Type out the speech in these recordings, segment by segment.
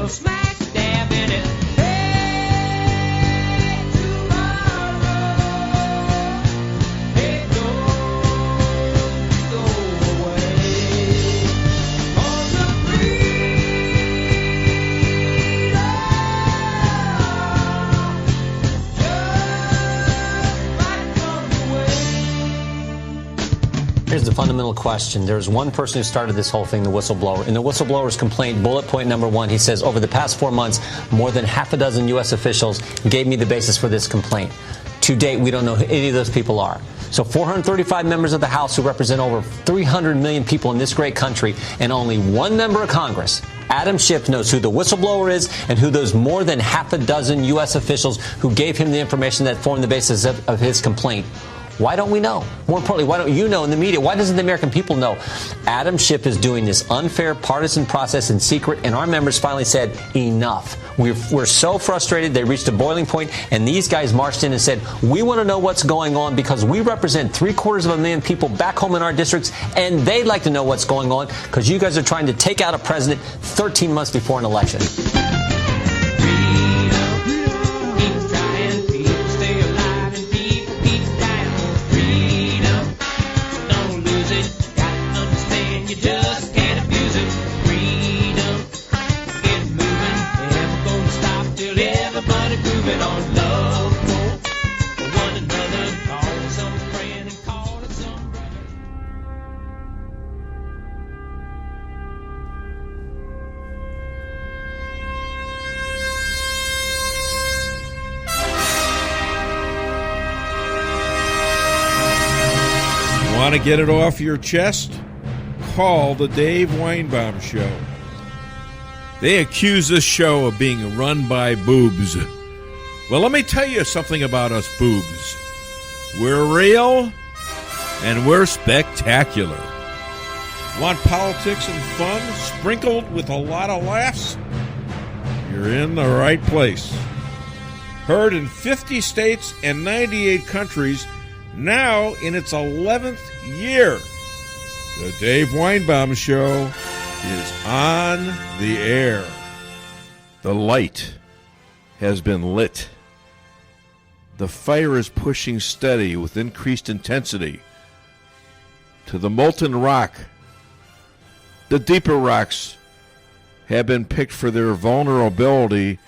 well, smack dab in it. Hey, tomorrow, it goes away. On the freedom, just might come away. Here's the fundamental question. There's one person who started this whole thing, the whistleblower. In the whistleblower's complaint, bullet point number 1, he says, over the past 4 months, more than half a dozen U.S. officials gave me the basis for this complaint. To date, we don't know who any of those people are. So 435 members of the House who represent over 300 million people in this great country, and only one member of Congress, Adam Schiff, knows who the whistleblower is and who those more than half a dozen U.S. officials who gave him the information that formed the basis of his complaint. Why don't we know? More importantly, why don't you know in the media? Why doesn't the American people know? Adam Schiff is doing this unfair partisan process in secret, and our members finally said, enough. We're so frustrated. They reached a boiling point, and these guys marched in and said, we want to know what's going on because we represent 750,000 people back home in our districts, and they'd like to know what's going on because you guys are trying to take out a president 13 months before an election. Want to get it off your chest? Call the Dave Weinbaum Show. They accuse this show of being run by boobs. Well, let me tell you something about us boobs. We're real and we're spectacular. Want politics and fun sprinkled with a lot of laughs? You're in the right place. Heard in 50 states and 98 countries, now in its 11th year. The Dave Weinbaum Show is on the air. The light has been lit. The fire is pushing steady with increased intensity to the molten rock. The deeper rocks have been picked for their vulnerability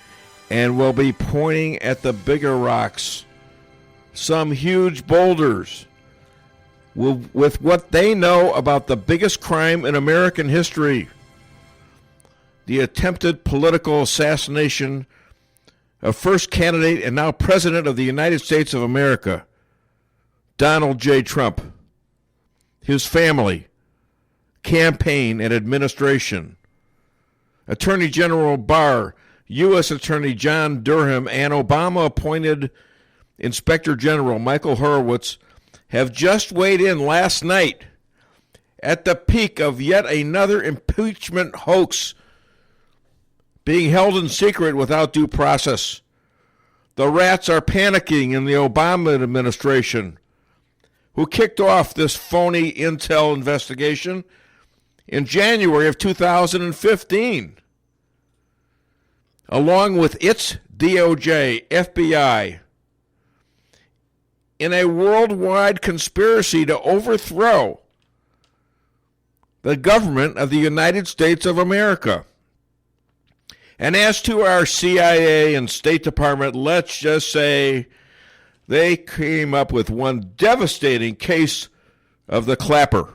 and will be pointing at the bigger rocks. Some huge boulders with what they know about the biggest crime in American history, the attempted political assassination of first candidate and now President of the United States of America, Donald J. Trump, his family, campaign, and administration, Attorney General Barr, U.S. Attorney John Durham, and Obama-appointed Inspector General Michael Horowitz have just weighed in last night at the peak of yet another impeachment hoax being held in secret without due process. The rats are panicking in the Obama administration, who kicked off this phony intel investigation in January of 2015, along with its DOJ, FBI, in a worldwide conspiracy to overthrow the government of the United States of America. And as to our CIA and State Department, let's just say they came up with one devastating case of the clapper.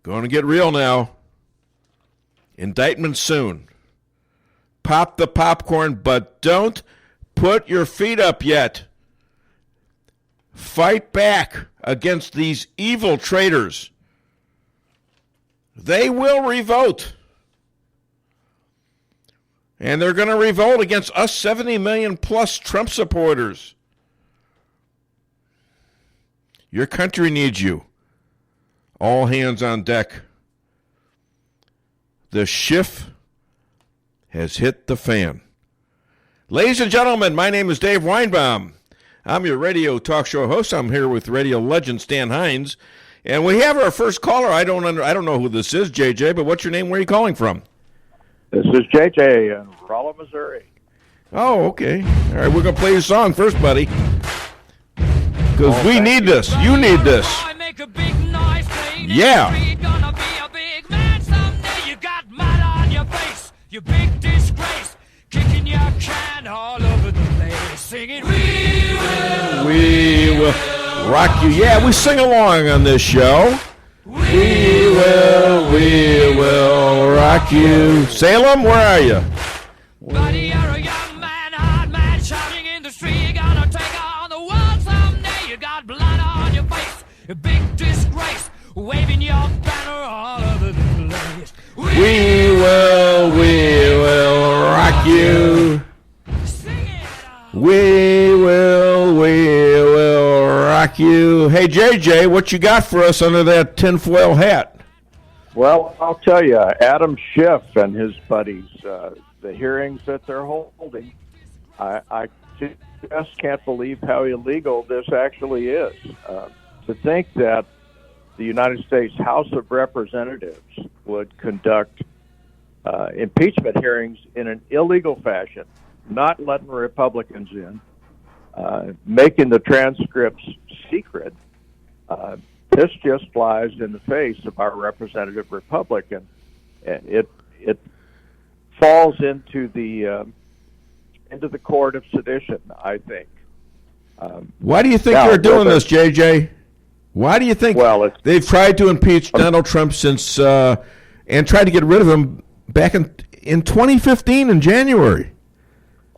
Going to get real now. Indictment soon. Pop the popcorn, but don't put your feet up yet. Fight back against these evil traitors. They will revolt. And they're going to revolt against us 70 million plus Trump supporters. Your country needs you. All hands on deck. The shift has hit the fan. Ladies and gentlemen, my name is Dave Weinbaum. I'm your radio talk show host. I'm here with radio legend Stan Hines. And we have our first caller. I don't know who this is, JJ, but what's your name? Where are you calling from? This is JJ in Rolla, Missouri. Oh, okay. All right, we're going to play your song first, buddy. Because we need this. You need this. Yeah. You big disgrace, kicking your can all over the place, singing, We will rock you. Yeah, we sing along on this show. We will rock you. Salem, where are you? Buddy, you're a young man, hard man, shouting in the street, you're gonna take on the world someday. You got blood on your face, a big disgrace, waving your banner all over the place. We will rock you. Sing it out. We will rock you. Hey, JJ, what you got for us under that tinfoil hat? Well, I'll tell you, Adam Schiff and his buddies, the hearings that they're holding, I just can't believe how illegal this actually is. To think that the United States House of Representatives would conduct impeachment hearings in an illegal fashion, not letting Republicans in, making the transcripts secret, this just flies in the face of our representative republic, and it falls into the court of sedition, I think. Why do you think now, they're doing this, JJ? Why do you think they've tried to impeach Donald Trump since and tried to get rid of him back in 2015 in January?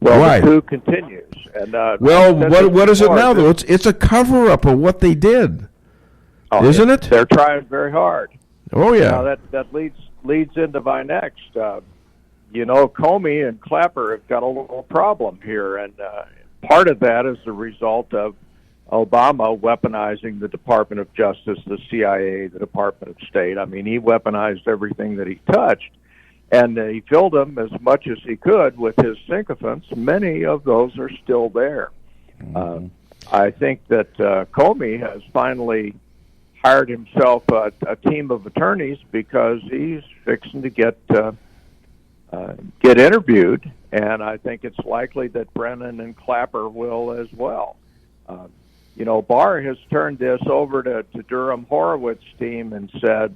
Well, Why? the coup continues. And what is it now, though? It's a cover-up of what they did, isn't it? They're trying very hard. Oh, yeah. Now, that leads into my next. Comey and Clapper have got a little problem here, and part of that is the result of Obama weaponizing the Department of Justice, the CIA, the Department of State. I mean, he weaponized everything that he touched, and he filled them as much as he could with his sycophants. Many of those are still there. Mm-hmm. I think that Comey has finally hired himself a team of attorneys because he's fixing to get interviewed, and I think it's likely that Brennan and Clapper will as well. Barr has turned this over to Durham Horowitz's team and said,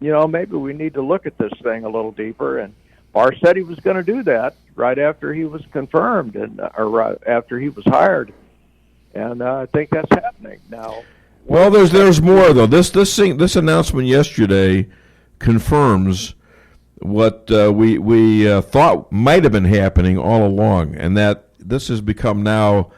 maybe we need to look at this thing a little deeper. And Barr said he was going to do that right after he was confirmed or right after he was hired. And I think that's happening now. Well, there's more though. This announcement yesterday confirms what we thought might have been happening all along, and that this has become now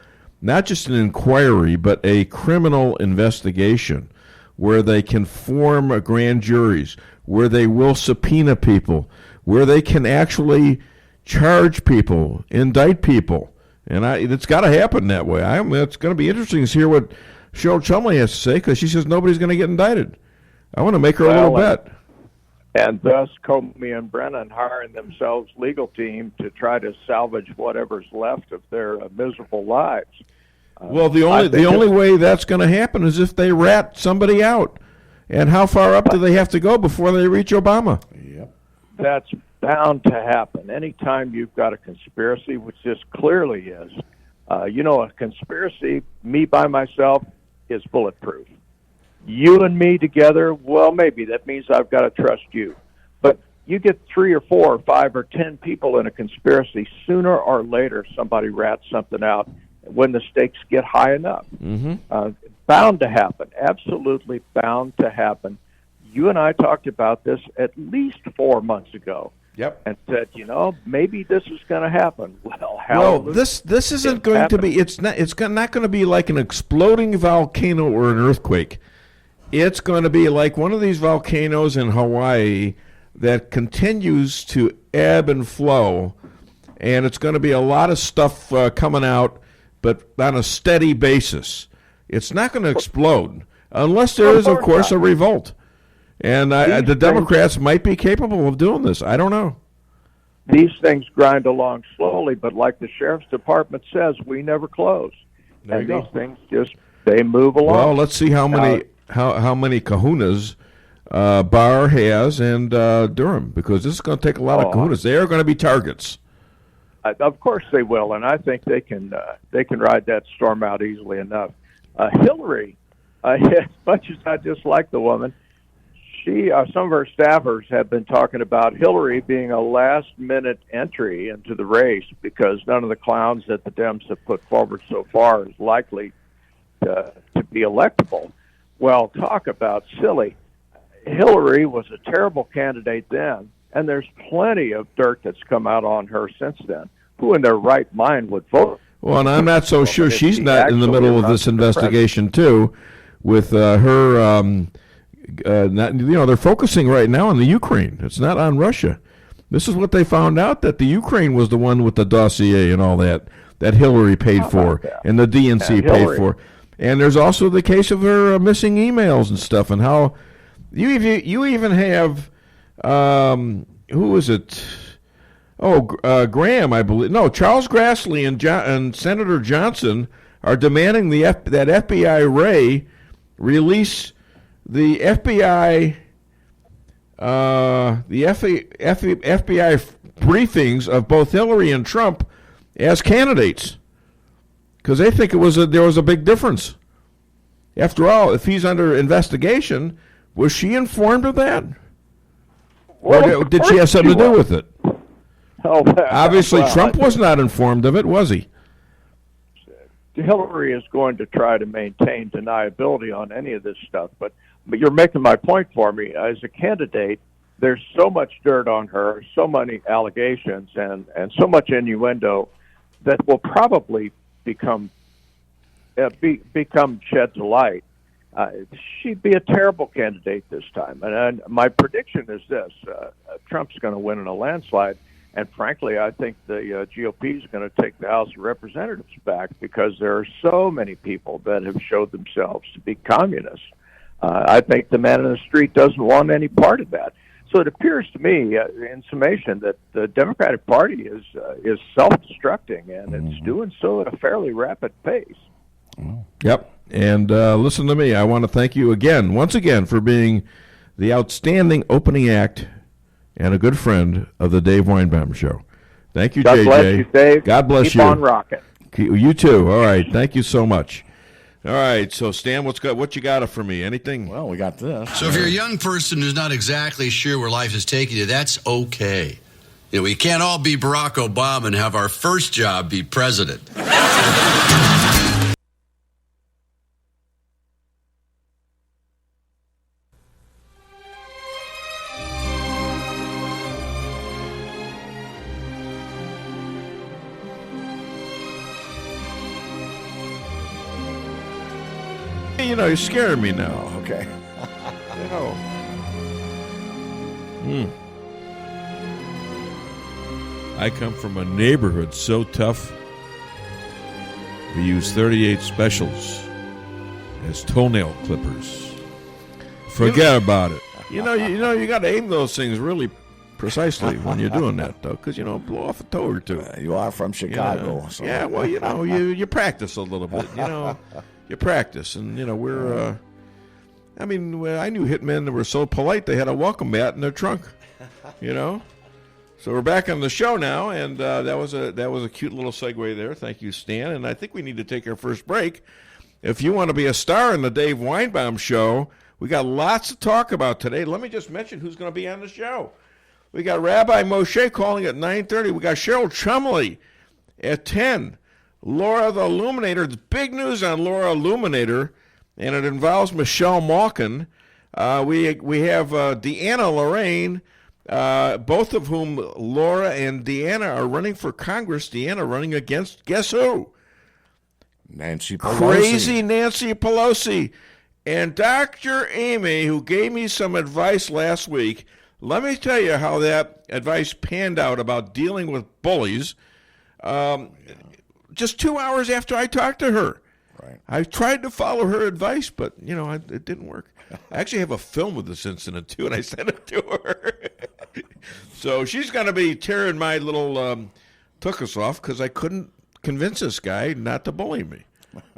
not just an inquiry, but a criminal investigation where they can form grand juries, where they will subpoena people, where they can actually charge people, indict people. And it's got to happen that way. It's going to be interesting to hear what Cheryl Chumley has to say, because she says nobody's going to get indicted. I want to make her a little bet. And thus, Comey and Brennan hiring themselves legal team to try to salvage whatever's left of their miserable lives. Well, the only way that's going to happen is if they rat somebody out. And how far up do they have to go before they reach Obama? Yep. That's bound to happen. Anytime you've got a conspiracy, which this clearly is, a conspiracy, me by myself, is bulletproof. You and me together, well, maybe. That means I've got to trust you. But you get 3 or 4 or 5 or 10 people in a conspiracy, sooner or later somebody rats something out when the stakes get high enough. Mm-hmm. Bound to happen. Absolutely bound to happen. You and I talked about this at least 4 months ago. Yep. And said, maybe this is going to happen. Well, this isn't going to be. It's not going to be like an exploding volcano or an earthquake. It's going to be like one of these volcanoes in Hawaii that continues to ebb and flow, and it's going to be a lot of stuff coming out, but on a steady basis. It's not going to explode unless there is, of course, a revolt. And the Democrats might be capable of doing this. I don't know. These things grind along slowly, but like the Sheriff's Department says, we never close. There and you these go. things they move along. Well, let's see how many kahunas Barr has and Durham, because this is going to take a lot of kahunas. They are going to be targets. Of course they will, and I think they can ride that storm out easily enough. Hillary, as much as I dislike the woman, she some of her staffers have been talking about Hillary being a last-minute entry into the race because none of the clowns that the Dems have put forward so far is likely to be electable. Well, talk about silly. Hillary was a terrible candidate then, and there's plenty of dirt that's come out on her since then. Who in their right mind would vote? Well, and I'm not so sure she's not in the middle of this investigation, too, with her... they're focusing right now on the Ukraine. It's not on Russia. This is what they found out, that the Ukraine was the one with the dossier and all that Hillary paid for and the DNC paid for. And there's also the case of her missing emails and stuff, and how you even have who is it? Graham, I believe. No, Charles Grassley and Senator Johnson are demanding that FBI Ray release the FBI briefings of both Hillary and Trump as candidates, because they think there was a big difference. After all, if he's under investigation, was she informed of that? Well, or did she have something to do with it? Obviously, well, Trump was not informed of it, was he? Hillary is going to try to maintain deniability on any of this stuff, but you're making my point for me. As a candidate, there's so much dirt on her, so many allegations, and so much innuendo that will probably become shed to light. She'd be a terrible candidate this time. And my prediction is this: Trump's going to win in a landslide. And frankly, I think the GOP is going to take the House of Representatives back because there are so many people that have showed themselves to be communists. I think the man in the street doesn't want any part of that. So it appears to me, in summation, that the Democratic Party is self-destructing, and it's doing so at a fairly rapid pace. Yep. And listen to me. I want to thank you once again, for being the outstanding opening act and a good friend of the Dave Weinbaum Show. Thank you, JJ. God bless you, Dave. God bless Keep you. Keep on rocking. You too. All right. Thank you so much. All right. So, Stan, what you got for me? Anything? Well, we got this. So if you're a young person who's not exactly sure where life is taking you, that's okay. You know, we can't all be Barack Obama and have our first job be president. You know, you're scaring me now. Oh, okay. You know. I come from a neighborhood so tough, we use 38 specials as toenail clippers. Forget about it. You got to aim those things really precisely when you're doing that, though, because, blow off a toe or two. You are from Chicago. So. Yeah, well, you practice a little bit, You practice, and, we're, I knew hitmen that were so polite they had a welcome mat in their trunk, So we're back on the show now, and that was a cute little segue there. Thank you, Stan. And I think we need to take our first break. If you want to be a star in the Dave Weinbaum Show, we got lots to talk about today. Let me just mention who's going to be on the show. We got Rabbi Moshe calling at 9:30. We got Cheryl Chumley at 10. Laura the Illuminator. There's big news on Laura Illuminator, and it involves Michelle Malkin. We have DeAnna Lorraine, both of whom, Laura and DeAnna, are running for Congress. DeAnna running against, guess who? Nancy Pelosi. Crazy Nancy Pelosi. And Dr. Amy, who gave me some advice last week, let me tell you how that advice panned out about dealing with bullies. Just 2 hours after I talked to her. Right. I tried to follow her advice, but, it didn't work. I actually have a film of this incident, too, and I sent it to her. So she's going to be tearing my little tuchus off because I couldn't convince this guy not to bully me.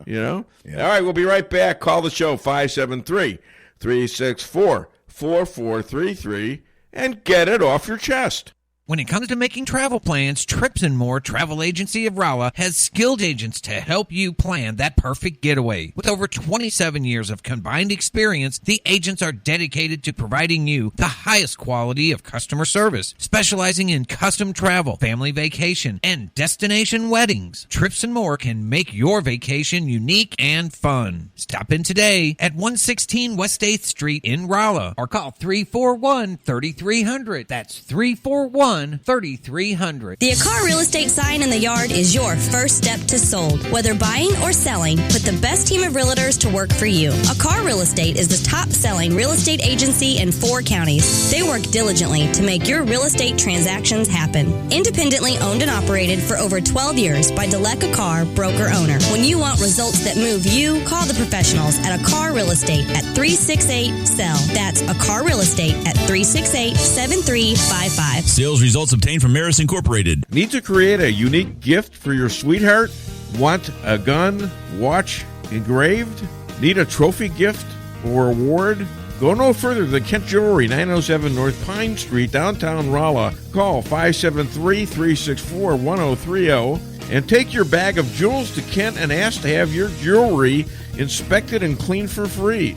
Yeah. All right, we'll be right back. Call the show, 573-364-4800. 888-866-4433 and get it off your chest. When it comes to making travel plans, Trips and More Travel Agency of Rolla has skilled agents to help you plan that perfect getaway. With over 27 years of combined experience, the agents are dedicated to providing you the highest quality of customer service, specializing in custom travel, family vacation, and destination weddings. Trips and More can make your vacation unique and fun. Stop in today at 116 West 8th Street in Rolla or call 341-3300. That's 341-3300. The Akar Real Estate sign in the yard is your first step to sold. Whether buying or selling, put the best team of realtors to work for you. Akar Real Estate is the top-selling real estate agency in 4 counties. They work diligently to make your real estate transactions happen. Independently owned and operated for over 12 years by Delek Akar, broker-owner. When you want results that move you, call the professionals at Akar Real Estate at 368-SELL. That's Akar Real Estate at 368-7355. Sales results obtained from Maris Incorporated. Need to create a unique gift for your sweetheart? Want a gun, watch engraved? Need a trophy gift or award? Go no further than Kent Jewelry, 907 North Pine Street, downtown Rolla. Call 573-364-1030 and take your bag of jewels to Kent and ask to have your jewelry inspected and cleaned for free.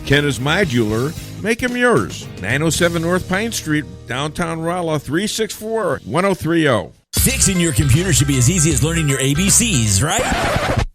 Kent is my jeweler. Make him yours. 907 North Pine Street, downtown Rolla, 364-1030. Fixing your computer should be as easy as learning your ABCs, right?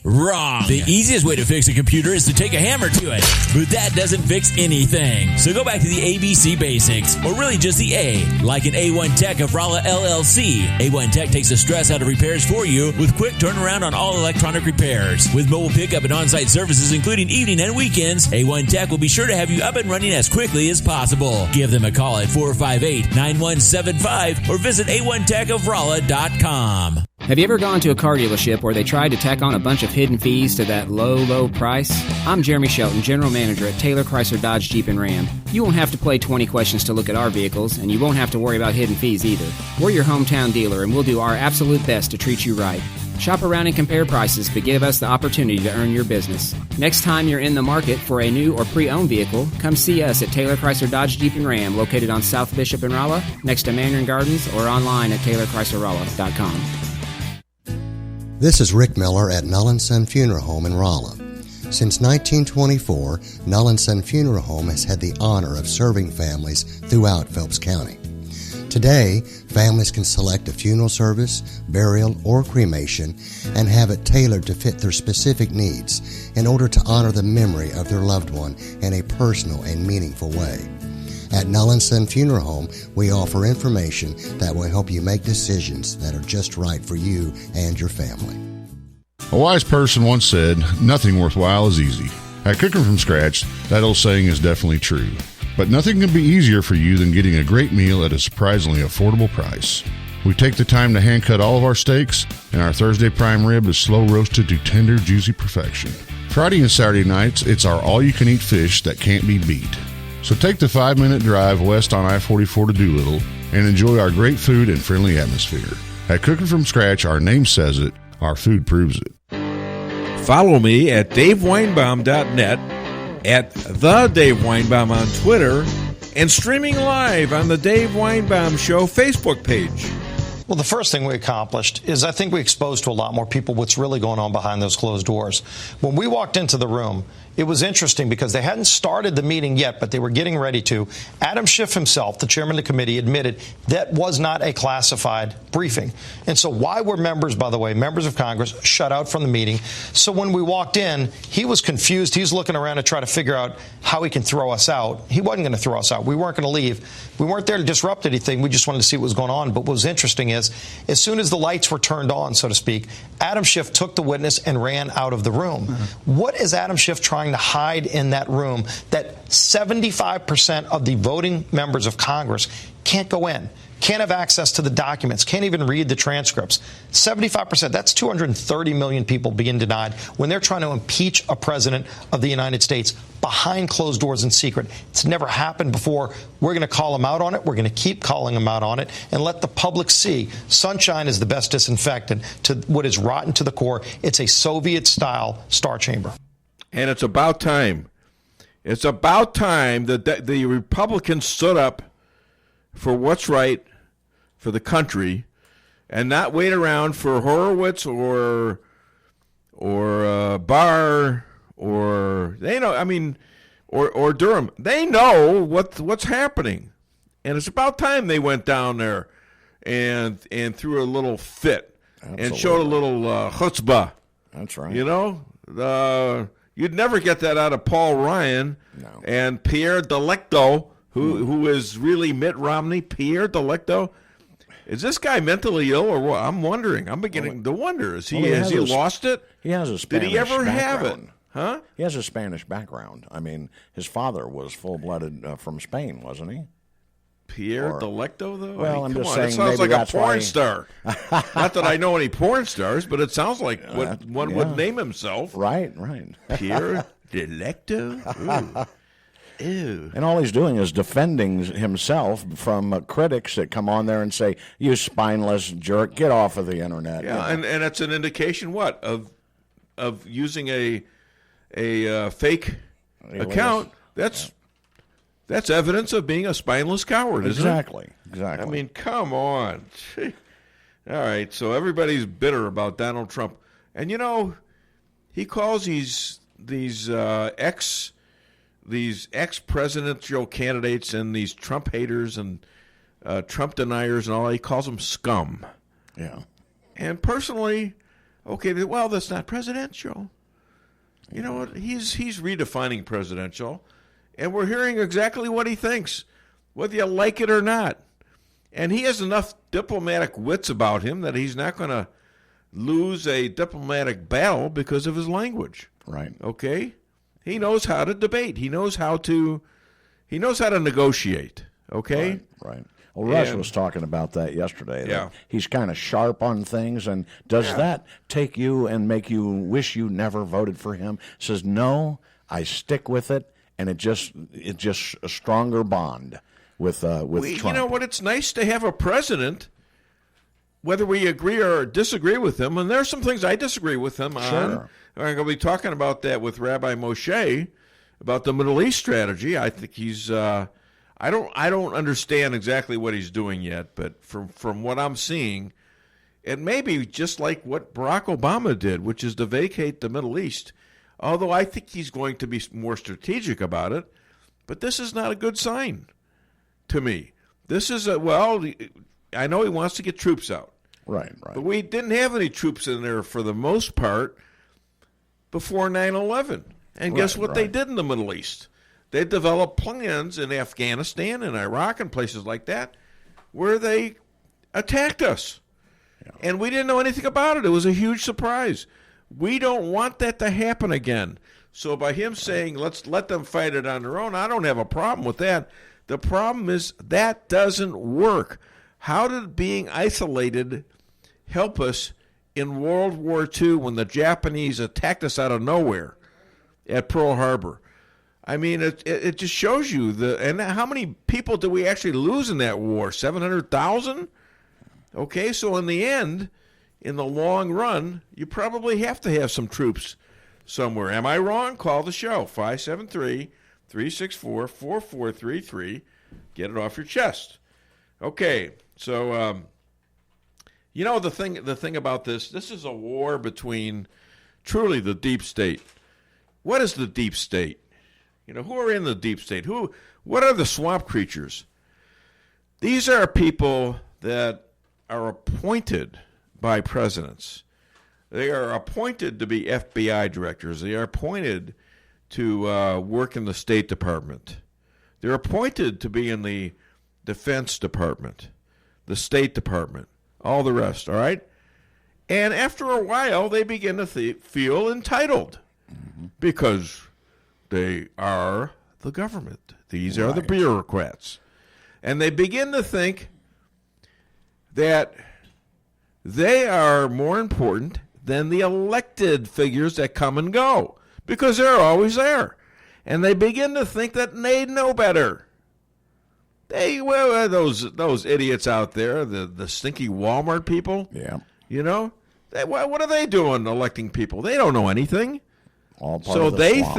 Wrong. The easiest way to fix a computer is to take a hammer to it, but that doesn't fix anything. So go back to the ABC basics, or really just the A, like an A1 Tech of Rolla LLC. A1 Tech takes the stress out of repairs for you with quick turnaround on all electronic repairs. With mobile pickup and on-site services, including evening and weekends, A1 Tech will be sure to have you up and running as quickly as possible. Give them a call at 458-9175 or visit a1techofrolla.com. Have you ever gone to a car dealership where they tried to tack on a bunch of hidden fees to that low price? I'm Jeremy Shelton, General Manager at Taylor Chrysler Dodge Jeep and Ram. You won't have to play 20 questions to look at our vehicles, and you won't have to worry about hidden fees either. We're your hometown dealer, and we'll do our absolute best to treat you right. Shop around and compare prices, but give us the opportunity to earn your business. Next time you're in the market for a new or pre-owned vehicle, come see us at Taylor Chrysler Dodge Jeep and Ram, located on South Bishop and Rolla, next to Mandarin Gardens, or online at TaylorChryslerRolla.com. This is Rick Miller at Null & Son Funeral Home in Rolla. Since 1924, Null & Son Funeral Home has had the honor of serving families throughout Phelps County. Today, families can select a funeral service, burial, or cremation and have it tailored to fit their specific needs in order to honor the memory of their loved one in a personal and meaningful way. At Null & Son Funeral Home, we offer information that will help you make decisions that are just right for you and your family. A wise person once said, nothing worthwhile is easy. At Cooking From Scratch, that old saying is definitely true. But nothing can be easier for you than getting a great meal at a surprisingly affordable price. We take the time to hand cut all of our steaks, and our Thursday prime rib is slow roasted to tender, juicy perfection. Friday and Saturday nights, it's our all-you-can-eat fish that can't be beat. So take the 5-minute drive west on I-44 to Doolittle and enjoy our great food and friendly atmosphere. At Cooking From Scratch, our name says it, our food proves it. Follow me at DaveWeinbaum.net, at The Dave Weinbaum on Twitter, and streaming live on the Dave Weinbaum Show Facebook page. Well, the first thing we accomplished is I think we exposed to a lot more people what's really going on behind those closed doors. When we walked into the room, it was interesting because they hadn't started the meeting yet, but they were getting ready to. Adam Schiff himself, the chairman of the committee, admitted that was not a classified briefing. And so why were members, by the way, members of Congress, shut out from the meeting? So when we walked in, he was confused. He's looking around to try to figure out how he can throw us out. He wasn't going to throw us out. We weren't going to leave. We weren't there to disrupt anything. We just wanted to see what was going on. But what was interesting is, as soon as the lights were turned on, so to speak, Adam Schiff took the witness and ran out of the room. What is Adam Schiff trying to hide in that room that 75% of the voting members of Congress can't go in, can't have access to the documents, can't even read the transcripts? 75%, that's 230 million people being denied when they're trying to impeach a president of the United States behind closed doors in secret. It's never happened before. We're going to call them out on it. We're going to keep calling them out on it and let the public see. Sunshine is the best disinfectant to what is rotten to the core. It's a Soviet-style star chamber. And it's about time. It's about time that the Republicans stood up for what's right for the country and not wait around for Horowitz or Barr or or Durham. They know what's happening, and it's about time they went down there and threw a little fit. Absolutely. And showed a little chutzpah. That's right. You know, you'd never get that out of Paul Ryan and Pierre Delecto, who is really Mitt Romney. Pierre Delecto. Is this guy mentally ill or what? I'm wondering. I'm beginning to wonder. Has he lost it? He has a Spanish Did he ever background. have it? Huh? He has a Spanish background. I mean, his father was full-blooded from Spain, wasn't he? Pierre Delecto, though? Well, I'm just saying it sounds maybe like a that's porn why star. Not that I know any porn stars, but it sounds like what one would name himself. Right. Pierre Delecto? Ew. And all he's doing is defending himself from critics that come on there and say, "You spineless jerk, get off of the internet." Yeah, and it's an indication of using a fake account. That's evidence of being a spineless coward, isn't it? Exactly. I mean, come on. All right, so everybody's bitter about Donald Trump, and he calls these ex-presidential candidates and these Trump haters and Trump deniers and all that, he calls them scum. Yeah. And personally, okay, well, that's not presidential. You know what? He's redefining presidential, and we're hearing exactly what he thinks, whether you like it or not. And he has enough diplomatic wits about him that he's not going to lose a diplomatic battle because of his language. Right. Okay? He knows how to debate. He knows how to negotiate. Okay? Right. Well, Russ was talking about that yesterday. Yeah. He's kind of sharp on things, and does that take you and make you wish you never voted for him? Says, no, I stick with it, and it's just a stronger bond with Trump. You know what? It's nice to have a president, whether we agree or disagree with him, and there are some things I disagree with him on. Sure. I'm going to be talking about that with Rabbi Moshe about the Middle East strategy. I think he's I don't understand exactly what he's doing yet, but from what I'm seeing, it may be just like what Barack Obama did, which is to vacate the Middle East. Although I think he's going to be more strategic about it, but this is not a good sign to me. This is I know he wants to get troops out. Right. But we didn't have any troops in there for the most part before 9/11. And guess what they did in the Middle East? They developed plans in Afghanistan and Iraq and places like that where they attacked us. Yeah. And we didn't know anything about it. It was a huge surprise. We don't want that to happen again. So by him saying, let's let them fight it on their own, I don't have a problem with that. The problem is that doesn't work. How did being isolated help us in World War II when the Japanese attacked us out of nowhere at Pearl Harbor? I mean, it just shows you and how many people did we actually lose in that war? 700,000? Okay, so in the end, in the long run, you probably have to have some troops somewhere. Am I wrong? Call the show, 573-364-4433. Get it off your chest. Okay, so the thing about this is a war between truly the deep state. What is the deep state? Who are in the deep state? What are the swamp creatures? These are people that are appointed by presidents. They are appointed to be FBI directors. They are appointed to work in the State Department. They're appointed to be in the Defense Department, the State Department, all the rest, all right? And after a while, they begin to feel entitled because they are the government. These are the bureaucrats. And they begin to think that they are more important than the elected figures that come and go because they're always there. And they begin to think that they know better. Those idiots out there, the stinky Walmart people. Yeah. What are they doing electing people? They don't know anything. All part of the swamp.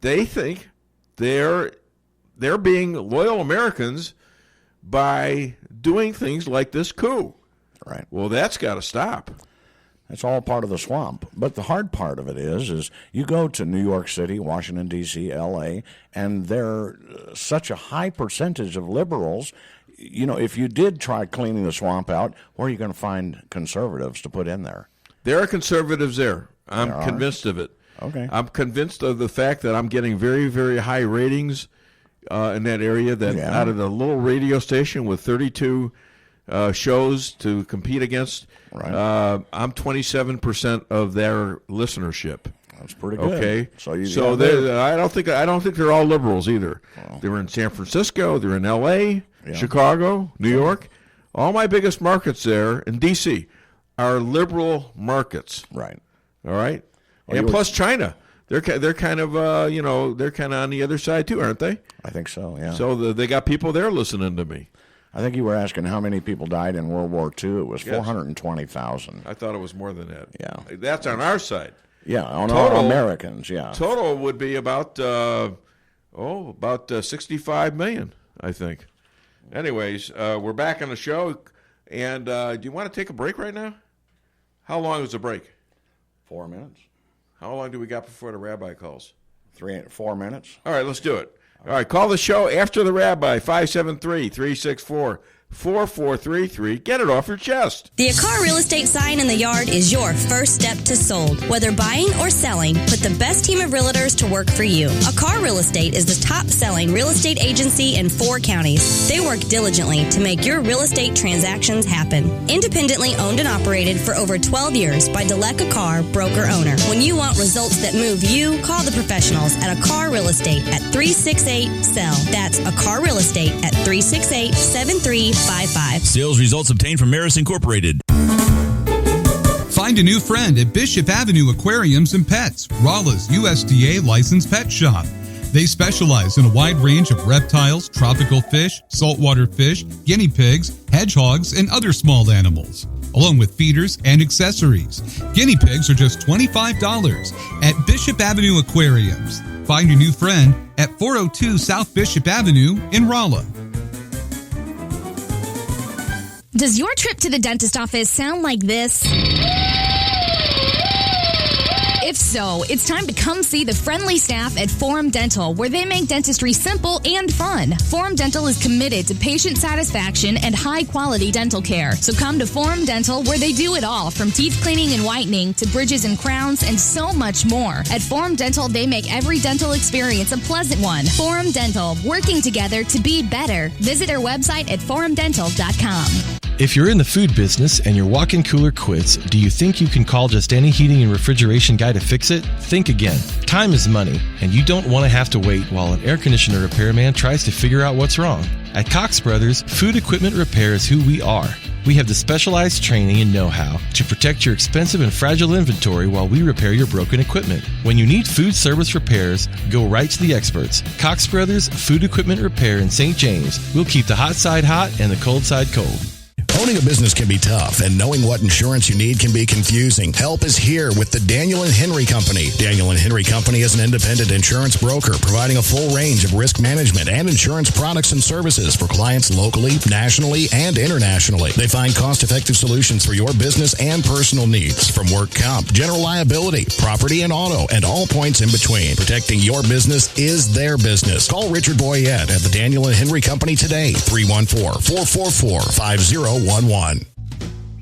They think they're being loyal Americans by doing things like this coup. Right. Well, that's got to stop. It's all part of the swamp. But the hard part of it is you go to New York City, Washington, D.C., L.A., and there are such a high percentage of liberals. You know, if you did try cleaning the swamp out, where are you going to find conservatives to put in there? There are conservatives there. I'm convinced of it. Okay. I'm convinced of the fact that I'm getting very, very high ratings in that area, that out of the little radio station with 32 shows to compete against, I'm 27% of their listenership. That's pretty good. Okay, So I don't think they're all liberals either. Well, they're in San Francisco, they're in L.A., Chicago, New York. All my biggest markets there in D.C. are liberal markets. Right. All right, and plus China. They're kind of they're kind of on the other side too, aren't they? I think so. Yeah. So they got people there listening to me. I think you were asking how many people died in World War II. It was 420,000. I thought it was more than that. Yeah. That's on our side. Yeah, on our Americans, yeah. Total would be about 65 million, I think. Anyways, we're back on the show, and do you want to take a break right now? How long is the break? 4 minutes. How long do we got before the rabbi calls? 4 minutes. All right, let's do it. All right, call the show after the rabbi, 573-364-4433. Get it off your chest. The Akar Real Estate sign in the yard is your first step to sold. Whether buying or selling, put the best team of realtors to work for you. Akar Real Estate is the top-selling real estate agency in 4 counties. They work diligently to make your real estate transactions happen. Independently owned and operated for over 12 years by Delek Akar, broker-owner. When you want results that move you, call the professionals at Akar Real Estate at 368-SELL. That's Akar Real Estate at 368-7355. Sales results obtained from Maris Incorporated. Find a new friend at Bishop Avenue Aquariums and Pets, Rolla's USDA licensed pet shop. They specialize in a wide range of reptiles, tropical fish, saltwater fish, guinea pigs, hedgehogs, and other small animals, along with feeders and accessories. Guinea pigs are just $25 at Bishop Avenue Aquariums. Find a new friend at 402 South Bishop Avenue in Rolla. Does your trip to the dentist office sound like this? If so, it's time to come see the friendly staff at Forum Dental, where they make dentistry simple and fun. Forum Dental is committed to patient satisfaction and high-quality dental care. So come to Forum Dental, where they do it all, from teeth cleaning and whitening to bridges and crowns and so much more. At Forum Dental, they make every dental experience a pleasant one. Forum Dental, working together to be better. Visit their website at forumdental.com. If you're in the food business and your walk-in cooler quits, do you think you can call just any heating and refrigeration guy to fix it? Think again. Time is money, and you don't want to have to wait while an air conditioner repairman tries to figure out what's wrong. At Cox Brothers, food equipment repair is who we are. We have the specialized training and know-how to protect your expensive and fragile inventory while we repair your broken equipment. When you need food service repairs, go right to the experts. Cox Brothers Food Equipment Repair in St. James. We'll keep the hot side hot and the cold side cold. Owning a business can be tough, and knowing what insurance you need can be confusing. Help is here with the Daniel & Henry Company. Daniel & Henry Company is an independent insurance broker providing a full range of risk management and insurance products and services for clients locally, nationally, and internationally. They find cost-effective solutions for your business and personal needs, from work comp, general liability, property and auto, and all points in between. Protecting your business is their business. Call Richard Boyette at the Daniel & Henry Company today, 314-444-5011.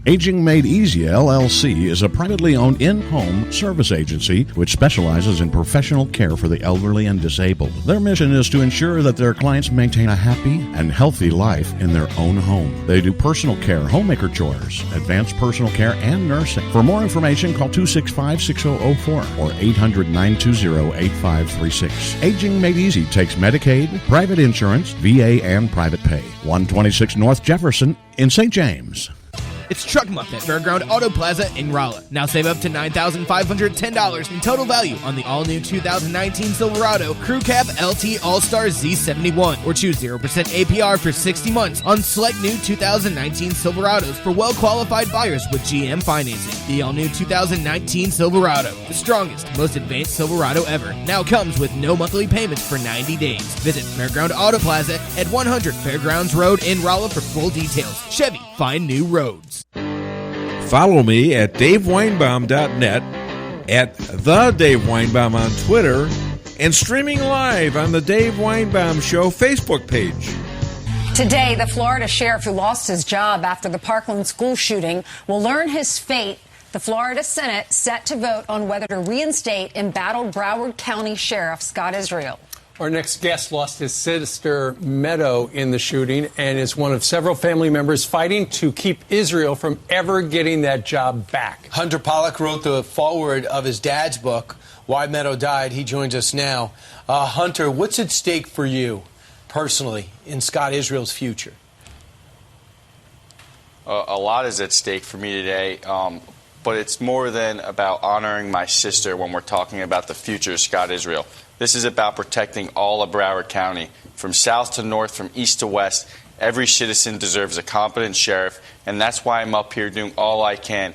Aging Made Easy LLC is a privately owned in-home service agency which specializes in professional care for the elderly and disabled. Their mission is to ensure that their clients maintain a happy and healthy life in their own home. They do personal care, homemaker chores, advanced personal care, and nursing. For more information, call 265-6004 or 800-920-8536. Aging Made Easy takes Medicaid, private insurance, VA, and private pay. 126 North Jefferson in St. James. It's Truck Month at Fairground Auto Plaza in Rolla. Now save up to $9,510 in total value on the all-new 2019 Silverado Crew Cab LT All-Star Z71, or choose 0% APR for 60 months on select new 2019 Silverados for well-qualified buyers with GM financing. The all-new 2019 Silverado, the strongest, most advanced Silverado ever, now comes with no monthly payments for 90 days. Visit Fairground Auto Plaza at 100 Fairgrounds Road in Rolla for full details. Chevy, find new roads. Follow me at daveweinbaum.net, at The Dave Weinbaum on Twitter, and streaming live on the Dave Weinbaum Show Facebook page. Today, the Florida sheriff who lost his job after the Parkland school shooting will learn his fate. The Florida Senate set to vote on whether to reinstate embattled Broward County Sheriff Scott Israel. Our next guest lost his sister Meadow in the shooting and is one of several family members fighting to keep Israel from ever getting that job back. Hunter Pollack wrote the foreword of his dad's book, Why Meadow Died. He joins us now. Hunter, what's at stake for you personally in Scott Israel's future? A lot is at stake for me today, but it's more than about honoring my sister when we're talking about the future of Scott Israel. This is about protecting all of Broward County, from south to north, from east to west. Every citizen deserves a competent sheriff, and that's why I'm up here doing all I can.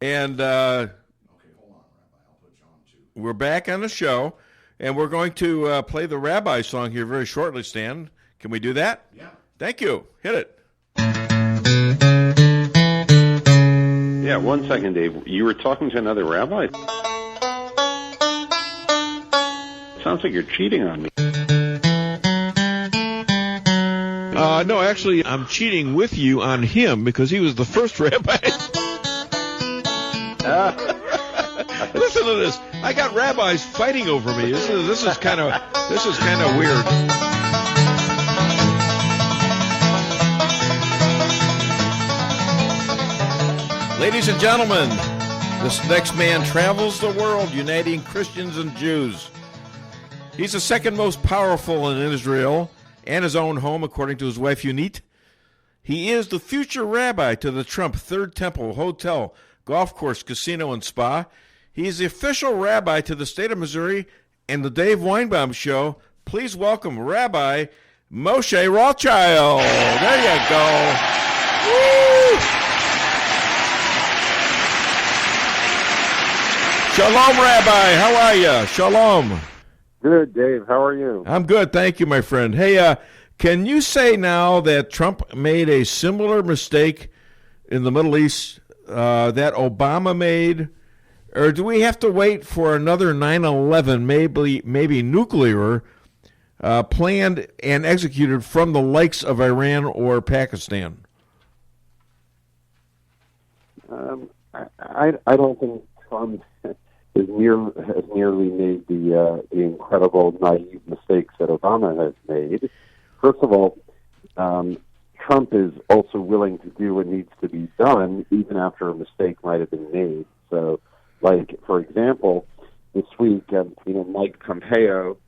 And we're back on the show, and we're going to play the Rabbi song here very shortly, Stan. Can we do that? Yeah. Thank you. Hit it. Yeah, 1 second, Dave. You were talking to another rabbi? Sounds like you're cheating on me. No, actually, I'm cheating with you on him because he was the first rabbi. Listen to this. I got rabbis fighting over me. This is kind of weird. Ladies and gentlemen, this next man travels the world uniting Christians and Jews. He's the second most powerful in Israel and his own home, according to his wife Yunit. He is the future rabbi to the Trump Third Temple Hotel, Golf Course, Casino, and Spa. He's the official rabbi to the state of Missouri and the Dave Weinbaum Show. Please welcome Rabbi Moshe Rothchild. There you go. Woo! Shalom, Rabbi. How are you? Shalom. Good, Dave. How are you? I'm good. Thank you, my friend. Hey, can you say now that Trump made a similar mistake in the Middle East that Obama made? Or do we have to wait for another 9/11, maybe nuclear, planned and executed from the likes of Iran or Pakistan? I don't think Trump has nearly made the incredible naive mistakes that Obama has made. First of all, Trump is also willing to do what needs to be done, even after a mistake might have been made. So, like, for example, this week, Mike Pompeo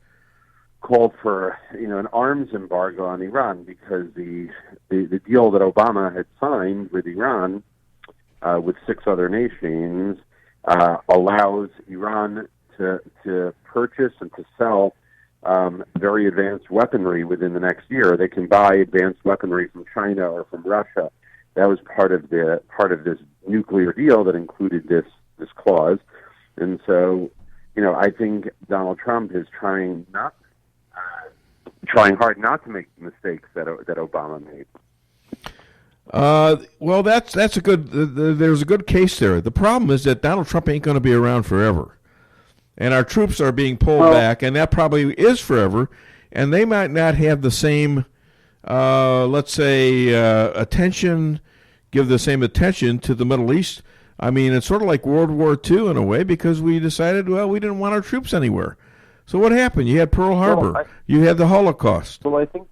called for, an arms embargo on Iran because the deal that Obama had signed with Iran, with 6 other nations, allows Iran to purchase and to sell very advanced weaponry within the next year. They can buy advanced weaponry from China or from Russia. That was part of this nuclear deal that included this clause. And so, I think Donald Trump is trying hard not to make the mistakes that Obama made. Well, that's a good. There's a good case there. The problem is that Donald Trump ain't going to be around forever, and our troops are being pulled back, and that probably is forever. And they might not have the same, let's say, attention. Give the same attention to the Middle East. I mean, it's sort of like World War II in a way, because we decided, we didn't want our troops anywhere. So what happened? You had Pearl Harbor. You had the Holocaust. Well, I think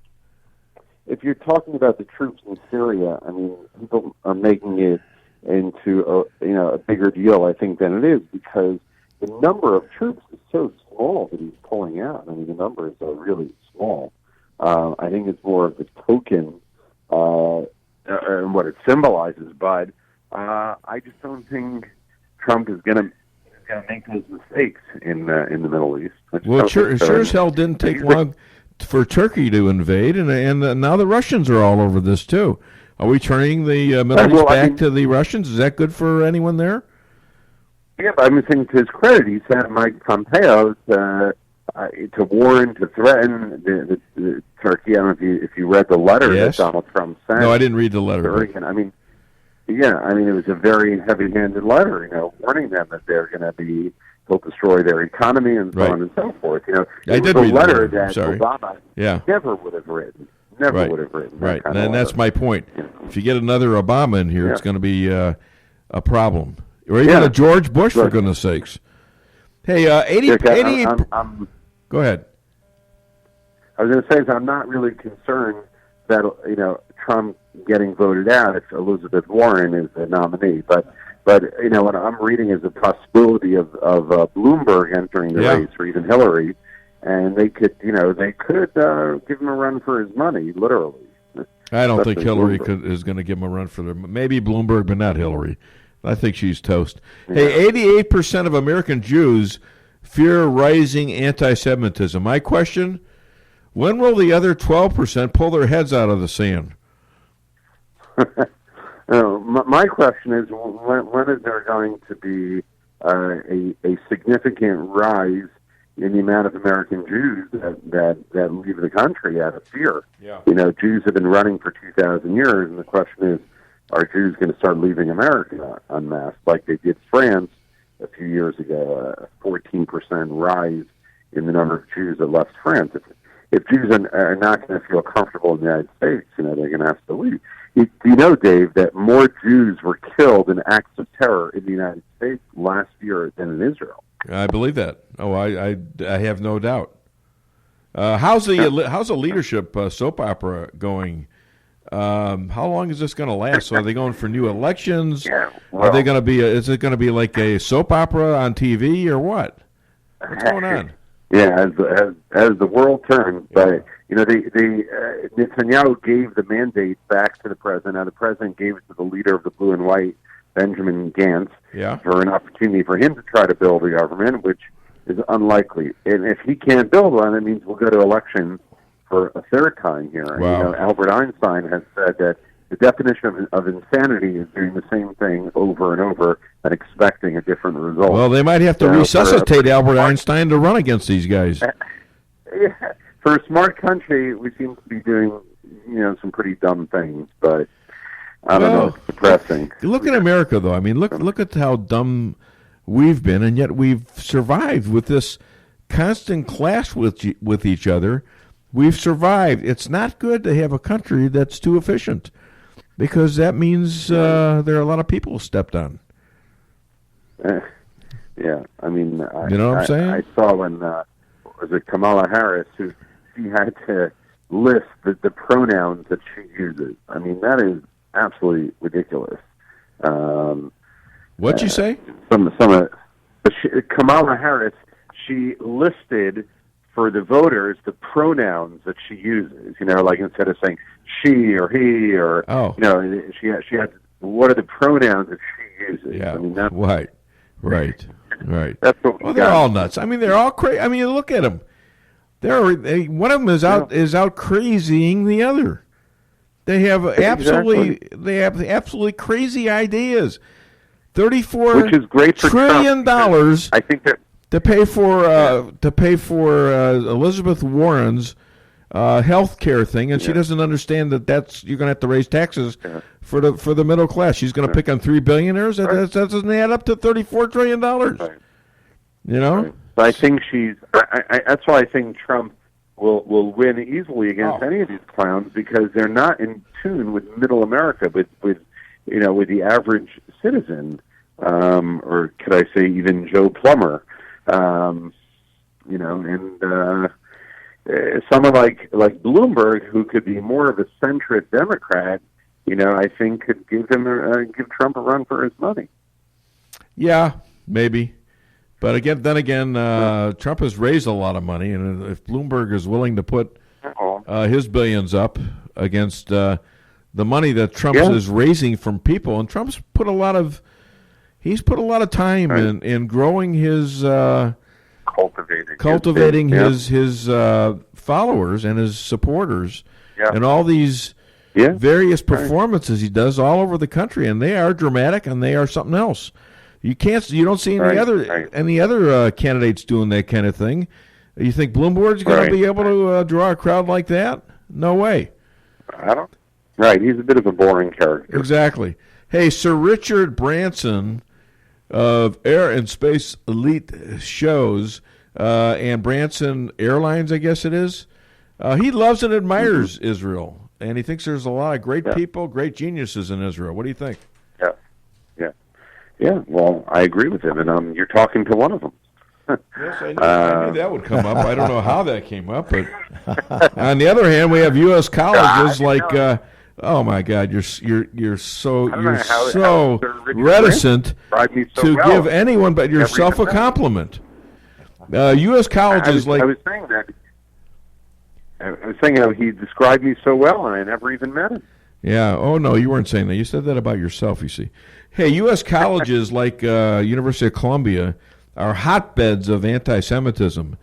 if you're talking about the troops in Syria, I mean, people are making it into a bigger deal, I think, than it is, because the number of troops is so small that he's pulling out. I mean, the numbers are really small. I think it's more of the token and what it symbolizes. But I just don't think Trump is going to make those mistakes in the Middle East. Well, sure as hell didn't take long for Turkey to invade, and now the Russians are all over this too. Are we turning the Middle East back to the Russians? Is that good for anyone there? Yeah, but I'm saying to his credit, he sent Mike Pompeo to warn, to threaten the Turkey. I don't know if you read the letter that Donald Trump sent. No, I didn't read the letter. It was a very heavy-handed letter, warning them that he'll destroy their economy and so on and so forth. I did read the letter that Obama never would have written. Never would have written. Right, and that's my point. If you get another Obama in here, it's going to be a problem. Or even a George Bush, for goodness sakes. Hey, 88. Go ahead. I was going to say, I'm not really concerned that Trump getting voted out if Elizabeth Warren is the nominee, but what I'm reading is a possibility of Bloomberg entering the race, or even Hillary, and they could give him a run for his money, literally. I don't think Hillary is going to give him a run for their. Maybe Bloomberg, but not Hillary. I think she's toast. Yeah. Hey, 88% of American Jews fear rising anti-Semitism. My question: when will the other 12% pull their heads out of the sand? My question is, when is there going to be a significant rise in the amount of American Jews that leave the country out of fear? Yeah. Jews have been running for 2,000 years, and the question is, are Jews going to start leaving America en masse like they did France a few years ago, a 14% rise in the number of Jews that left France? If Jews are not going to feel comfortable in the United States, they're going to have to leave. Do you know, Dave, that more Jews were killed in acts of terror in the United States last year than in Israel? I believe that. Oh, I have no doubt. How's the leadership soap opera going? How long is this going to last? So are they going for new elections? Are they going to be? Is it going to be like a soap opera on TV or what? What's going on? Yeah, as the world turns, but Netanyahu gave the mandate back to the president. Now the president gave it to the leader of the blue and white, Benjamin Gantz, for an opportunity for him to try to build a government, which is unlikely. And if he can't build one, it means we'll go to elections for a third time here. Wow. And, Albert Einstein has said that the definition of insanity is doing the same thing over and over and expecting a different result. Well, they might have to resuscitate Albert Einstein to run against these guys. For a smart country, we seem to be doing, some pretty dumb things, but I don't know, it's depressing. Look at America, though. I mean, look at how dumb we've been, and yet we've survived with this constant clash with each other. We've survived. It's not good to have a country that's too efficient, because that means there are a lot of people stepped on. Yeah, I mean, you know what I'm saying? I saw when was it Kamala Harris, who she had to list the pronouns that she uses. I mean, that is absolutely ridiculous. What'd you say? Kamala Harris, she listed for the voters the pronouns that she uses. Like instead of saying she or he or she had what are the pronouns that she uses? Yeah, I mean, that's right. That's what they're all nuts. I mean, they're all crazy. I mean, look at them. One of them is out crazying the other. They have absolutely crazy ideas. Which is great for $34 trillion. I think that to pay for Elizabeth Warren's health care thing, and she doesn't understand that you're going to have to raise taxes for the middle class. She's going to pick on three billionaires. That doesn't add up to $34 trillion. Right. Right. But I think that's why I think Trump will win easily against any of these clowns, because they're not in tune with middle America, with the average citizen, or could I say even Joe Plummer. And someone like Bloomberg, who could be more of a centrist Democrat, I think could give Trump a run for his money. Yeah, maybe. But then again, Trump has raised a lot of money, and if Bloomberg is willing to put his billions up against the money that Trump is raising from people, and Trump's put a lot of time in growing his cultivating his followers and his supporters, and all these various performances he does all over the country, and they are dramatic and they are something else. You don't see any other candidates doing that kind of thing. You think Bloomberg's going to be able to draw a crowd like that? No way. I don't. Right, he's a bit of a boring character. Exactly. Hey, Sir Richard Branson of Air and Space Elite Shows and Branson Airlines, I guess it is. He loves and admires Israel, and he thinks there's a lot of great people, great geniuses in Israel. What do you think? Yeah. Well, I agree with him, and you're talking to one of them. Yes, I knew that would come up. I don't know how that came up, but on the other hand, we have U.S. colleges oh my God, you're so reticent to give anyone but yourself a compliment. U.S. colleges I was saying that. I was saying how he described me so well, and I never even met him. Yeah. Oh no, you weren't saying that. You said that about yourself. You see. Hey, U.S. colleges like University of Columbia are hotbeds of anti-Semitism.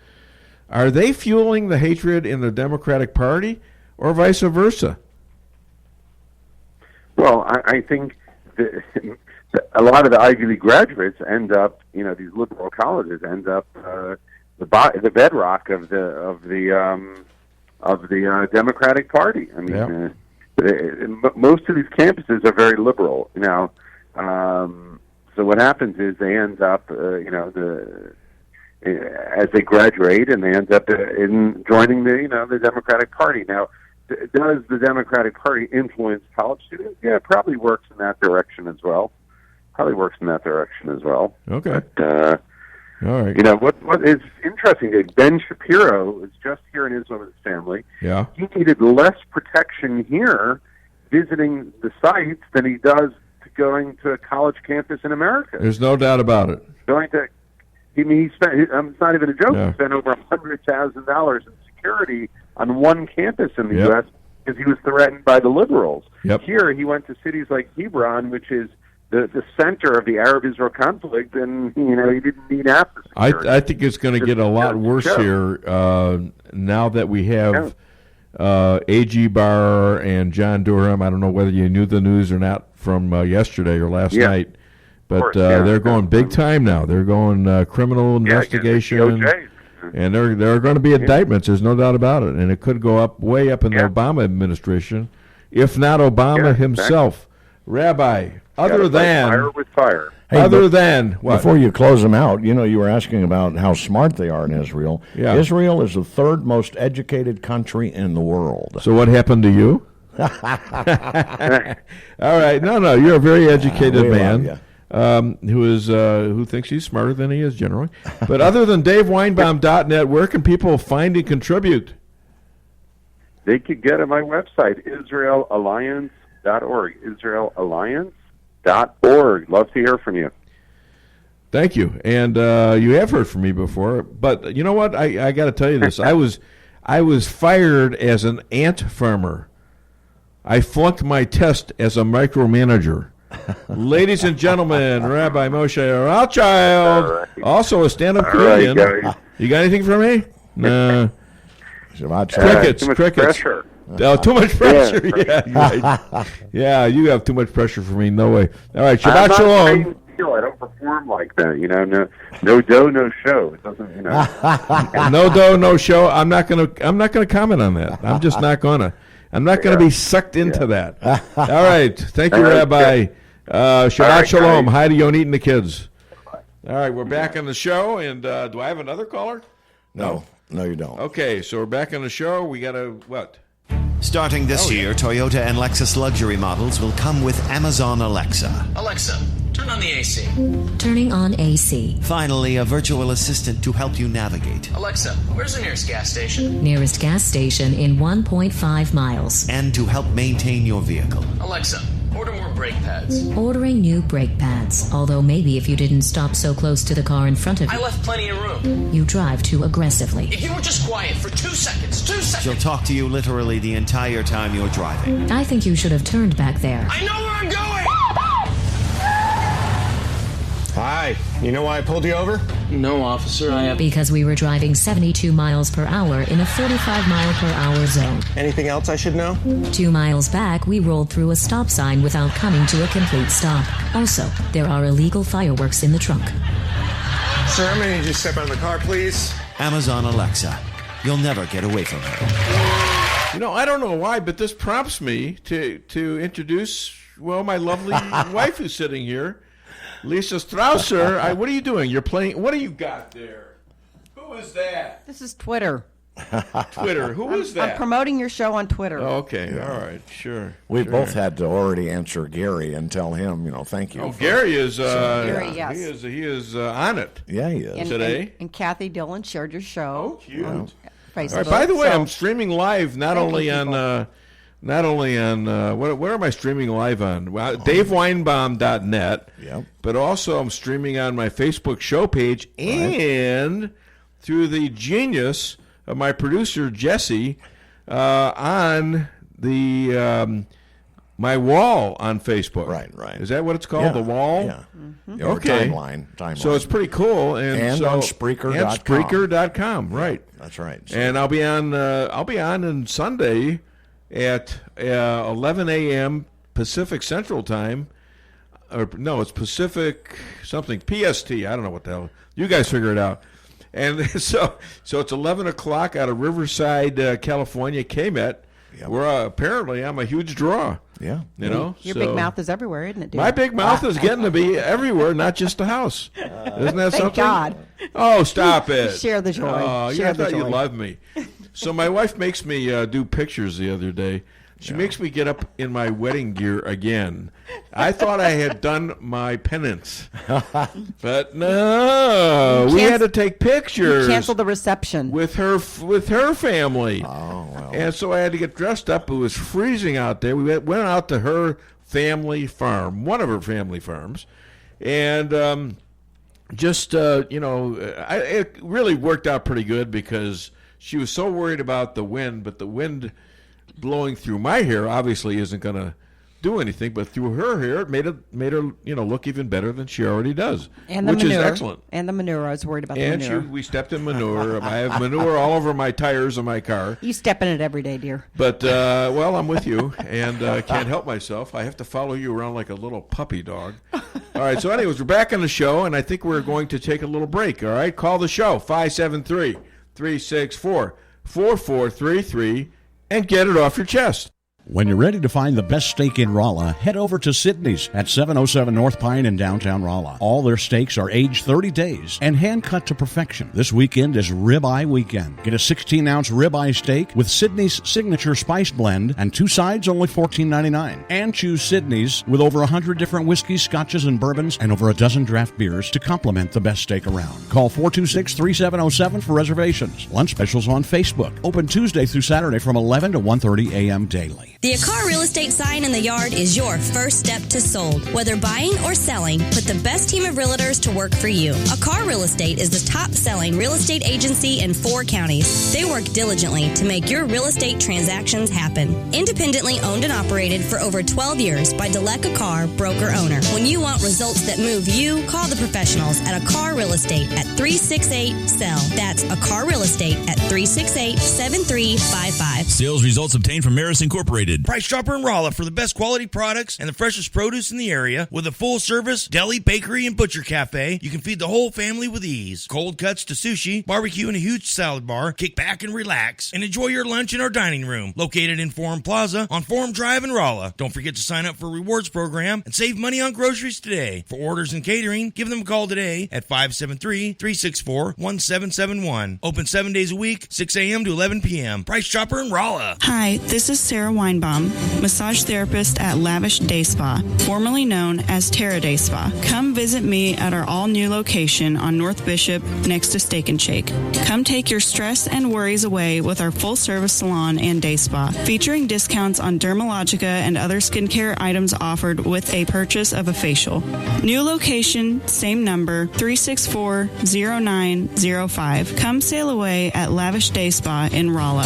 Are they fueling the hatred in the Democratic Party, or vice versa? Well, I think a lot of the Ivy League graduates end up, these liberal colleges end up the bedrock of the Democratic Party. I mean, most of these campuses are very liberal now. So what happens is they end up, as they graduate, and they end up in joining the Democratic Party. Now, does the Democratic Party influence college students? Yeah, it probably works in that direction as well. Okay. But, all right. What is interesting is Ben Shapiro is just here in Israel with his family. Yeah. He needed less protection here visiting the sites than he does going to a college campus in America. There's no doubt about it. He spent, it's not even a joke, he spent over $100,000 in security on one campus in the U.S. because he was threatened by the liberals. Here, he went to cities like Hebron, which is the center of the Arab-Israel conflict, and he didn't need half the security. I think it's going to get a lot worse here now that we have A.G. Barr and John Durham. I don't know whether you knew the news or not from yesterday or last night, but they're going big time now. They're going criminal investigation, and there are going to be indictments. There's no doubt about it, and it could go way up in the Obama administration, if not Obama himself. Rabbi, fire with fire. Hey, what? Before you close them out, you were asking about how smart they are in Israel. Yeah. Israel is the third most educated country in the world. So what happened to you? All right. No, you're a very educated man who thinks he's smarter than he is generally. But other than DaveWeinbaum.net, where can people find and contribute? They could get on my website, IsraelAlliance.org. IsraelAlliance.org. Love to hear from you. Thank you. And you have heard from me before, but you know what? I got to tell you this. I was fired as an ant farmer. I flunked my test as a micromanager. Ladies and gentlemen, Rabbi Moshe Rothchild, also a stand-up comedian. You got anything for me? Nah. Crickets. Pressure. Oh, too much pressure. Yeah, you have too much pressure for me. No way. All right, Shabbat Shalom. I don't perform like that. No dough, no show. It doesn't. No dough, no show. I'm not gonna comment on that. I'm just not gonna. I'm not going to be sucked into that. All right. Thank you, Rabbi. Shabbat Shalom. Hi to Yonit and the kids. All right. We're back on the show. And do I have another caller? No, you don't. Okay. So we're back on the show. We got to what? Starting this year, Toyota and Lexus luxury models will come with Amazon Alexa. Alexa, turn on the AC. Turning on AC. Finally, a virtual assistant to help you navigate. Alexa, where's the nearest gas station? Nearest gas station in 1.5 miles. And to help maintain your vehicle. Alexa, Order more brake pads. Ordering new brake pads. Although maybe if you didn't stop so close to the car in front of you. I left plenty of room. You drive too aggressively. If you were just quiet for 2 seconds, 2 seconds. She'll talk to you literally the entire time you're driving. I think you should have turned back there. I know where I'm going! Hi. You know why I pulled you over? No, officer, I have... Because we were driving 72 miles per hour in a 45-mile-per-hour zone. Anything else I should know? 2 miles back, we rolled through a stop sign without coming to a complete stop. Also, there are illegal fireworks in the trunk. Sir, I'm going to need you to step out of the car, please. Amazon Alexa. You'll never get away from her. You know, I don't know why, but this prompts me to introduce, well, my lovely wife who's sitting here, Lisa Strausser. What are you doing? You're playing. What do you got there? Who is that? This is Twitter. Twitter. Who is that? I'm promoting your show on Twitter. Oh, okay. Yeah. All right. Sure. We both had to already answer Gary and tell him, thank you. Oh, Gary is. Gary, yes. He is on it. Yeah, he is. Today. And Kathy Dillon shared your show. Oh, cute. Facebook. All right, by the way, I'm streaming live not only on what am I streaming live on? Well, DaveWeinbaum.net. Yep. But also I'm streaming on my Facebook show page and through the genius of my producer Jesse on the my wall on Facebook. Right. Is that what it's called? Yeah. The wall? Yeah. Mm-hmm. Okay. Timeline. So it's pretty cool. And on Spreaker.com. And Spreaker.com, right. That's right. So. And I'll be on Sunday at 11 a.m. Pacific Central Time. Or no, it's Pacific something, PST. I don't know what the hell. You guys figure it out. And so it's 11 o'clock out of Riverside, California, KMET, where apparently I'm a huge draw. Yeah. Your big mouth is everywhere, isn't it, dude? My big mouth is getting to be everywhere, not just the house. Isn't that Thank something? God. Oh, stop it. Share the joy. Oh, Share I the thought you joy. loved me. So my wife makes me do pictures the other day. She makes me get up in my wedding gear again. I thought I had done my penance. But no, we had to take pictures. You canceled the reception. With her family. Oh, well. And so I had to get dressed up. It was freezing out there. We went out to her family farm, one of her family farms. And it really worked out pretty good because she was so worried about the wind, but the wind blowing through my hair obviously isn't going to do anything, but through her hair it made her look even better than she already does, and the which manure, is excellent. And the manure, I was worried about the manure. We stepped in manure. I have manure all over my tires of my car. You step in it every day, dear. But well, I'm with you, and I can't help myself. I have to follow you around like a little puppy dog. All right, so anyways, we're back on the show, and I think we're going to take a little break. All right, call the show 573-364-4433 and get it off your chest. When you're ready to find the best steak in Rolla, head over to Sydney's at 707 North Pine in downtown Rolla. All their steaks are aged 30 days and hand-cut to perfection. This weekend is Ribeye Weekend. Get a 16-ounce ribeye steak with Sydney's signature spice blend and 2 sides only $14.99. And choose Sydney's with over 100 different whiskeys, scotches, and bourbons and over a dozen draft beers to complement the best steak around. Call 426-3707 for reservations. Lunch specials on Facebook. Open Tuesday through Saturday from 11 to 1:30 a.m. daily. The Akar Real Estate sign in the yard is your first step to sold. Whether buying or selling, put the best team of realtors to work for you. Akar Real Estate is the top-selling real estate agency in 4 counties. They work diligently to make your real estate transactions happen. Independently owned and operated for over 12 years by Delek Akar, broker-owner. When you want results that move you, call the professionals at Akar Real Estate at 368-SELL. That's Akar Real Estate at 368-7355. Sales results obtained from Maris Incorporated. Price Chopper in Rolla for the best quality products and the freshest produce in the area. With a full-service deli, bakery, and butcher cafe, you can feed the whole family with ease. Cold cuts to sushi, barbecue, and a huge salad bar. Kick back and relax and enjoy your lunch in our dining room, located in Forum Plaza on Forum Drive in Rolla. Don't forget to sign up for a rewards program and save money on groceries today. For orders and catering, give them a call today at 573-364-1771. Open 7 days a week, 6 a.m. to 11 p.m. Price Chopper in Rolla. Hi, this is Sarah Weinbaum Weinbaum, massage therapist at Lavish Day Spa, formerly known as Terra Day Spa. Come visit me at our all-new location on North Bishop next to Steak and Shake. Come take your stress and worries away with our full-service salon and day spa, featuring discounts on Dermalogica and other skincare items offered with a purchase of a facial. New location, same number, 364-0905. Come sail away at Lavish Day Spa in Rolla.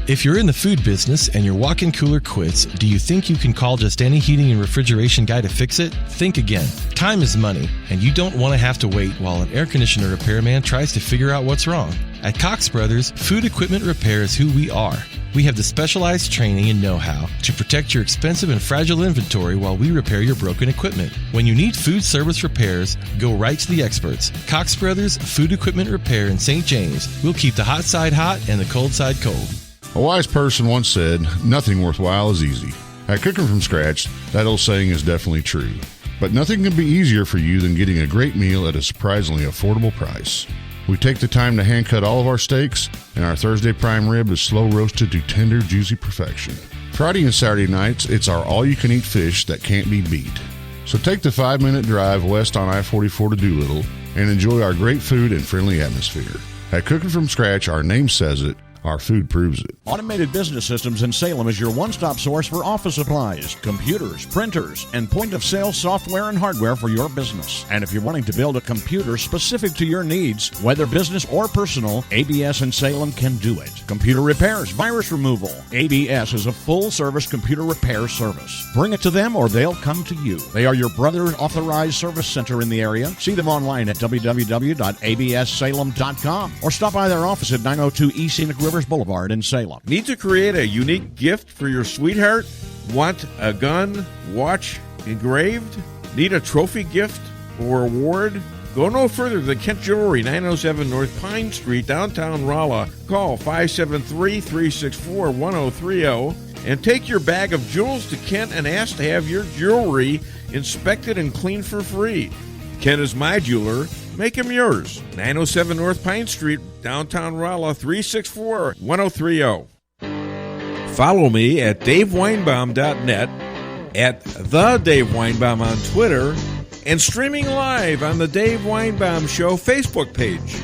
If you're in the food business and your walk-in cooler quits, do you think you can call Just Any Heating and Refrigeration Guy to fix it? Think again. Time is money, and you don't want to have to wait while an air conditioner repairman tries to figure out what's wrong. At Cox Brothers, food equipment repair is who we are. We have the specialized training and know-how to protect your expensive and fragile inventory while we repair your broken equipment. When you need food service repairs, go right to the experts. Cox Brothers Food Equipment Repair in St. James. We'll keep the hot side hot and the cold side cold. A wise person once said, "Nothing worthwhile is easy." At Cooking From Scratch, that old saying is definitely true. But nothing can be easier for you than getting a great meal at a surprisingly affordable price. We take the time to hand-cut all of our steaks, and our Thursday prime rib is slow-roasted to tender, juicy perfection. Friday and Saturday nights, it's our all-you-can-eat fish that can't be beat. So take the 5-minute drive west on I-44 to Doolittle and enjoy our great food and friendly atmosphere. At Cooking From Scratch, our name says it. Our food proves it. Automated Business Systems in Salem is your one-stop source for office supplies, computers, printers, and point-of-sale software and hardware for your business. And if you're wanting to build a computer specific to your needs, whether business or personal, ABS in Salem can do it. Computer repairs, virus removal. ABS is a full-service computer repair service. Bring it to them or they'll come to you. They are your brother authorized service center in the area. See them online at www.abssalem.com or stop by their office at 902 East Scenic Rivers Boulevard in Salem. Need to create a unique gift for your sweetheart? Want a gun, watch engraved? Need a trophy gift or award? Go no further than Kent Jewelry, 907 North Pine Street, downtown Rolla. Call 573-364-1030 and take your bag of jewels to Kent and ask to have your jewelry inspected and cleaned for free. Kent is my jeweler. Make him yours. 907 North Pine Street, downtown Rolla, 364-1030. Follow me at DaveWeinbaum.net, at The Dave Weinbaum on Twitter, and streaming live on the Dave Weinbaum Show Facebook page.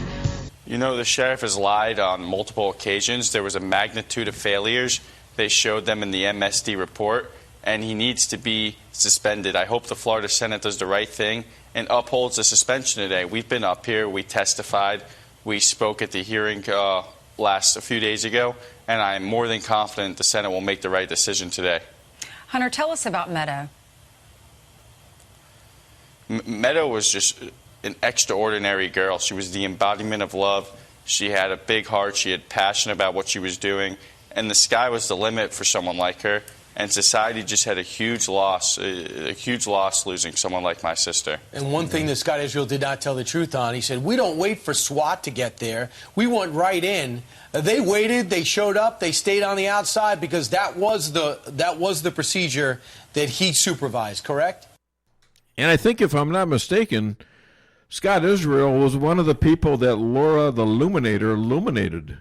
You know, the sheriff has lied on multiple occasions. There was a magnitude of failures. They showed them in the MSD report, and he needs to be suspended. I hope the Florida Senate does the right thing and upholds the suspension today. We've been up here, we testified, we spoke at the hearing a few days ago, and I'm more than confident the Senate will make the right decision today. Hunter, tell us about Meadow. Meadow was just an extraordinary girl. She was the embodiment of love. She had a big heart. She had passion about what she was doing, and the sky was the limit for someone like her. And society just had a huge loss losing someone like my sister. And one thing that Scott Israel did not tell the truth on, he said, we don't wait for SWAT to get there. We went right in. They waited, they showed up, they stayed on the outside because that was the procedure that he supervised, correct? And I think, if I'm not mistaken, Scott Israel was one of the people that Laura the Luminator illuminated.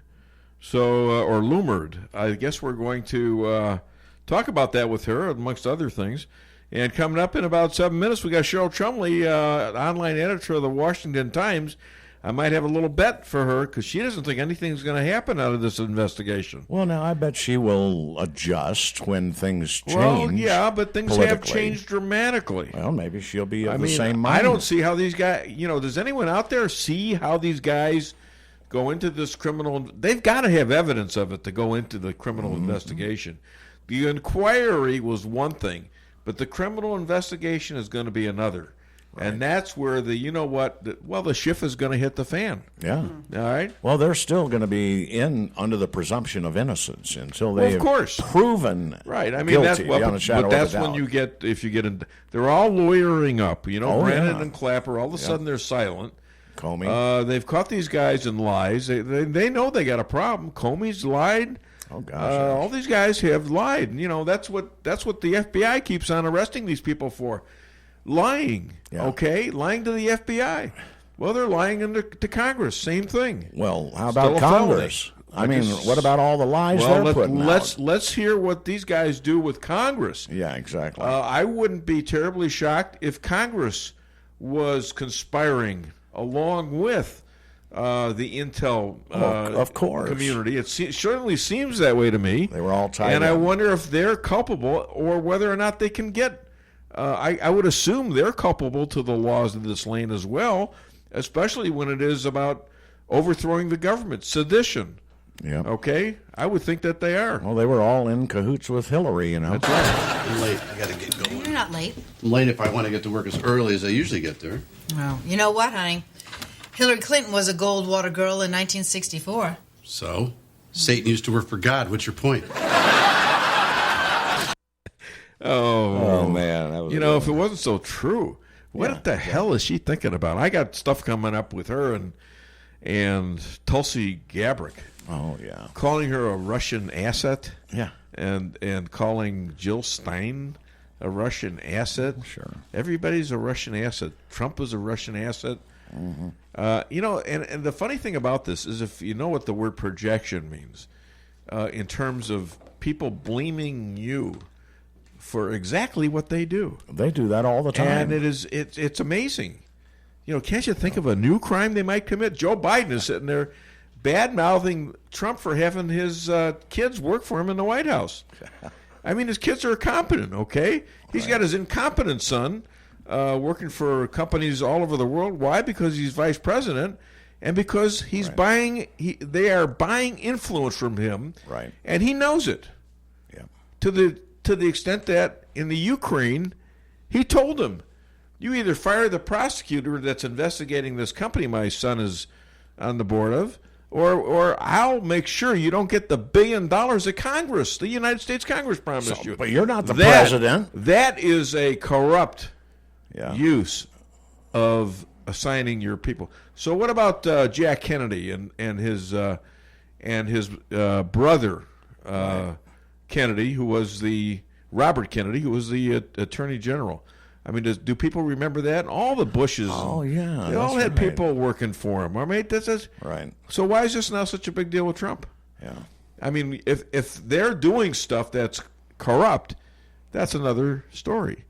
So, or Loomered. I guess we're going to talk about that with her, amongst other things. And coming up in about 7 minutes, we got Cheryl Chumley, online editor of the Washington Times. I might have a little bet for her because she doesn't think anything's going to happen out of this investigation. Well, now, I bet she will adjust when things change. Well, yeah, but things have changed dramatically. Well, maybe she'll be of the same mind. I don't see how these guys, does anyone out there see how these guys go into this criminal? They've got to have evidence of it to go into the criminal investigation. The inquiry was one thing, but the criminal investigation is going to be another. Right. And that's where the shift is going to hit the fan. Yeah. All right. Well, they're still going to be under the presumption of innocence until they have proven guilty. But that's when if you get in, they're all lawyering up. Brandon and Clapper, all of a sudden they're silent. Comey. They've caught these guys in lies. They know they got a problem. Comey's lied. Oh gosh! All these guys have lied. That's what the FBI keeps on arresting these people for, lying. Yeah. Okay, lying to the FBI. Well, they're lying to Congress. Same thing. Well, how about Congress? I mean, what about all the lies they're putting out? Let's hear what these guys do with Congress. Yeah, exactly. I wouldn't be terribly shocked if Congress was conspiring along with the intel of course. community. It certainly seems that way to me. They were all tied and in. I wonder if they're culpable or whether or not they can get I would assume they're culpable to the laws of this land as well, especially when it is about overthrowing the government, sedition. Yeah. Okay? I would think that they are. Well, they were all in cahoots with Hillary, you know. That's right. I'm late. I got to get going. You're not late. I'm late if I want to get to work as early as I usually get there. Well, you know what, honey? Hillary Clinton was a Goldwater girl in 1964. So? Satan used to work for God. What's your point? Oh man. That was if it wasn't so true, what the hell is she thinking about? I got stuff coming up with her and Tulsi Gabbard. Oh, yeah. Calling her a Russian asset. Yeah. And calling Jill Stein a Russian asset. Sure. Everybody's a Russian asset. Trump is a Russian asset. Mm-hmm. And the funny thing about this is if you know what the word projection means, in terms of people blaming you for exactly what they do. They do that all the time. And it's amazing. Can't you think of a new crime they might commit? Joe Biden is sitting there bad-mouthing Trump for having his kids work for him in the White House. I mean, his kids are competent, okay? He's got his incompetent son working for companies all over the world. Why? Because he's vice president and because he's they are buying influence from him. Right. And he knows it. Yeah. To the extent that in the Ukraine, he told them, you either fire the prosecutor that's investigating this company my son is on the board of, or I'll make sure you don't get the $1 billion that Congress, the United States Congress promised you. But you're not the president. That is a corrupt use of assigning your people. So what about Jack Kennedy and his brother Kennedy, who was Robert Kennedy, who was the Attorney General? I mean, do people remember that? All the Bushes. Oh, yeah. They all had people working for them. I mean, that's right. So why is this now such a big deal with Trump? Yeah. I mean, if they're doing stuff that's corrupt, that's another story.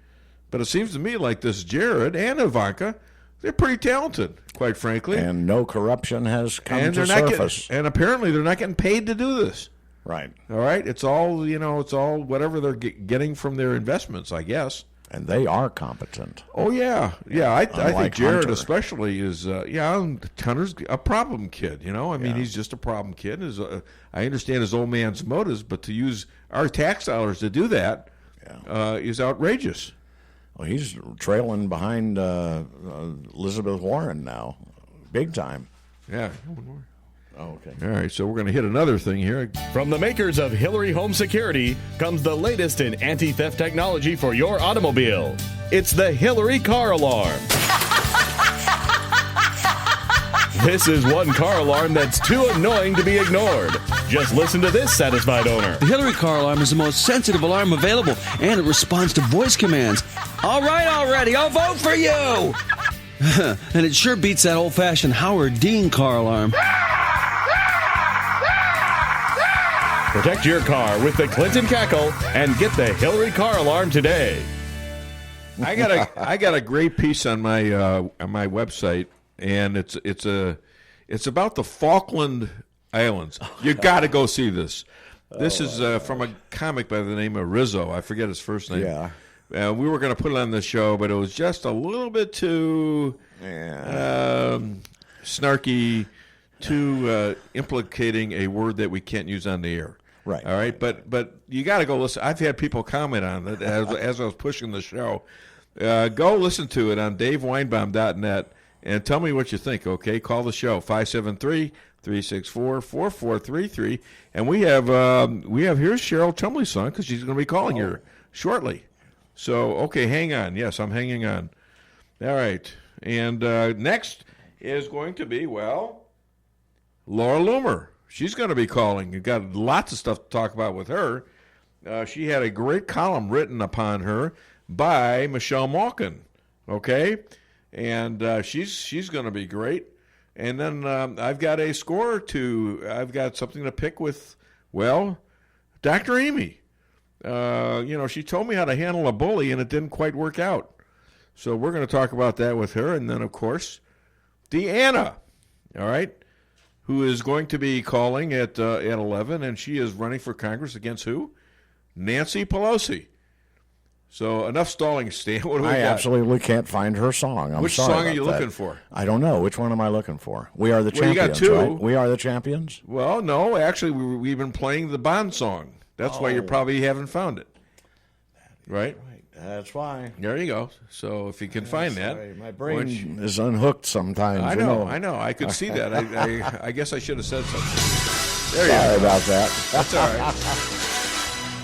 But it seems to me like this Jared and Ivanka, they're pretty talented, quite frankly. And no corruption has come to surface. And apparently they're not getting paid to do this. Right. All right? It's all, it's all whatever they're getting from their investments, I guess. And they are competent. Oh, yeah. Yeah, I think Jared Hunter. especially is, Hunter's a problem kid, I mean, he's just a problem kid. I understand his old man's motives, but to use our tax dollars to do that is outrageous. Well, he's trailing behind Elizabeth Warren now, big time. Yeah. Oh, okay. All right, so we're going to hit another thing here. From the makers of Hillary Home Security comes the latest in anti-theft technology for your automobile. It's the Hillary Car Alarm. This is one car alarm that's too annoying to be ignored. Just listen to this satisfied owner. The Hillary Car Alarm is the most sensitive alarm available, and it responds to voice commands. All right already, I'll vote for you! And it sure beats that old-fashioned Howard Dean car alarm. Protect your car with the Clinton Cackle and get the Hillary Car Alarm today. I got a great piece on my website, and it's about the Falkland Islands. You got to go see this. This is from a comic by the name of Rizzo. I forget his first name. Yeah. We were going to put it on the show, but it was just a little bit too snarky, too implicating a word that we can't use on the air. Right. All right. But you got to go listen. I've had people comment on it as I was pushing the show. Go listen to it on DaveWeinbaum.net and tell me what you think. Okay. Call the show 573-364-4433, and we have here's Cheryl Chumley's son because she's going to be calling here shortly. So okay, hang on. Yes, I'm hanging on. All right. And next is going to be Laura Loomer. She's going to be calling. You've got lots of stuff to talk about with her. She had a great column written upon her by Michelle Malkin, okay? And she's going to be great. And then I've got a score I've got something to pick with, well, Dr. Amy. She told me how to handle a bully, and it didn't quite work out. So we're going to talk about that with her. And then, of course, DeAnna, all right, who is going to be calling at 11, and she is running for Congress against who? Nancy Pelosi. So enough stalling, Stan. What do we got? I absolutely can't find her song. Which song are you looking for? I don't know. Which one am I looking for? We Are the Well, Champions, you got two. right? We Are the Champions? Well, no. Actually, we've been playing the Bond song. That's why you probably haven't found it. Right? That's why. There you go. So if you can find that. Right. My brain is unhooked sometimes. I know. I could see that. I guess I should have said something. There Sorry you go. about that. That's all right.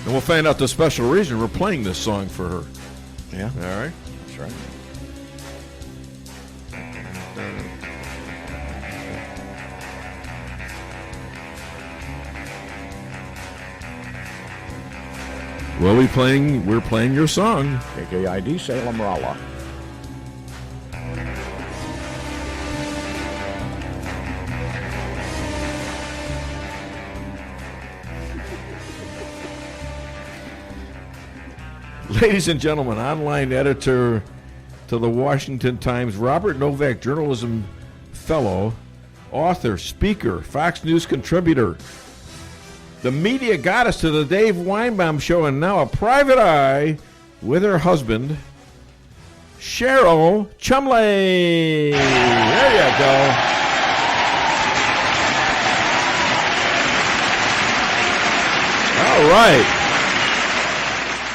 And we'll find out the special reason we're playing this song for her. Yeah. All right. That's right. We're playing your song. KKID Salem Rolla. Ladies and gentlemen, online editor to the Washington Times, Robert Novak, journalism fellow, author, speaker, Fox News contributor, the media goddess to the Dave Weinbaum Show, and now a private eye with her husband, Cheryl Chumley. There you go. All right.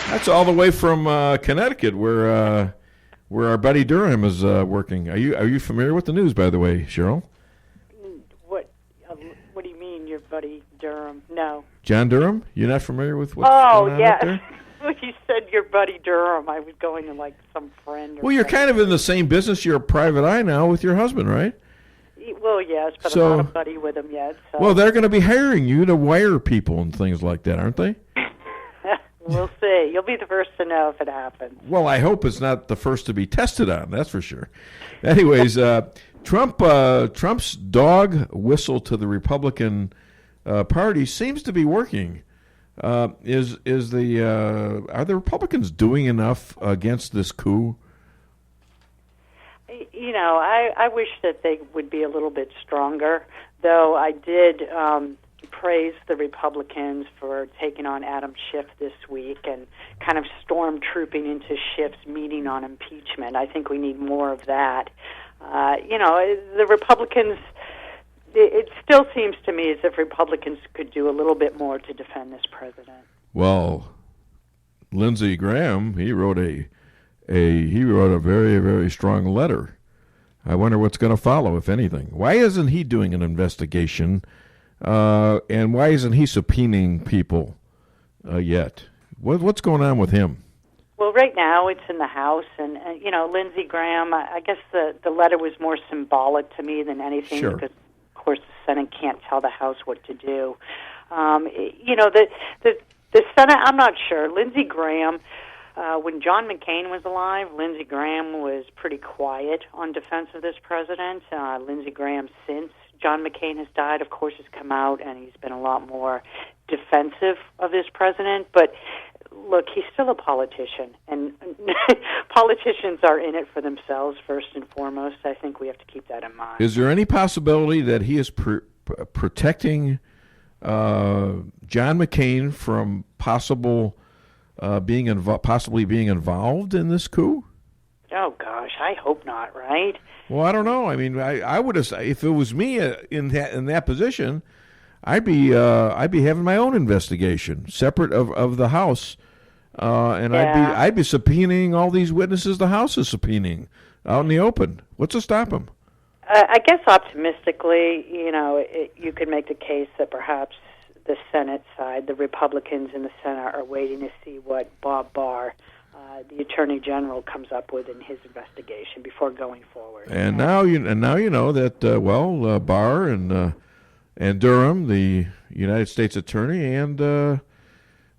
That's all the way from Connecticut, where our buddy Durham is working. Are you familiar with the news, by the way, Cheryl? What do you mean, your buddy Durham? No. John Durham? You're not familiar with what's going on up there? When you said your buddy Durham, I was going to like some friend. Well, you're kind of in the same business. You're a private eye now with your husband, right? Well, yes, but So- I'm not a buddy with him yet. So. Well, they're going to be hiring you to wire people and things like that, aren't they? We'll see. You'll be the first to know if it happens. Well, I hope it's not the first to be tested on. That's for sure. Anyways, Trump's dog whistle to the Republican Party seems to be working. Are the Republicans doing enough against this coup? You know, I wish that they would be a little bit stronger, though I did praise the Republicans for taking on Adam Schiff this week and kind of stormtrooping into Schiff's meeting on impeachment. I think we need more of that. The Republicans, it still seems to me as if Republicans could do a little bit more to defend this president. Well, Lindsey Graham, he wrote a very, very strong letter. I wonder what's going to follow, if anything. Why isn't he doing an investigation? And why isn't he subpoenaing people yet? What's going on with him? Well, right now it's in the House, and Lindsey Graham, I guess the letter was more symbolic to me than anything, Sure. because, of course, the Senate can't tell the House what to do. The Senate, I'm not sure. Lindsey Graham, when John McCain was alive, Lindsey Graham was pretty quiet on defense of this president. Lindsey Graham, since John McCain has died, of course, has come out, and he's been a lot more defensive of this president. But look, he's still a politician, and politicians are in it for themselves first and foremost. I think we have to keep that in mind. Is there any possibility that he is protecting John McCain from possibly being involved in this coup? Oh gosh, I hope not. Right? Well, I don't know. I mean, I would have, if it was me in that position, I'd be having my own investigation separate of the House, and Yeah. I'd be subpoenaing all these witnesses the House is subpoenaing out in the open. What's to stop him? I guess optimistically, you could make the case that perhaps the Senate side, the Republicans in the Senate, are waiting to see what Bob Barr, the Attorney General, comes up with in his investigation before going forward. And now you know that Barr and Durham, the United States Attorney, and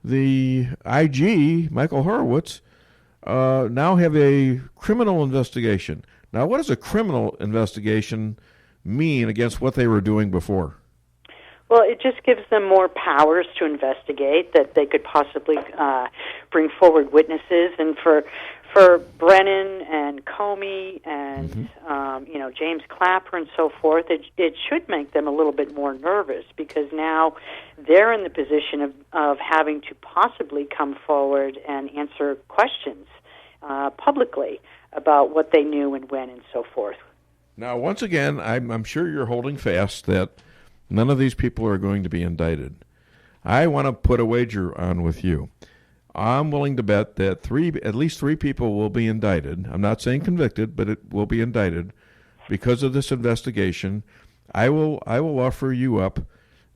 the IG, Michael Horowitz, now have a criminal investigation. Now, what does a criminal investigation mean against what they were doing before? Well, it just gives them more powers to investigate, that they could possibly bring forward witnesses. And for Brennan and Comey and James Clapper and so forth, it should make them a little bit more nervous, because now they're in the position of having to possibly come forward and answer questions publicly about what they knew and when and so forth. Now, once again, I'm sure you're holding fast that none of these people are going to be indicted. I want to put a wager on with you. I'm willing to bet that at least three people will be indicted. I'm not saying convicted, but it will be indicted because of this investigation. I will offer you up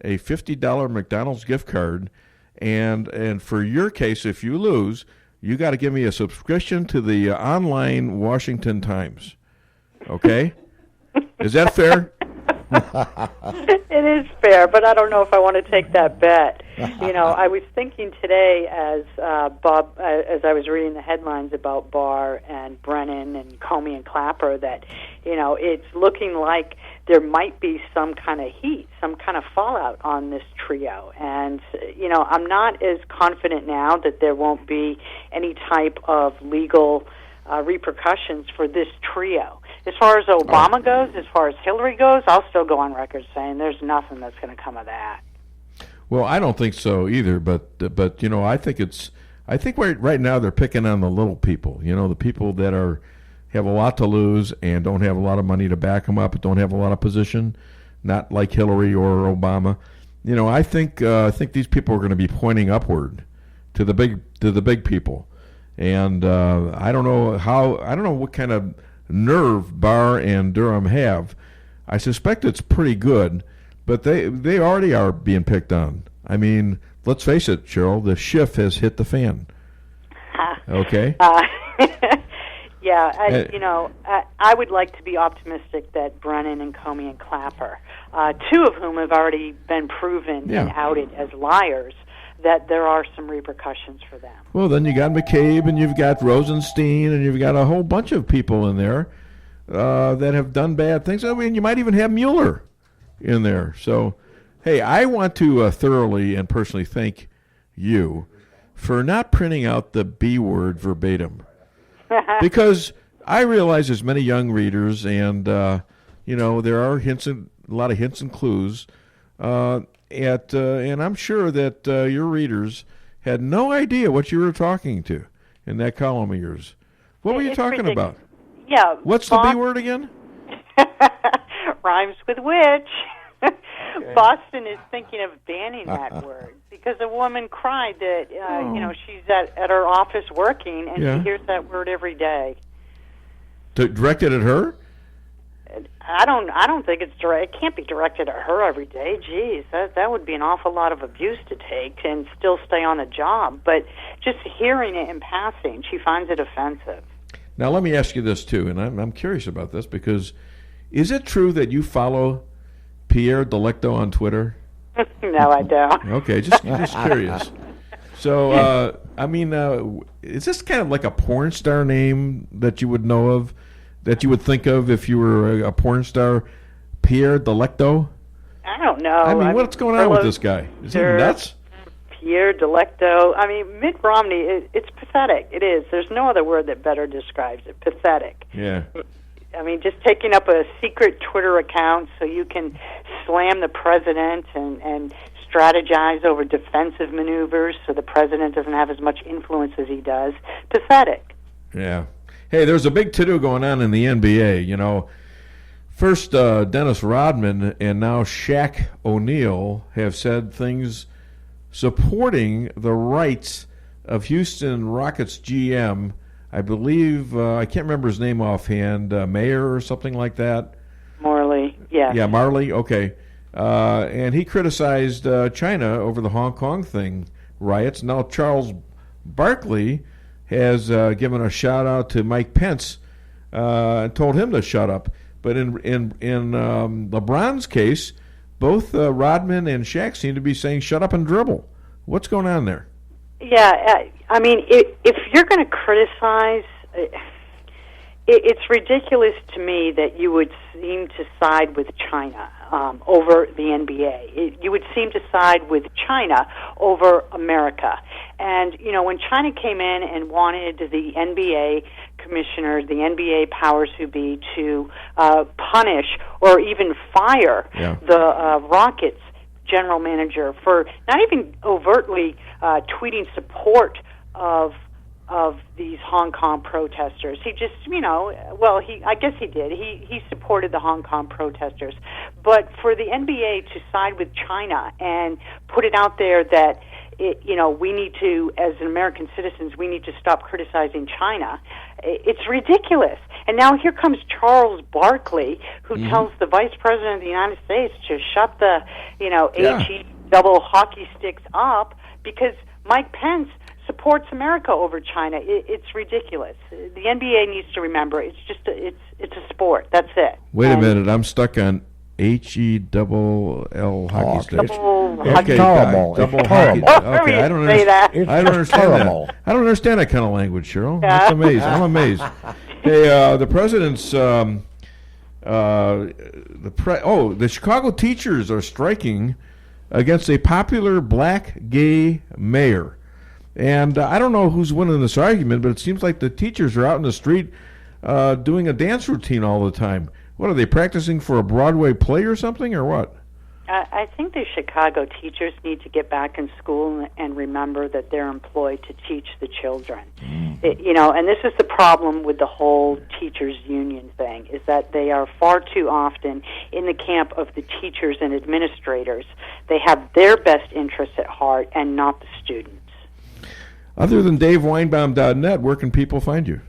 a $50 McDonald's gift card, and for your case, if you lose, you got to give me a subscription to the online Washington Times. Okay? Is that fair? It is fair, but I don't know if I want to take that bet. I was thinking today as I was reading the headlines about Barr and Brennan and Comey and Clapper, that it's looking like there might be some kind of heat, some kind of fallout on this trio. And I'm not as confident now that there won't be any type of legal repercussions for this trio. As far as Obama goes, as far as Hillary goes, I'll still go on record saying there's nothing that's going to come of that. Well, I don't think so either. But I think right now they're picking on the little people. The people that have a lot to lose and don't have a lot of money to back them up, don't have a lot of position, not like Hillary or Obama. I think these people are going to be pointing upward to the big people, and I don't know what kind of nerve Barr and Durham have. I suspect it's pretty good, but they already are being picked on. I mean, let's face it, Cheryl, the shift has hit the fan. Okay? Yeah, I would like to be optimistic that Brennan and Comey and Clapper, two of whom have already been proven and outed as liars, that there are some repercussions for them. Well, then you got McCabe, and you've got Rosenstein, and you've got a whole bunch of people in there that have done bad things. I mean, you might even have Mueller in there. So, hey, I want to thoroughly and personally thank you for not printing out the B word verbatim. Because I realize there's many young readers, and, there are a lot of hints and clues. And I'm sure that your readers had no idea what you were talking to in that column of yours. What were you talking about? Yeah. What's the B word again? Rhymes with which. Okay. Boston is thinking of banning that word because a woman cried that she's at her office working and she hears that word every day. Directed at her? I don't think it's direct. It can't be directed at her every day. Geez, that would be an awful lot of abuse to take and still stay on the job. But just hearing it in passing, she finds it offensive. Now let me ask you this too, and I'm curious about this because is it true that you follow Pierre Delecto on Twitter? No, I don't. Okay, just curious. So, is this kind of like a porn star name that you would know of? That you would think of if you were a porn star, Pierre Delecto? I don't know. I mean, what's going on with this guy? Is he nuts? Pierre Delecto. I mean, Mitt Romney, it's pathetic. It is. There's no other word that better describes it. Pathetic. Yeah. I mean, just taking up a secret Twitter account so you can slam the president and strategize over defensive maneuvers so the president doesn't have as much influence as he does. Pathetic. Yeah. Hey, there's a big to-do going on in the NBA. First Dennis Rodman and now Shaq O'Neal have said things supporting the rights of Houston Rockets GM. I believe, I can't remember his name offhand, Mayer or something like that. Marley, yeah. Yeah, Marley, okay. And he criticized China over the Hong Kong riots. Now Charles Barkley has given a shout-out to Mike Pence and told him to shut up. But in LeBron's case, both Rodman and Shaq seem to be saying shut up and dribble. What's going on there? Yeah, I mean, if you're going to criticize, It's ridiculous to me that you would seem to side with China over the NBA. You would seem to side with China over America. And, when China came in and wanted the NBA commissioner, the NBA powers who be, to punish or even fire the Rockets general manager for not even overtly tweeting support of these Hong Kong protesters. He just, I guess he did. He supported the Hong Kong protesters. But for the NBA to side with China and put it out there that, we need to, as American citizens, we need to stop criticizing China, it's ridiculous. And now here comes Charles Barkley, who tells the Vice President of the United States to shut the, HE double hockey sticks up because Mike Pence supports America over China. It's ridiculous. The NBA needs to remember it's just it's a sport. That's it. Wait a minute, I'm stuck on HE-double-L hockey stick. Double okay, terrible. Double It's hockey. terrible. Okay, I don't say that. I don't understand terrible. that. I don't understand that kind of language, Cheryl. That's amazing. I'm amazed. Hey, the president's the Chicago teachers are striking against a popular black gay mayor. And I don't know who's winning this argument, but it seems like the teachers are out in the street doing a dance routine all the time. What, are they practicing for a Broadway play or something, or what? I think the Chicago teachers need to get back in school and remember that they're employed to teach the children. And this is the problem with the whole teachers union thing, is that they are far too often in the camp of the teachers and administrators. They have their best interests at heart and not the students. Other than DaveWeinbaum.net, where can people find you?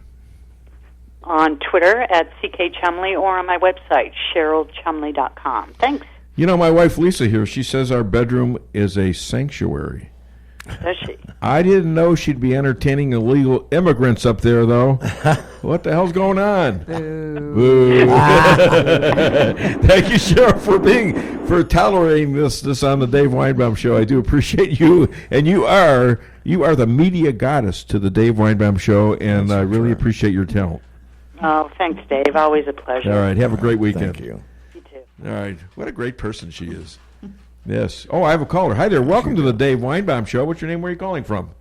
On Twitter at CKChumley or on my website, CherylChumley.com. Thanks. My wife Lisa here, she says our bedroom is a sanctuary. Does she? I didn't know she'd be entertaining illegal immigrants up there, though. What the hell's going on? Boo. Thank you, Cheryl, for tolerating this on the Dave Weinbaum Show. I do appreciate you, and you are the media goddess to the Dave Weinbaum Show, and I really appreciate your talent. Oh, thanks, Dave. Always a pleasure. All right, have a great weekend. Thank you. You too. All right, what a great person she is. Yes. Oh, I have a caller. Hi there. Welcome to the Dave Weinbaum Show. What's your name? Where are you calling from?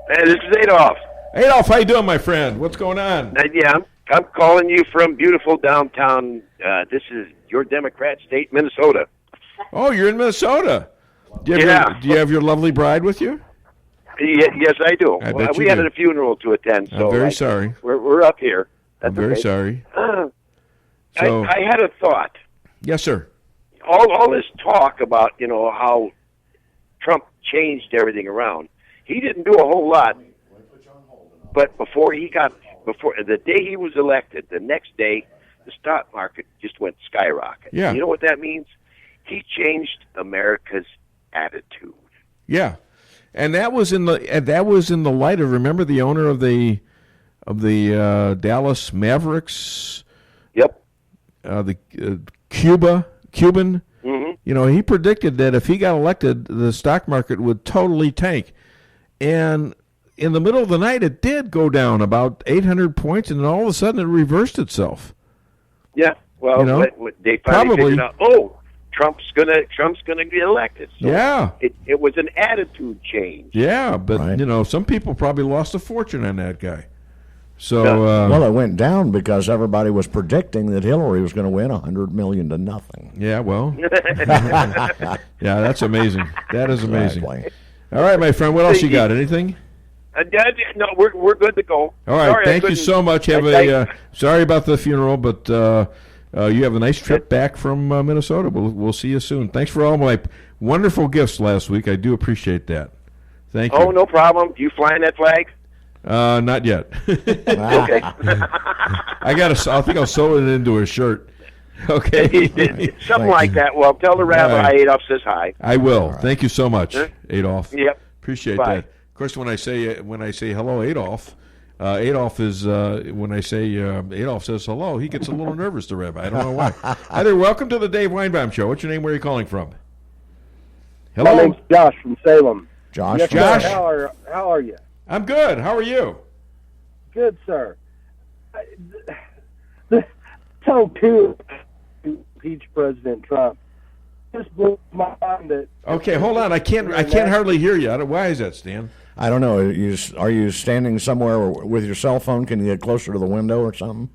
Hey, this is Adolf. Adolf, how you doing, my friend? What's going on? I'm calling you from beautiful downtown. This is your Democrat state, Minnesota. Oh, you're in Minnesota. Do you have your lovely bride with you? Yes, I do. I bet we you had do. a funeral to attend. So I'm very sorry. We're up here. I'm very sorry. I had a thought. Yes, sir. All this talk about, how Trump changed everything around. He didn't do a whole lot. But before the day he was elected, the next day, the stock market just went skyrocket. Yeah. You know what that means? He changed America's attitude. Yeah. And that was in the light of, remember, the owner of the Dallas Mavericks. Yep. The Cuban. Mm-hmm. He predicted that if he got elected, the stock market would totally tank. And in the middle of the night, it did go down about 800 points, and then all of a sudden it reversed itself. Yeah. Well, they finally figured out, Trump's gonna get elected. So yeah. It was an attitude change. Yeah, but some people probably lost a fortune on that guy. So well, it went down because everybody was predicting that Hillary was going to win $100 million to nothing. Yeah, well, yeah, that's amazing. That is amazing. Exactly. All right, my friend, what else you got? Anything? No, we're good to go. All right, thank you so much. Sorry about the funeral, but you have a nice trip back from Minnesota. We'll see you soon. Thanks for all my wonderful gifts last week. I do appreciate that. Thank you. Oh, no problem. Do you fly in that flag? Not yet. Okay. I think I'll sew it into a shirt. Okay. Something like that. Well, tell the rabbi Adolf says hi. I will. Right. Thank you so much, Adolf. Yep. Appreciate that. Of course, when I say hello, Adolf, Adolf is when I say Adolf says hello, he gets a little nervous. The rabbi. I don't know why. Hi there. Welcome to the Dave Weinbaum Show. What's your name? Where are you calling from? Hello. My name's Josh from Salem. Josh. Yes, Josh. How are you? I'm good. How are you? Good, sir. so too impeach President Trump. Just blew my mind that. Okay, hold on. I can't hardly hear you. Why is that, Stan? I don't know. Are you standing somewhere with your cell phone? Can you get closer to the window or something?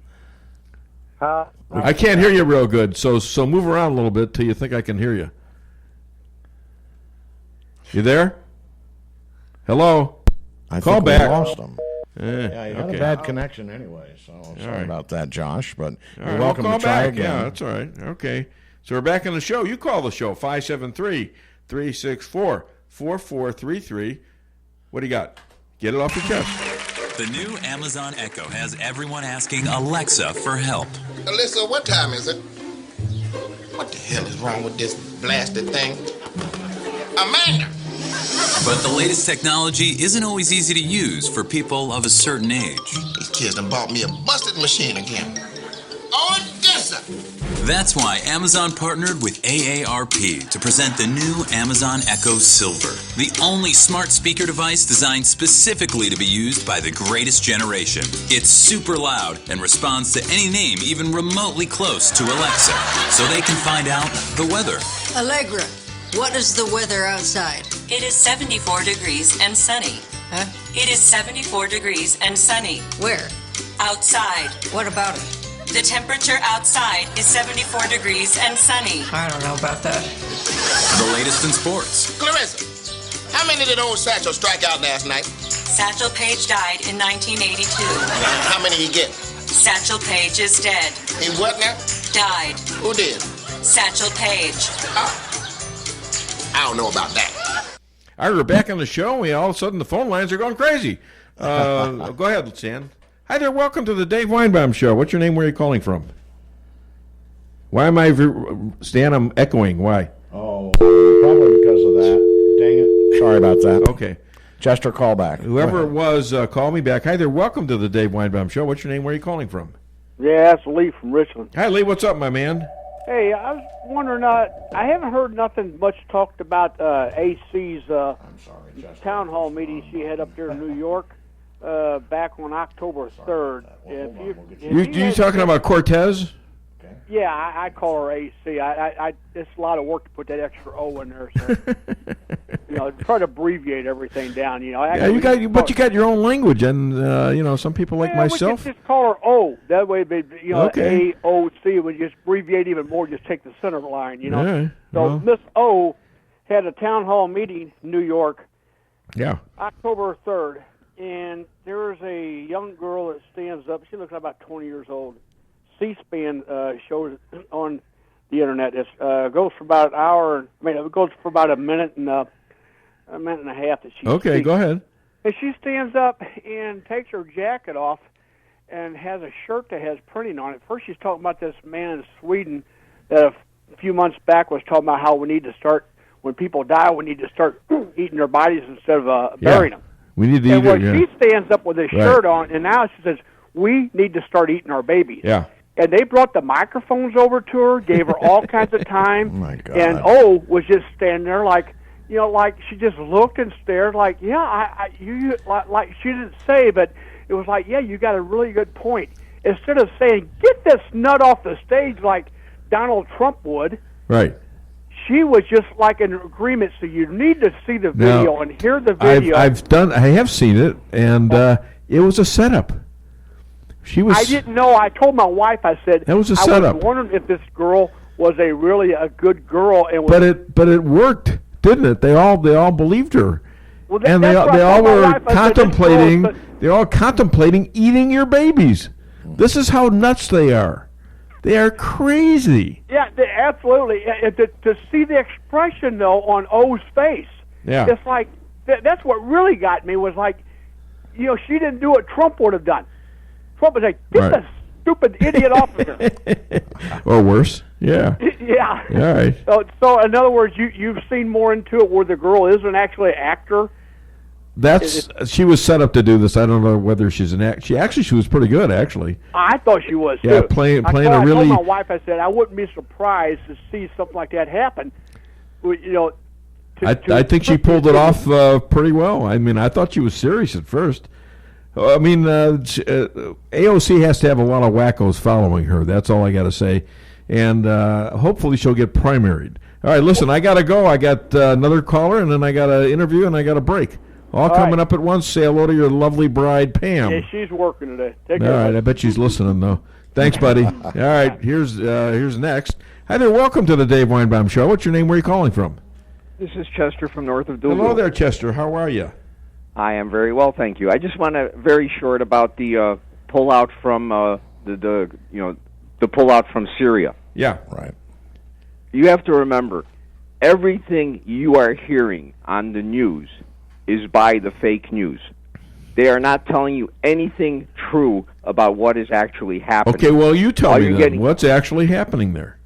I can't hear you real good. So move around a little bit till you think I can hear you. You there? Hello. I Call think back. We lost him. Yeah, you had a bad connection anyway, so sorry about that, Josh. But you're We'll welcome call to try back. again. Yeah, that's all right. Okay. So we're back on the show. You call the show, 573-364-4433. What do you got? Get it off your chest. The new Amazon Echo has everyone asking Alexa for help. Alyssa, what time is it? What the hell is wrong with this blasted thing? Amanda! But the latest technology isn't always easy to use for people of a certain age. These kids done bought me a busted machine again. Odessa! That's why Amazon partnered with AARP to present the new Amazon Echo Silver, the only smart speaker device designed specifically to be used by the greatest generation. It's super loud and responds to any name even remotely close to Alexa, so they can find out the weather. Allegra, what is the weather outside? It is 74 degrees and sunny. Huh? It is 74 degrees and sunny. Where? Outside. What about it? The temperature outside is 74 degrees and sunny. I don't know about that. The latest in sports. Clarissa, how many did old Satchel strike out last night? Satchel Paige died in 1982. How many he get? Satchel Paige is dead. In what now? Died. Who did? Satchel Paige. I don't know about that. All right, we're back on the show. All of a sudden, the phone lines are going crazy. Go ahead, Stan. Hi there. Welcome to the Dave Weinbaum Show. What's your name? Where are you calling from? Why am I, Stan? I'm echoing. Why? Oh, probably because of that. Dang it. Sorry about that. Okay. Chester, call back. Whoever it was, call me back. Hi there. Welcome to the Dave Weinbaum Show. What's your name? Where are you calling from? Yeah, that's Lee from Richland. Hi, Lee. What's up, my man? Hey, I was wondering, I haven't heard nothing much talked about AC's town hall meeting she had up there in New York back on October 3rd. You talking about Cortez? Yeah, I call her AC. It's a lot of work to put that extra O in there. So, try to abbreviate everything down. You got your own language, and some people like myself. We can just call her O. That way, Okay. AOC would just abbreviate even more. Just take the center line. Yeah, So Miss O had a town hall meeting in New York. Yeah. October 3rd, and there's a young girl that stands up. She looks like about 20 years old. C-SPAN shows it on the internet. It goes for about an hour. It goes for about a minute and a half that she Okay, speaks. go ahead. And she stands up and takes her jacket off and has a shirt that has printing on it. First, she's talking about this man in Sweden that a few months back was talking about how we need to start, when people die, we need to start eating their bodies instead of burying them. We need to And eat when it. she stands up with this shirt on, and now she says, we need to start eating our babies. Yeah. And they brought the microphones over to her, gave her all kinds of time. Oh, my God. And O was just standing there like she just looked and stared like, like she didn't say, but it was like, yeah, you got a really good point. Instead of saying, get this nut off the stage like Donald Trump would. Right. She was just like in agreement. So you need to see the video and hear the video. I have seen it, and it was a setup. I didn't know. I told my wife. I said that was a I setup. was wondering if this girl was really a good girl. And was, But it worked, didn't it? They all believed her, well, and they all were contemplating. They're all contemplating eating your babies. This is how nuts they are. They are crazy. Yeah, absolutely. To see the expression though on O's face, it's like that's what really got me. Was like, she didn't do what Trump would have done. Trump was like, get the stupid idiot off of her. Or worse, yeah. Yeah. All right. So in other words, you've seen more into it where the girl isn't actually an actor. She was set up to do this. I don't know whether she's an act. She was pretty good, actually. I thought she was too. Yeah, playing a really. I told my wife, I said I wouldn't be surprised to see something like that happen. I think she pulled it off pretty well. I mean, I thought she was serious at first. I mean, AOC has to have a lot of wackos following her. That's all I got to say. And hopefully she'll get primaried. All right, listen, I got to go. I got another caller, and then I got an interview, and I got a break. All coming up at once. Say hello to your lovely bride, Pam. Yeah, she's working today. Take All care. right, I bet she's listening, though. Thanks, buddy. All right, here's next. Hi there, welcome to the Dave Weinbaum Show. What's your name? Where are you calling from? This is Chester from north of Duluth. Hello there, Chester. How are you? I am very well, thank you. I just want to very short about the pullout from the pullout from Syria. Yeah, right. You have to remember, everything you are hearing on the news is by the fake news. They are not telling you anything true about what is actually happening. Okay, well, you tell me then. What's actually happening there?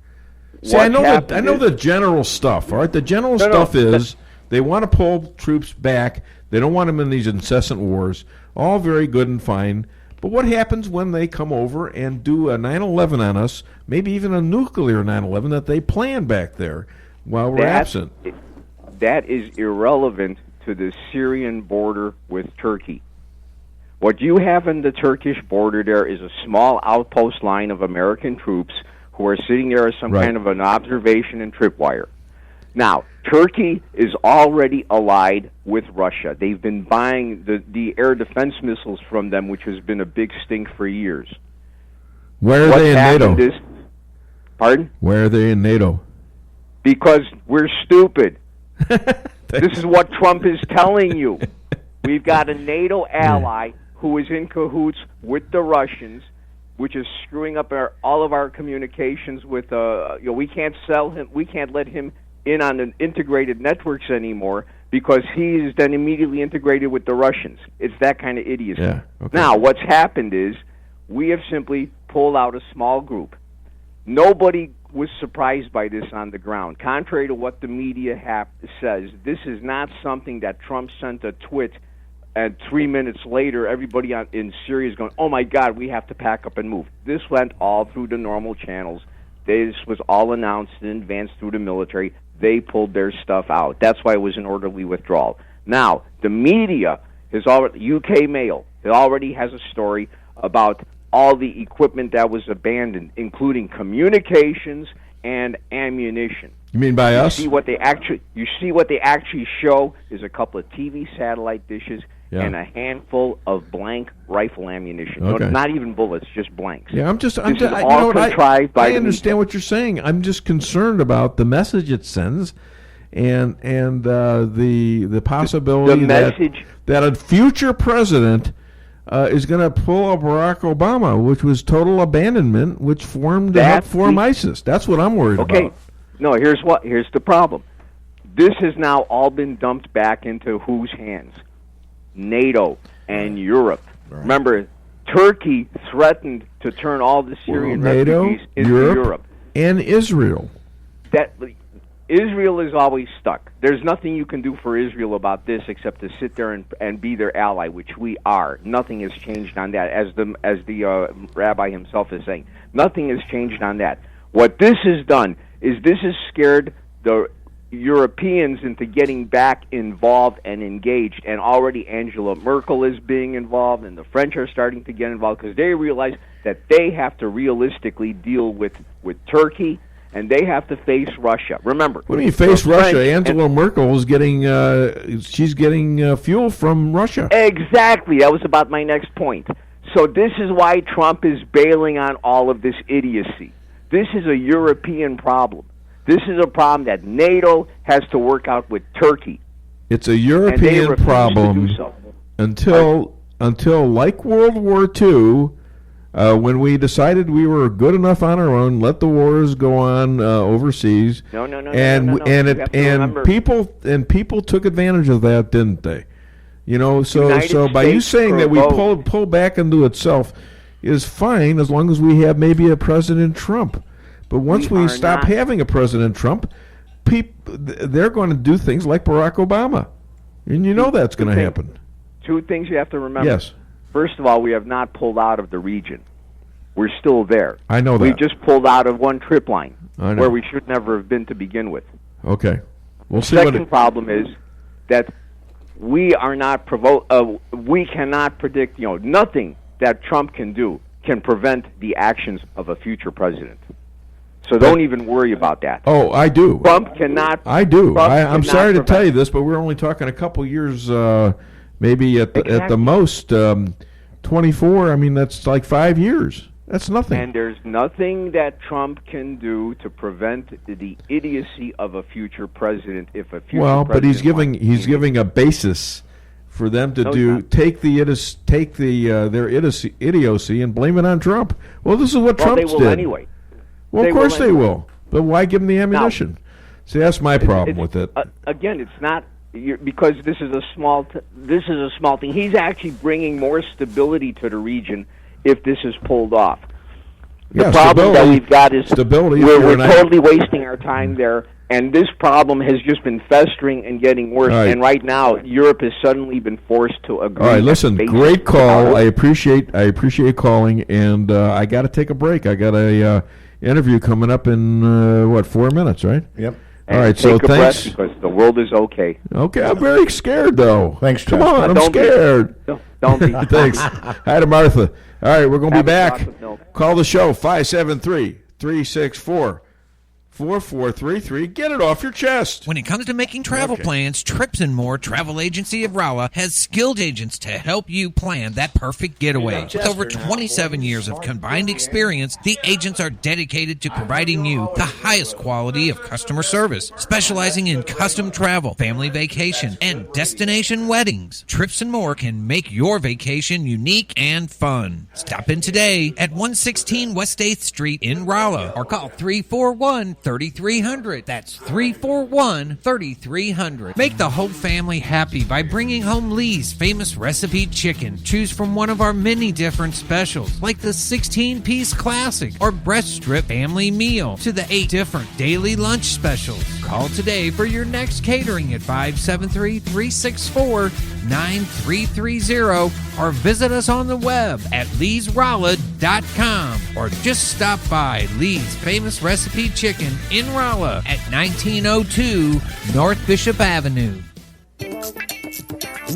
See, I know the general stuff. All right, the general stuff is they want to pull troops back. They don't want them in these incessant wars. All very good and fine. But what happens when they come over and do a 9/11 on us, maybe even a nuclear 9/11 that they plan back there while we're absent? That is irrelevant to the Syrian border with Turkey. What you have in the Turkish border there is a small outpost line of American troops who are sitting there as some kind of an observation and tripwire. Now, Turkey is already allied with Russia. They've been buying the air defense missiles from them, which has been a big stink for years. Where are they in NATO? Pardon? Where are they in NATO? Because we're stupid. This is what Trump is telling you. We've got a NATO ally who is in cahoots with the Russians, which is screwing up all of our communications with. We can't sell him. We can't let him in on the integrated networks anymore because he is then immediately integrated with the Russians. It's that kind of idiocy. Yeah, okay. Now, what's happened is we have simply pulled out a small group. Nobody was surprised by this on the ground. Contrary to what the media says, this is not something that Trump sent a tweet and 3 minutes later everybody in Syria is going, oh my God, we have to pack up and move. This went all through the normal channels. This was all announced in advance through the military. They pulled their stuff out. That's why it was an orderly withdrawal. Now, the media has already, UK Mail, it already has a story about all the equipment that was abandoned, including communications and ammunition. You mean by us? You see what they actually show is a couple of TV satellite dishes and a handful of blank rifle ammunition. Okay. No, not even bullets, just blanks. Yeah, I understand what you're saying. I'm just concerned about the message it sends, and the possibility that a future president is going to pull a Barack Obama, which was total abandonment, which formed to help form ISIS. That's what I'm worried about. Okay, no, here's the problem. This has now all been dumped back into whose hands? NATO and Europe. Right. Remember, Turkey threatened to turn all the Syrian refugees into Europe. And Israel. Israel is always stuck. There's nothing you can do for Israel about this except to sit there and be their ally, which we are. Nothing has changed on that, as the rabbi himself is saying. Nothing has changed on that. What this has done is this has scared the Europeans into getting back involved and engaged, and already Angela Merkel is being involved, and the French are starting to get involved because they realize that they have to realistically deal with Turkey, and they have to face Russia. Remember, what do you mean face Russia? Angela Merkel is getting she's getting fuel from Russia. Exactly. That was about my next point. So this is why Trump is bailing on all of this idiocy. This is a European problem. This is a problem that NATO has to work out with Turkey. It's a European problem until like World War II, when we decided we were good enough on our own, let the wars go on overseas. No. People took advantage of that, didn't they? You know, so by you saying that we pull back into itself is fine as long as we have maybe a President Trump. But once we stop having a President Trump, they're going to do things like Barack Obama. And you know that's going to happen. Two things you have to remember. Yes. First of all, we have not pulled out of the region. We're still there. I know that. We just pulled out of one trip line I know. Where we should never have been to begin with. Okay. We'll see. The second problem is that we are not we cannot predict, nothing that Trump can do can prevent the actions of a future president. So don't even worry about that. Oh, I do. Trump cannot. I do. I'm sorry to prevent. tell you this, but we're only talking a couple years, maybe at the most 24. I mean, that's like 5 years. That's nothing. And there's nothing that Trump can do to prevent the idiocy of a future president if a future but president he's giving a basis for them to take their idiocy and blame it on Trump. Well, this is what Trump did. They will anyway. Well, of course they will. But why give them the ammunition? See, that's my problem with it. Again, it's not because this is a small thing. He's actually bringing more stability to the region if this is pulled off. The problem that we've got is stability. We're totally wasting our time there, and this problem has just been festering and getting worse. Right. And right now, Europe has suddenly been forced to agree. All right, listen, great call. I appreciate calling, and I got to take a break. I got a interview coming up in 4 minutes, right? Yep. And all right, take so a thanks. Breath because the world is okay. Okay, I'm very scared though. Thanks, Come Jeff. on, I'm scared. Don't be. Thanks. Hi to Martha. All right, we're going to be back. Call the show 573-364-4433. Get it off your chest. When it comes to making travel plans, Trips and More Travel Agency of Rolla has skilled agents to help you plan that perfect getaway. With over 27 years of combined experience, the agents are dedicated to providing you the highest quality of customer service, specializing in custom travel, family vacation, and destination weddings. Trips and More can make your vacation unique and fun. Stop in today at 116 West 8th Street in Rolla or call 341-3300. That's 341-3300. Make the whole family happy by bringing home Lee's famous recipe chicken. Choose from one of our many different specials, like the 16-piece classic or breast strip family meal, to the 8 different daily lunch specials. Call today for your next catering at 573-364-9330 or visit us on the web at leesrolla.com or just stop by Lee's famous recipe chicken in Rolla at 1902 North Bishop Avenue.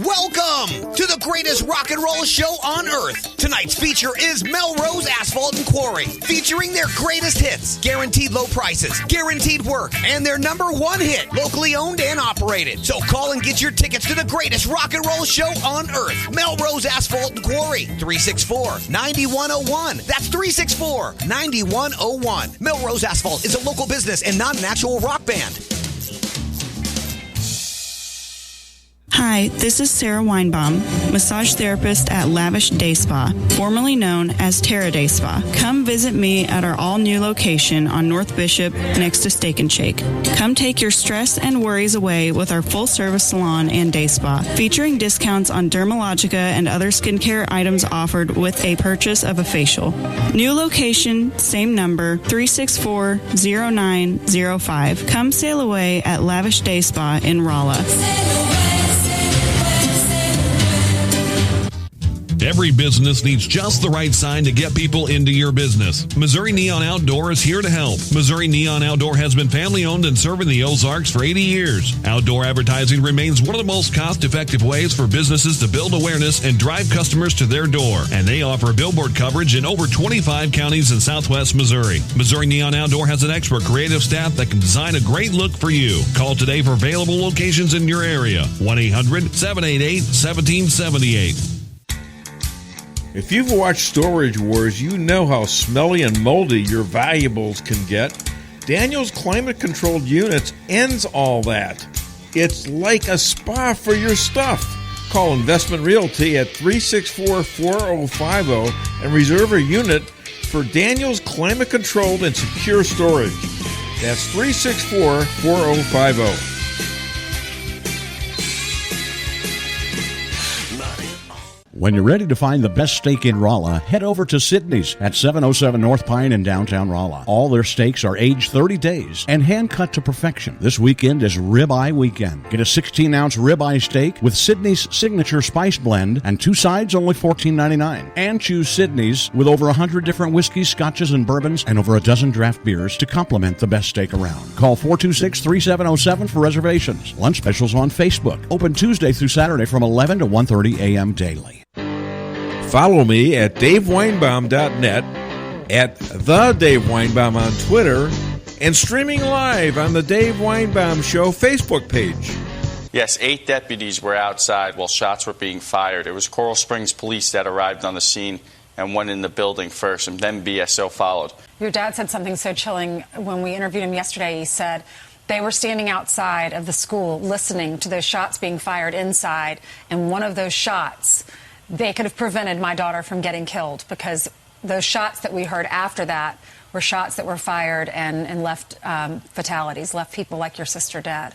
Welcome to the greatest rock and roll show on earth. Tonight's feature is Melrose Asphalt and Quarry, featuring their greatest hits, guaranteed low prices, guaranteed work, and their #1 hit, locally owned and operated. So call and get your tickets to the greatest rock and roll show on earth. Melrose Asphalt and Quarry, 364-9101. That's 364-9101. Melrose Asphalt is a local business and not an actual rock band. Hi, this is Sarah Weinbaum, massage therapist at Lavish Day Spa, formerly known as Terra Day Spa. Come visit me at our all-new location on North Bishop next to Steak and Shake. Come take your stress and worries away with our full-service salon and day spa, featuring discounts on Dermalogica and other skincare items offered with a purchase of a facial. New location, same number, 364-0905. Come sail away at Lavish Day Spa in Rolla. Every business needs just the right sign to get people into your business. Missouri Neon Outdoor is here to help. Missouri Neon Outdoor has been family-owned and serving the Ozarks for 80 years. Outdoor advertising remains one of the most cost-effective ways for businesses to build awareness and drive customers to their door. And they offer billboard coverage in over 25 counties in southwest Missouri. Missouri Neon Outdoor has an expert creative staff that can design a great look for you. Call today for available locations in your area. 1-800-788-1778. If you've watched Storage Wars, you know how smelly and moldy your valuables can get. Daniel's climate-controlled units ends all that. It's like a spa for your stuff. Call Investment Realty at 364-4050 and reserve a unit for Daniel's climate-controlled and secure storage. That's 364-4050. When you're ready to find the best steak in Rolla, head over to Sydney's at 707 North Pine in downtown Rolla. All their steaks are aged 30 days and hand-cut to perfection. This weekend is Ribeye Weekend. Get a 16-ounce ribeye steak with Sydney's signature spice blend and 2 sides only $14.99. And choose Sydney's with over 100 different whiskeys, scotches, and bourbons and over a dozen draft beers to complement the best steak around. Call 426-3707 for reservations. Lunch specials on Facebook. Open Tuesday through Saturday from 11 to 1:30 a.m. daily. Follow me at daveweinbaum.net, at the Dave Weinbaum on Twitter, and streaming live on the Dave Weinbaum Show Facebook page. Yes, 8 deputies were outside while shots were being fired. It was Coral Springs police that arrived on the scene and went in the building first, and then BSO followed. Your dad said something so chilling when we interviewed him yesterday. He said they were standing outside of the school listening to those shots being fired inside, and one of those shots, they could have prevented my daughter from getting killed, because those shots that we heard after that were shots that were fired and left fatalities, left people like your sister dead.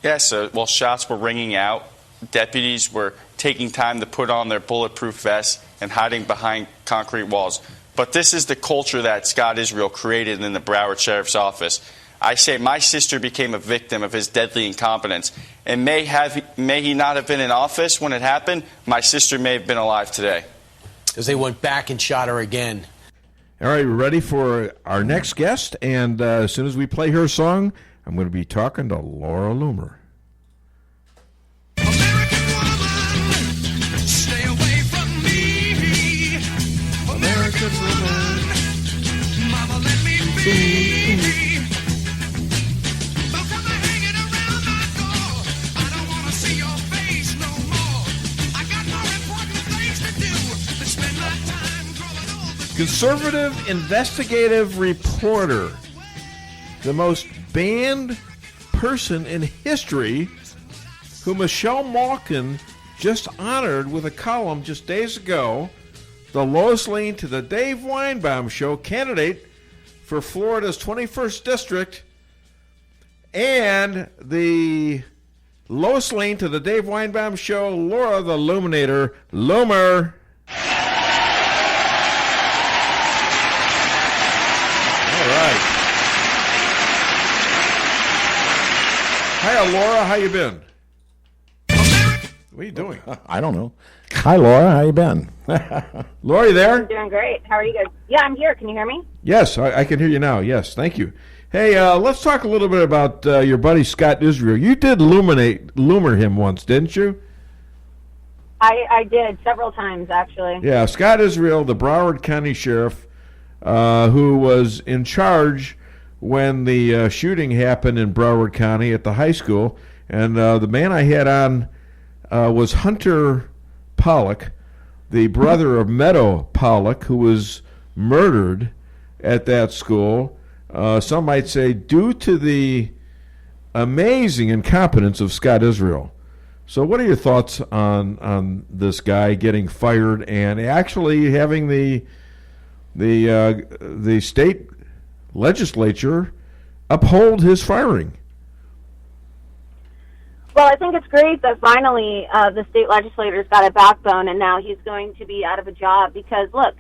Yes, while shots were ringing out, deputies were taking time to put on their bulletproof vests and hiding behind concrete walls. But this is the culture that Scott Israel created in the Broward Sheriff's Office. I say my sister became a victim of his deadly incompetence. And may he not have been in office when it happened, my sister may have been alive today. Because they went back and shot her again. All right, we're ready for our next guest. And as soon as we play her song, I'm going to be talking to Laura Loomer. Stay away from me, American woman. Mama, let me be. Conservative investigative reporter, the most banned person in history, who Michelle Malkin just honored with a column just days ago, the Lois Lane to the Dave Weinbaum Show candidate for Florida's 21st District, and the Lois Lane to the Dave Weinbaum Show, Laura the Luminator, Loomer. Hi, Laura. How you been? What are you doing? I don't know. Hi, Laura. How you been? Laura, you there? I'm doing great. How are you guys? Yeah, I'm here. Can you hear me? Yes, I can hear you now. Yes, thank you. Hey, let's talk a little bit about your buddy Scott Israel. You did Loomer him once, didn't you? I did several times, actually. Yeah, Scott Israel, the Broward County Sheriff, who was in charge when the shooting happened in Broward County at the high school. And the man I had on was Hunter Pollock, the brother of Meadow Pollock, who was murdered at that school. Some might say due to the amazing incompetence of Scott Israel. So what are your thoughts on this guy getting fired and actually having the state legislature uphold his firing? Well, I think it's great that finally the state legislator's got a backbone, and now he's going to be out of a job because, look,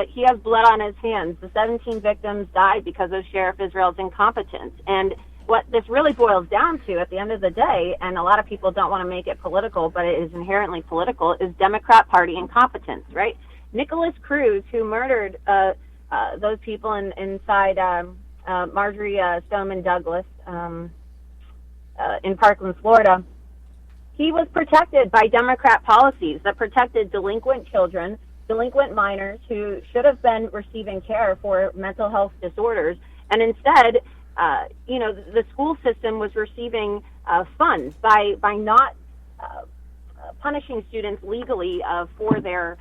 he has blood on his hands. The 17 victims died because of Sheriff Israel's incompetence. And what this really boils down to at the end of the day, and a lot of people don't want to make it political, but it is inherently political, is Democrat Party incompetence, right? Nicholas Cruz, who murdered those people inside Marjorie Stoneman Douglas in Parkland, Florida, he was protected by Democrat policies that protected delinquent children, delinquent minors who should have been receiving care for mental health disorders, and instead, the school system was receiving funds by not punishing students legally for their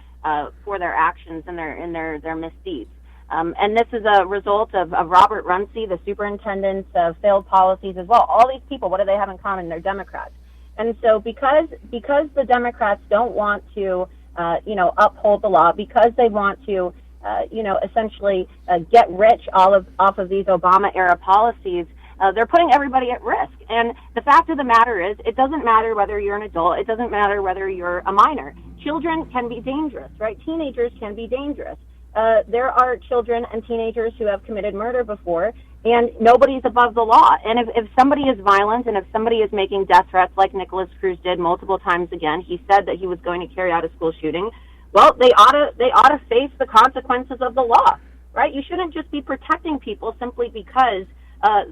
actions and their misdeeds. And this is a result of Robert Runcie, the superintendent's failed policies as well. All these people, what do they have in common? They're Democrats. And so because the Democrats don't want to, uphold the law, because they want to, essentially get rich off of these Obama-era policies, They're putting everybody at risk. And the fact of the matter is, it doesn't matter whether you're an adult. It doesn't matter whether you're a minor. Children can be dangerous, right? Teenagers can be dangerous. There are children and teenagers who have committed murder before, and nobody's above the law. And if somebody is violent and if somebody is making death threats like Nicholas Cruz did multiple times again, he said that he was going to carry out a school shooting, well, they ought to face the consequences of the law, right? You shouldn't just be protecting people simply because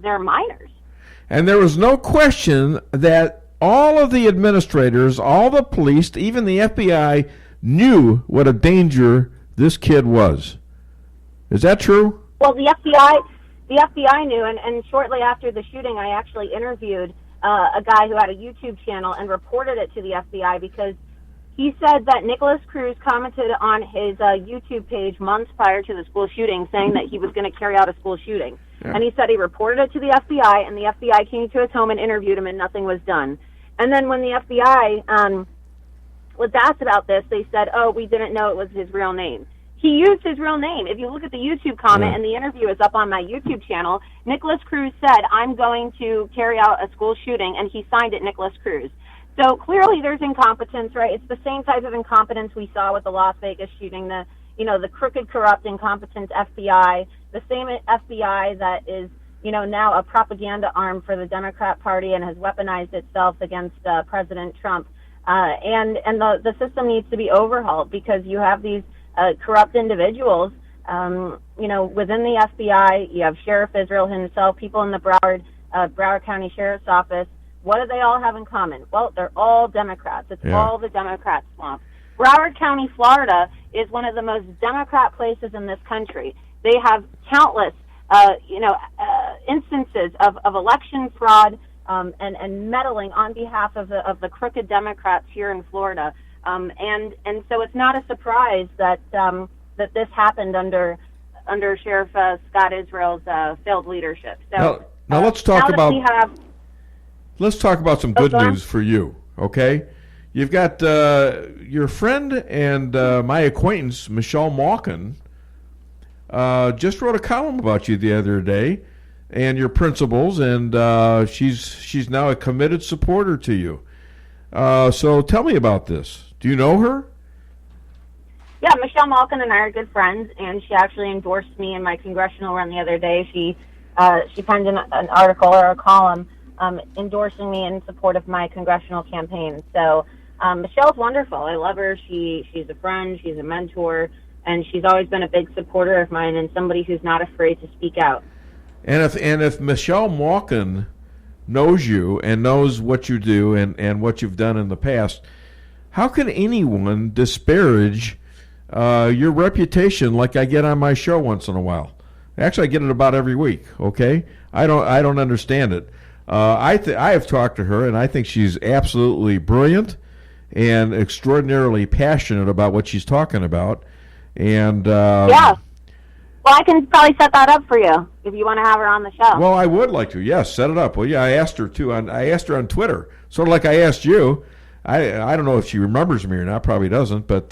they're minors. And there was no question that all of the administrators, all the police, even the FBI knew what a danger this kid was. Is that true? Well, the FBI knew, and shortly after the shooting, I actually interviewed a guy who had a YouTube channel and reported it to the FBI because he said that Nicholas Cruz commented on his YouTube page months prior to the school shooting saying that he was going to carry out a school shooting. Yeah. And he said he reported it to the FBI, and the FBI came to his home and interviewed him, and nothing was done. And then when the FBI was asked about this, they said, oh, we didn't know it was his real name. He used his real name. If you look at the YouTube comment, and the interview is up on my YouTube channel, Nicholas Cruz said, I'm going to carry out a school shooting, and he signed it Nicholas Cruz. So clearly there's incompetence, right? It's the same type of incompetence we saw with the Las Vegas shooting, the crooked, corrupt, incompetent FBI, the same FBI that is, now a propaganda arm for the Democrat Party and has weaponized itself against President Trump. And the system needs to be overhauled because you have these corrupt individuals, within the FBI. You have Sheriff Israel himself, people in the Broward County Sheriff's Office. What do they all have in common? Well, they're all Democrats. It's all the Democrat swamp. Broward County, Florida, is one of the most Democrat places in this country. They have countless, instances of election fraud and meddling on behalf of the crooked Democrats here in Florida. And so it's not a surprise that this happened under Sheriff Scott Israel's failed leadership. So now let's talk about. Let's talk about some good news for you, okay? You've got your friend and my acquaintance, Michelle Malkin, just wrote a column about you the other day and your principles, and she's now a committed supporter to you. So tell me about this. Do you know her? Yeah, Michelle Malkin and I are good friends, and she actually endorsed me in my congressional run the other day. She penned an article or a column endorsing me in support of my congressional campaign. So Michelle's wonderful. I love her. She's a friend. She's a mentor. And she's always been a big supporter of mine and somebody who's not afraid to speak out. And if Michelle Malkin knows you and knows what you do and what you've done in the past, how can anyone disparage your reputation like I get on my show once in a while? Actually, I get it about every week, okay? I don't understand it. I have talked to her, and I think she's absolutely brilliant and extraordinarily passionate about what she's talking about. And yeah, well, I can probably set that up for you if you want to have her on the show. Well, I would like to. Yes, set it up. Well, yeah, I asked her too. I asked her on Twitter, sort of like I asked you. I don't know if she remembers me or not. Probably doesn't. But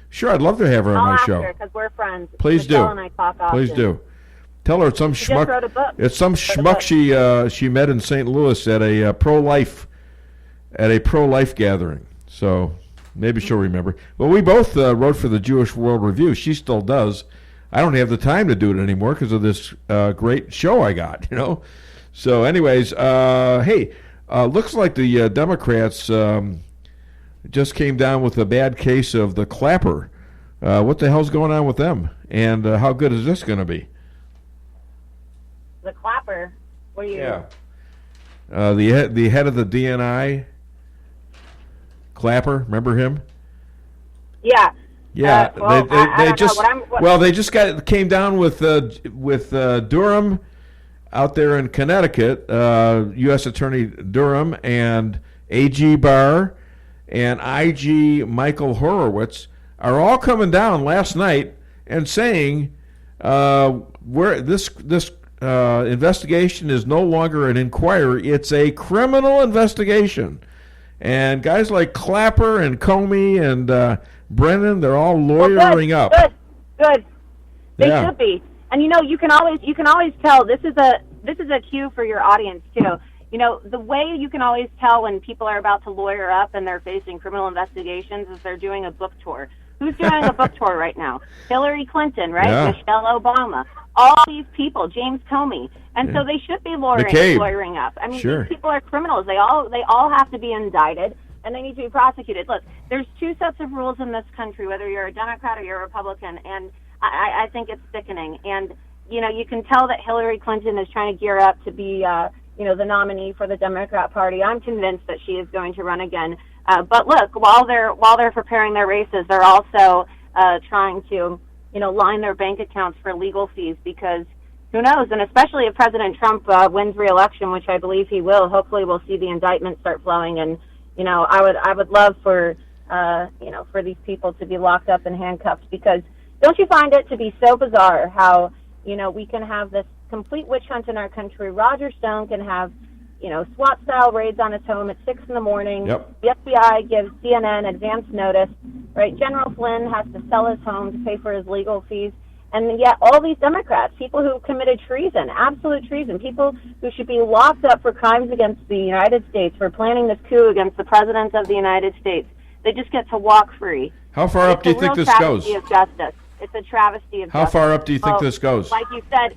sure, I'd love to have her on my show. I'll ask her because we're friends. Please Michelle do. And I talk often. Please do. Tell her it's some She just wrote a book. It's some schmuck she met in St. Louis at a pro-life gathering. So maybe she'll remember. Well, we both wrote for the Jewish World Review. She still does. I don't have the time to do it anymore because of this great show I got. So, anyways, hey, looks like the Democrats just came down with a bad case of the clapper. What the hell's going on with them? And how good is this going to be? The clapper. What are you? Yeah. The head of the DNI, Clapper. Remember him? Yeah. Yeah. They just came down with Durham out there in Connecticut, U.S. Attorney Durham and AG Barr and IG Michael Horowitz are all coming down last night and saying where this investigation is no longer an inquiry, it's a criminal investigation. And guys like Clapper and Comey and Brennan, they're all lawyering up. Good. They should be. And you can always tell this is this is a cue for your audience too. You know, the way you can always tell when people are about to lawyer up and they're facing criminal investigations is they're doing a book tour. Who's doing a book tour right now? Hillary Clinton, right? Yeah. Michelle Obama. All these people, James Comey. And so they should be lawyering up. I mean, these people are criminals. They all have to be indicted, and they need to be prosecuted. Look, there's two sets of rules in this country, whether you're a Democrat or you're a Republican, and I think it's sickening. And, you know, you can tell that Hillary Clinton is trying to gear up to be, the nominee for the Democrat Party. I'm convinced that she is going to run again. But look, while they're preparing their races, they're also trying to, line their bank accounts for legal fees, because who knows? And especially if President Trump wins re-election, which I believe he will, hopefully we'll see the indictments start flowing. And I would love for for these people to be locked up and handcuffed, because don't you find it to be so bizarre how we can have this complete witch hunt in our country? Roger Stone can have SWAT-style raids on his home at 6 in the morning. Yep. The FBI gives CNN advance notice, right? General Flynn has to sell his home to pay for his legal fees. And yet all these Democrats, people who committed treason, absolute treason, people who should be locked up for crimes against the United States, for planning this coup against the President of the United States, they just get to walk free. How far up do you think this goes? It's a travesty of justice. It's a travesty of justice. How far up do you think this goes? Like you said,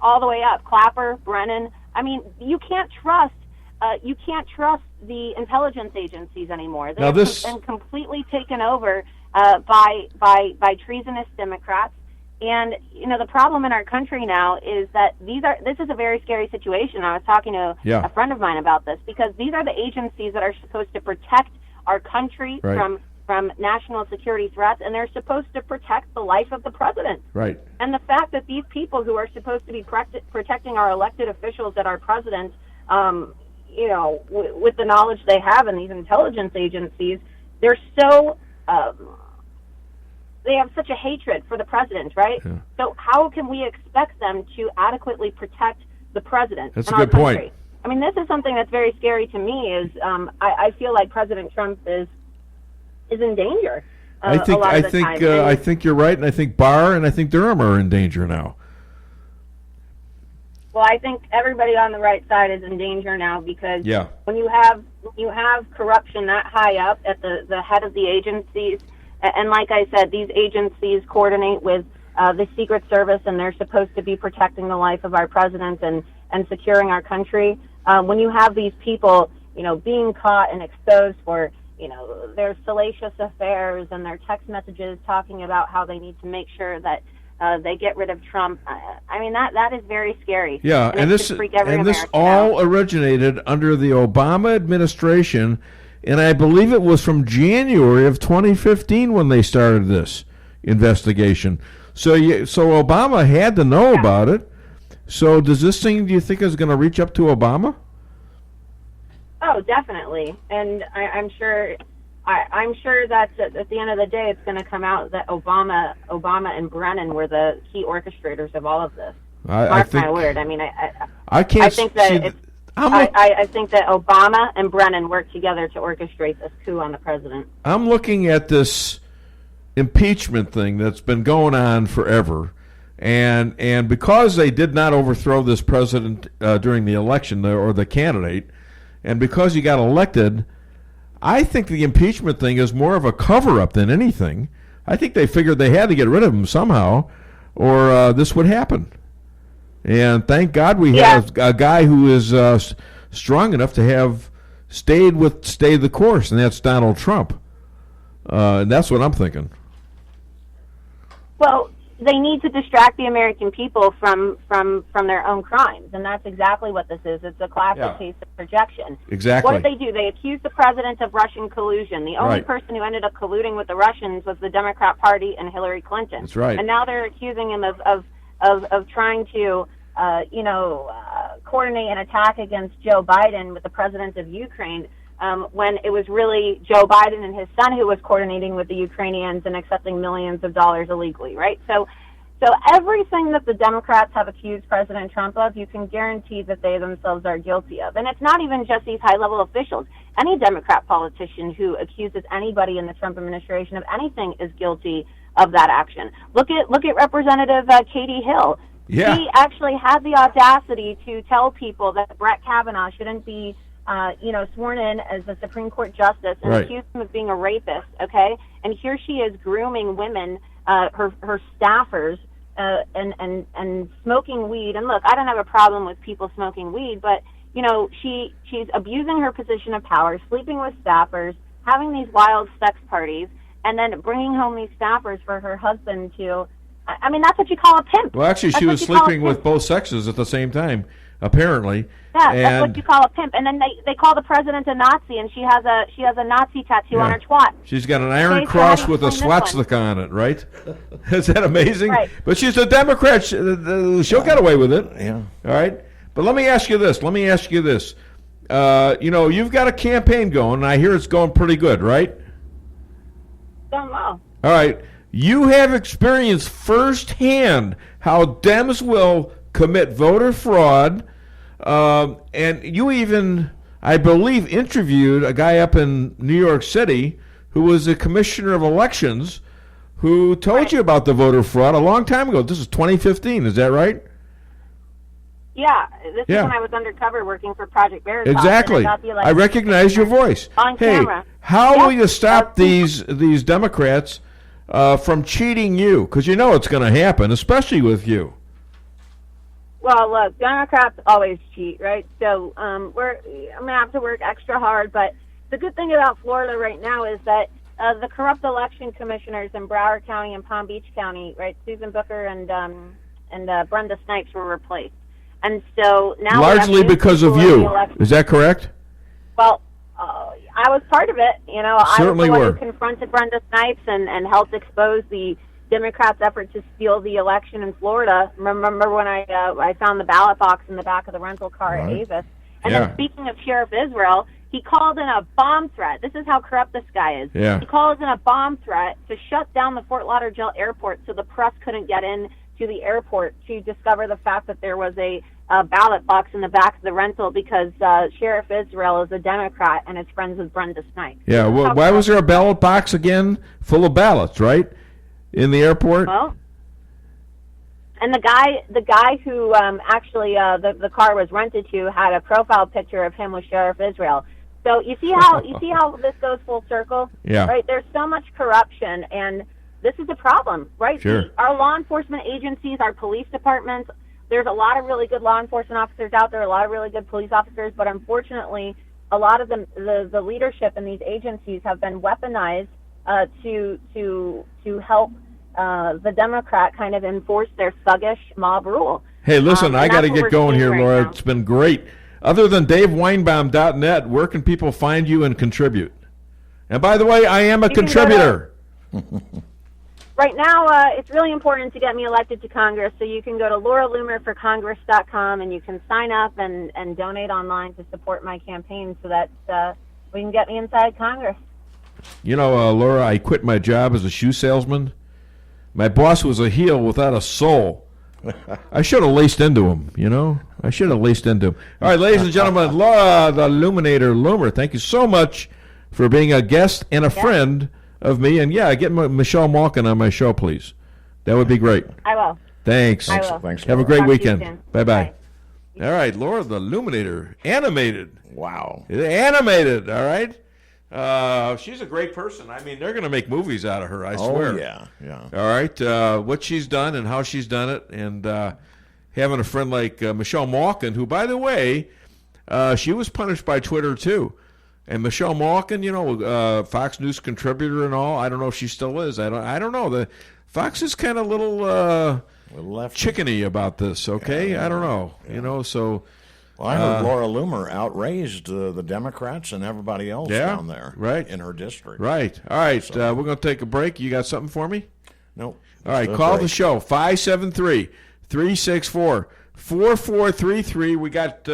all the way up. Clapper, Brennan. I mean, you can't trust the intelligence agencies anymore. They've been completely taken over by treasonous Democrats. And the problem in our country now is that this is a very scary situation. I was talking to a friend of mine about this, because these are the agencies that are supposed to protect our country from national security threats, and they're supposed to protect the life of the president. Right. And the fact that these people who are supposed to be protecting our elected officials, that our president, with the knowledge they have in these intelligence agencies, they're so they have such a hatred for the president, right? Yeah. So how can we expect them to adequately protect the president? That's a good point. I mean, this is something that's very scary to me. I feel like President Trump is in danger. I think you're right, and I think Barr and I think Durham are in danger now. Well, I think everybody on the right side is in danger now, because when you have corruption that high up at the head of the agencies, and like I said, these agencies coordinate with the Secret Service, and they're supposed to be protecting the life of our president and securing our country. When you have these people, being caught and exposed for their salacious affairs and their text messages talking about how they need to make sure that they get rid of Trump. I mean, that is very scary. Yeah, and this all originated under the Obama administration, and I believe it was from January of 2015 when they started this investigation. So Obama had to know about it. So does this thing, do you think, is going to reach up to Obama? Oh, definitely. And I'm sure that at the end of the day, it's going to come out that Obama and Brennan were the key orchestrators of all of this. Mark my word. I mean, I think that Obama and Brennan worked together to orchestrate this coup on the president. I'm looking at this impeachment thing that's been going on forever, and because they did not overthrow this president during the election, or the candidate, and because he got elected, I think the impeachment thing is more of a cover-up than anything. I think they figured they had to get rid of him somehow, or this would happen. And thank God we have a guy who is strong enough to have stayed the course, and that's Donald Trump. And that's what I'm thinking. Well, they need to distract the American people from their own crimes, and that's exactly what this is. It's a classic case of projection. Exactly. What did they do? They accused the president of Russian collusion. The only person who ended up colluding with the Russians was the Democrat Party and Hillary Clinton. That's right. And now they're accusing him of trying to coordinate an attack against Joe Biden with the president of Ukraine, when it was really Joe Biden and his son who was coordinating with the Ukrainians and accepting millions of dollars illegally, right? So everything that the Democrats have accused President Trump of, you can guarantee that they themselves are guilty of. And it's not even just these high-level officials. Any Democrat politician who accuses anybody in the Trump administration of anything is guilty of that action. Look at Representative Katie Hill. Yeah. He actually had the audacity to tell people that Brett Kavanaugh shouldn't be, sworn in as a Supreme Court justice and Right. accused him of being a rapist. Okay, and here she is grooming women, her staffers, and smoking weed. And look, I don't have a problem with people smoking weed, but she's abusing her position of power, sleeping with staffers, having these wild sex parties, and then bringing home these staffers for her husband to. I mean, that's what you call a pimp. Well, actually, That's she what was you call a sleeping with pimp. both sexes at the same time, apparently. Yeah, and that's what you call a pimp. And then they call the president a Nazi, and she has a Nazi tattoo on her twat. She's got an iron Okay, so cross how do you with a explain this one? swastika on it, right? Is that amazing? Right. But she's a Democrat. She'll get away with it. Yeah. All right. But let me ask you this. You've got a campaign going, and I hear it's going pretty good, right? Don't know. All right. You have experienced firsthand how Dems will commit voter fraud, and you even, I believe, interviewed a guy up in New York City who was a commissioner of elections who told you about the voter fraud a long time ago. This is 2015, is that right? Yeah, this Yeah. is when I was undercover working for Project Veritas. Exactly. And I got the election I recognize your voice. on Hey, camera. how Yeah. will you stop these Democrats from cheating you? Because you know it's going to happen, especially with you. Well, look, Democrats always cheat, right? So I'm going to have to work extra hard. But the good thing about Florida right now is that the corrupt election commissioners in Broward County and Palm Beach County, right, Susan Booker and Brenda Snipes were replaced. And so now Largely because of you. Is that correct? Well, I was part of it. Certainly I was the one were. who confronted Brenda Snipes and helped expose the Democrats' effort to steal the election in Florida. Remember when I found the ballot box in the back of the rental car at Avis? And Yeah. then speaking of Sheriff Israel, he called in a bomb threat. This is how corrupt this guy is. Yeah. He calls in a bomb threat to shut down the Fort Lauderdale airport so the press couldn't get in to the airport to discover the fact that there was a ballot box in the back of the rental because Sheriff Israel is a Democrat and is friends with Brenda Snipes. Yeah. Well, why was there a ballot box again full of ballots, right, in the airport? Well, and the guy who actually the car was rented to had a profile picture of him with Sheriff Israel. So you see how this goes full circle? Yeah. Right. There's so much corruption, and this is a problem, right? Sure. Our law enforcement agencies, our police departments. There's a lot of really good law enforcement officers out there, a lot of really good police officers, but unfortunately, a lot of them, the leadership in these agencies have been weaponized to help the Democrat kind of enforce their thuggish mob rule. Hey, listen, I got to that's what get we're going seeing here, right Laura. now. It's been great. Other than DaveWeinbaum.net, where can people find you and contribute? And by the way, I am a You can go contributor. Right now, it's really important to get me elected to Congress, so you can go to LauraLoomerForCongress.com and you can sign up and donate online to support my campaign so that we can get me inside Congress. You know, Laura, I quit my job as a shoe salesman. My boss was a heel without a soul. I should have laced into him, you know? I should have laced into him. All right, ladies and gentlemen, Laura, the Illuminator Loomer, thank you so much for being a guest and a friend of me. And, yeah, get Michelle Malkin on my show, please. That would be great. I will. Thanks. I will. Thanks, Have a Laura. great Talk to you weekend. soon. Bye-bye. All right, Laura, the Illuminator, animated. Wow. Animated, all right? She's a great person. I mean, they're going to make movies out of her, I swear. Oh, yeah, yeah. All right, what she's done and how she's done it, and having a friend like Michelle Malkin, who, by the way, she was punished by Twitter, too. And Michelle Malkin, you know, Fox News contributor and all, I don't know if she still is. I don't know. The Fox is kind of a little chickeny about this, okay? Yeah, I don't know, yeah. you know, so... Well, I heard Laura Loomer outraised the Democrats and everybody else down there in her district. Right. All right, we're going to take a break. You got something for me? Nope. All right, call the show, 573-364-4433. We got,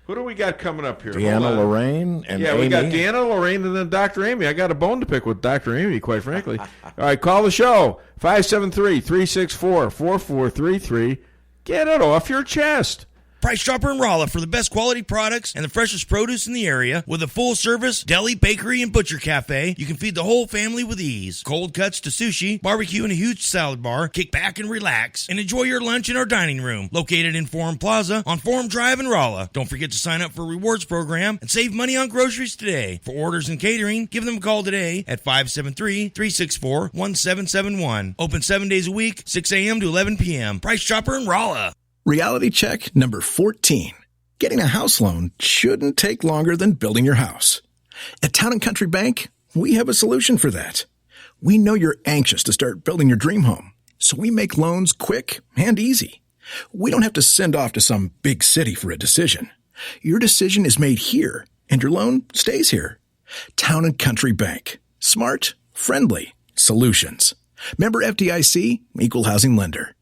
who do we got coming up here? DeAnna, Lorraine, and yeah, Amy. we got DeAnna, Lorraine, and then Dr. Amy. I got a bone to pick with Dr. Amy, quite frankly. All right, call the show, 573-364-4433. Get it off your chest. Price Chopper in Rolla for the best quality products and the freshest produce in the area. With a full-service deli, bakery, and butcher cafe, you can feed the whole family with ease. Cold cuts to sushi, barbecue, and a huge salad bar. Kick back and relax and enjoy your lunch in our dining room, located in Forum Plaza on Forum Drive in Rolla. Don't forget to sign up for a rewards program and save money on groceries today. For orders and catering, give them a call today at 573-364-1771. Open 7 days a week, 6 a.m. to 11 p.m. Price Chopper in Rolla. Reality check number 14. Getting a house loan shouldn't take longer than building your house. At Town & Country Bank, we have a solution for that. We know you're anxious to start building your dream home, so we make loans quick and easy. We don't have to send off to some big city for a decision. Your decision is made here, and your loan stays here. Town & Country Bank. Smart, friendly solutions. Member FDIC, Equal Housing Lender.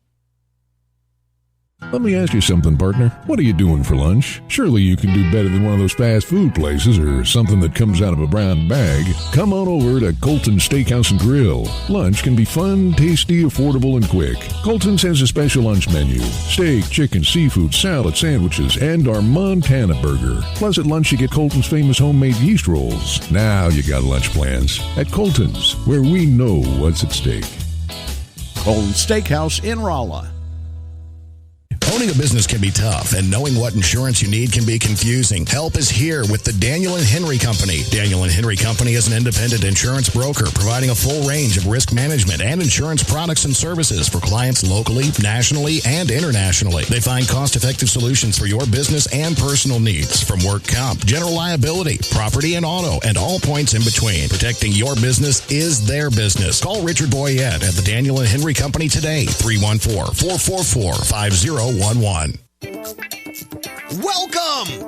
Let me ask you something, partner. What are you doing for lunch? Surely you can do better than one of those fast food places or something that comes out of a brown bag. Come on over to Colton's Steakhouse and Grill. Lunch can be fun, tasty, affordable, and quick. Colton's has a special lunch menu. Steak, chicken, seafood, salad, sandwiches, and our Montana burger. Plus at lunch you get Colton's famous homemade yeast rolls. Now you got lunch plans. At Colton's, where we know what's at stake. Colton's Steakhouse in Rolla. Owning a business can be tough, and knowing what insurance you need can be confusing. Help is here with the Daniel & Henry Company. Daniel & Henry Company is an independent insurance broker providing a full range of risk management and insurance products and services for clients locally, nationally, and internationally. They find cost-effective solutions for your business and personal needs, from work comp, general liability, property and auto, and all points in between. Protecting your business is their business. Call Richard Boyette at the Daniel & Henry Company today, 314-444-5011. Welcome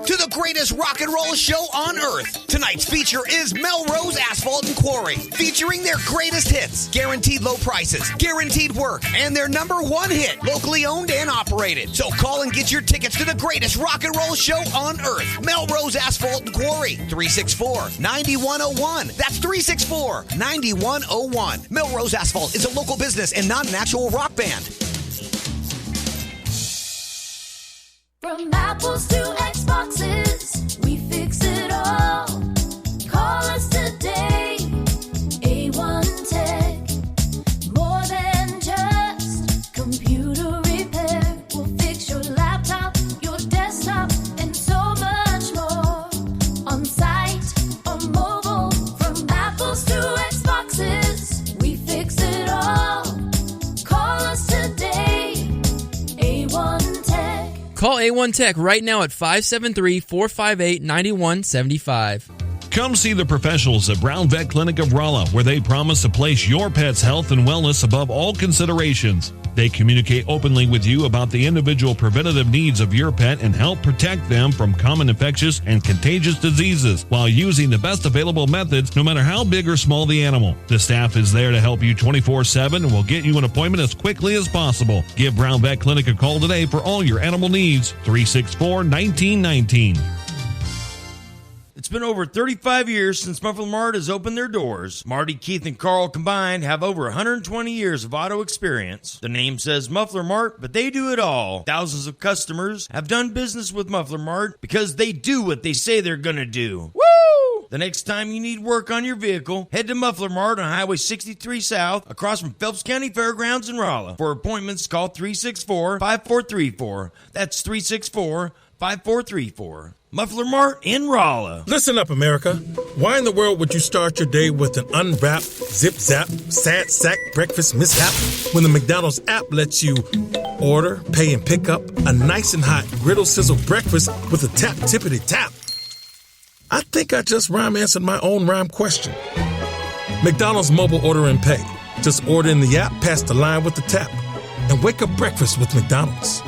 to the greatest rock and roll show on earth. Tonight's feature is Melrose Asphalt and Quarry, featuring their greatest hits, guaranteed low prices, guaranteed work, and their #1 hit, locally owned and operated. So call and get your tickets to the greatest rock and roll show on earth. Melrose Asphalt and Quarry, 364-9101. That's 364-9101. Melrose Asphalt is a local business and not an actual rock band. From apples to Xboxes, we fix it all. Call us today, A1 Tech. More than just computer repair. We'll fix your laptop, your desktop, and so much more. On site or mobile, from apples to Xboxes, we fix it all. Call us today, A1 Tech. Call A1 Tech right now at 573-458-9175. Come see the professionals at Brown Vet Clinic of Rolla, where they promise to place your pet's health and wellness above all considerations. They communicate openly with you about the individual preventative needs of your pet and help protect them from common infectious and contagious diseases while using the best available methods, no matter how big or small the animal. The staff is there to help you 24/7 and will get you an appointment as quickly as possible. Give Brown Vet Clinic a call today for all your animal needs. 364-1919. It's been over 35 years since Muffler Mart has opened their doors. Marty, Keith, and Carl combined have over 120 years of auto experience. The name says Muffler Mart, but they do it all. Thousands of customers have done business with Muffler Mart because they do what they say they're going to do. Woo! The next time you need work on your vehicle, head to Muffler Mart on Highway 63 South, across from Phelps County Fairgrounds in Rolla. For appointments, call 364-5434. That's 364-5434. Muffler Mart in Rolla. Listen up, America. Why in the world would you start your day with an unwrapped, zip-zap, sad sack breakfast mishap when the McDonald's app lets you order, pay, and pick up a nice and hot griddle sizzle breakfast with a tap tippity tap? I think I just rhyme answered my own rhyme question. McDonald's mobile order and pay. Just order in the app, pass the line with the tap, and wake up breakfast with McDonald's.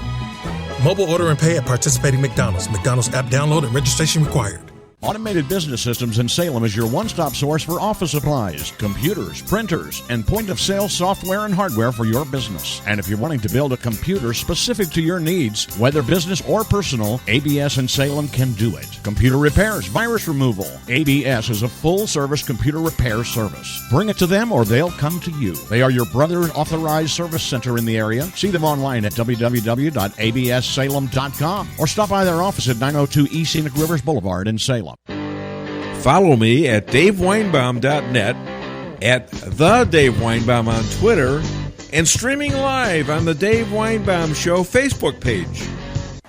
Mobile order and pay at participating McDonald's. McDonald's app download and registration required. Automated Business Systems in Salem is your one-stop source for office supplies, computers, printers, and point-of-sale software and hardware for your business. And if you're wanting to build a computer specific to your needs, whether business or personal, ABS in Salem can do it. Computer repairs, virus removal. ABS is a full-service computer repair service. Bring it to them or they'll come to you. They are your brother authorized service center in the area. See them online at www.abssalem.com or stop by their office at 902 East Scenic Rivers Boulevard in Salem. Follow me at daveweinbaum.net, at the Dave Weinbaum on Twitter, and streaming live on the Dave Weinbaum Show Facebook page.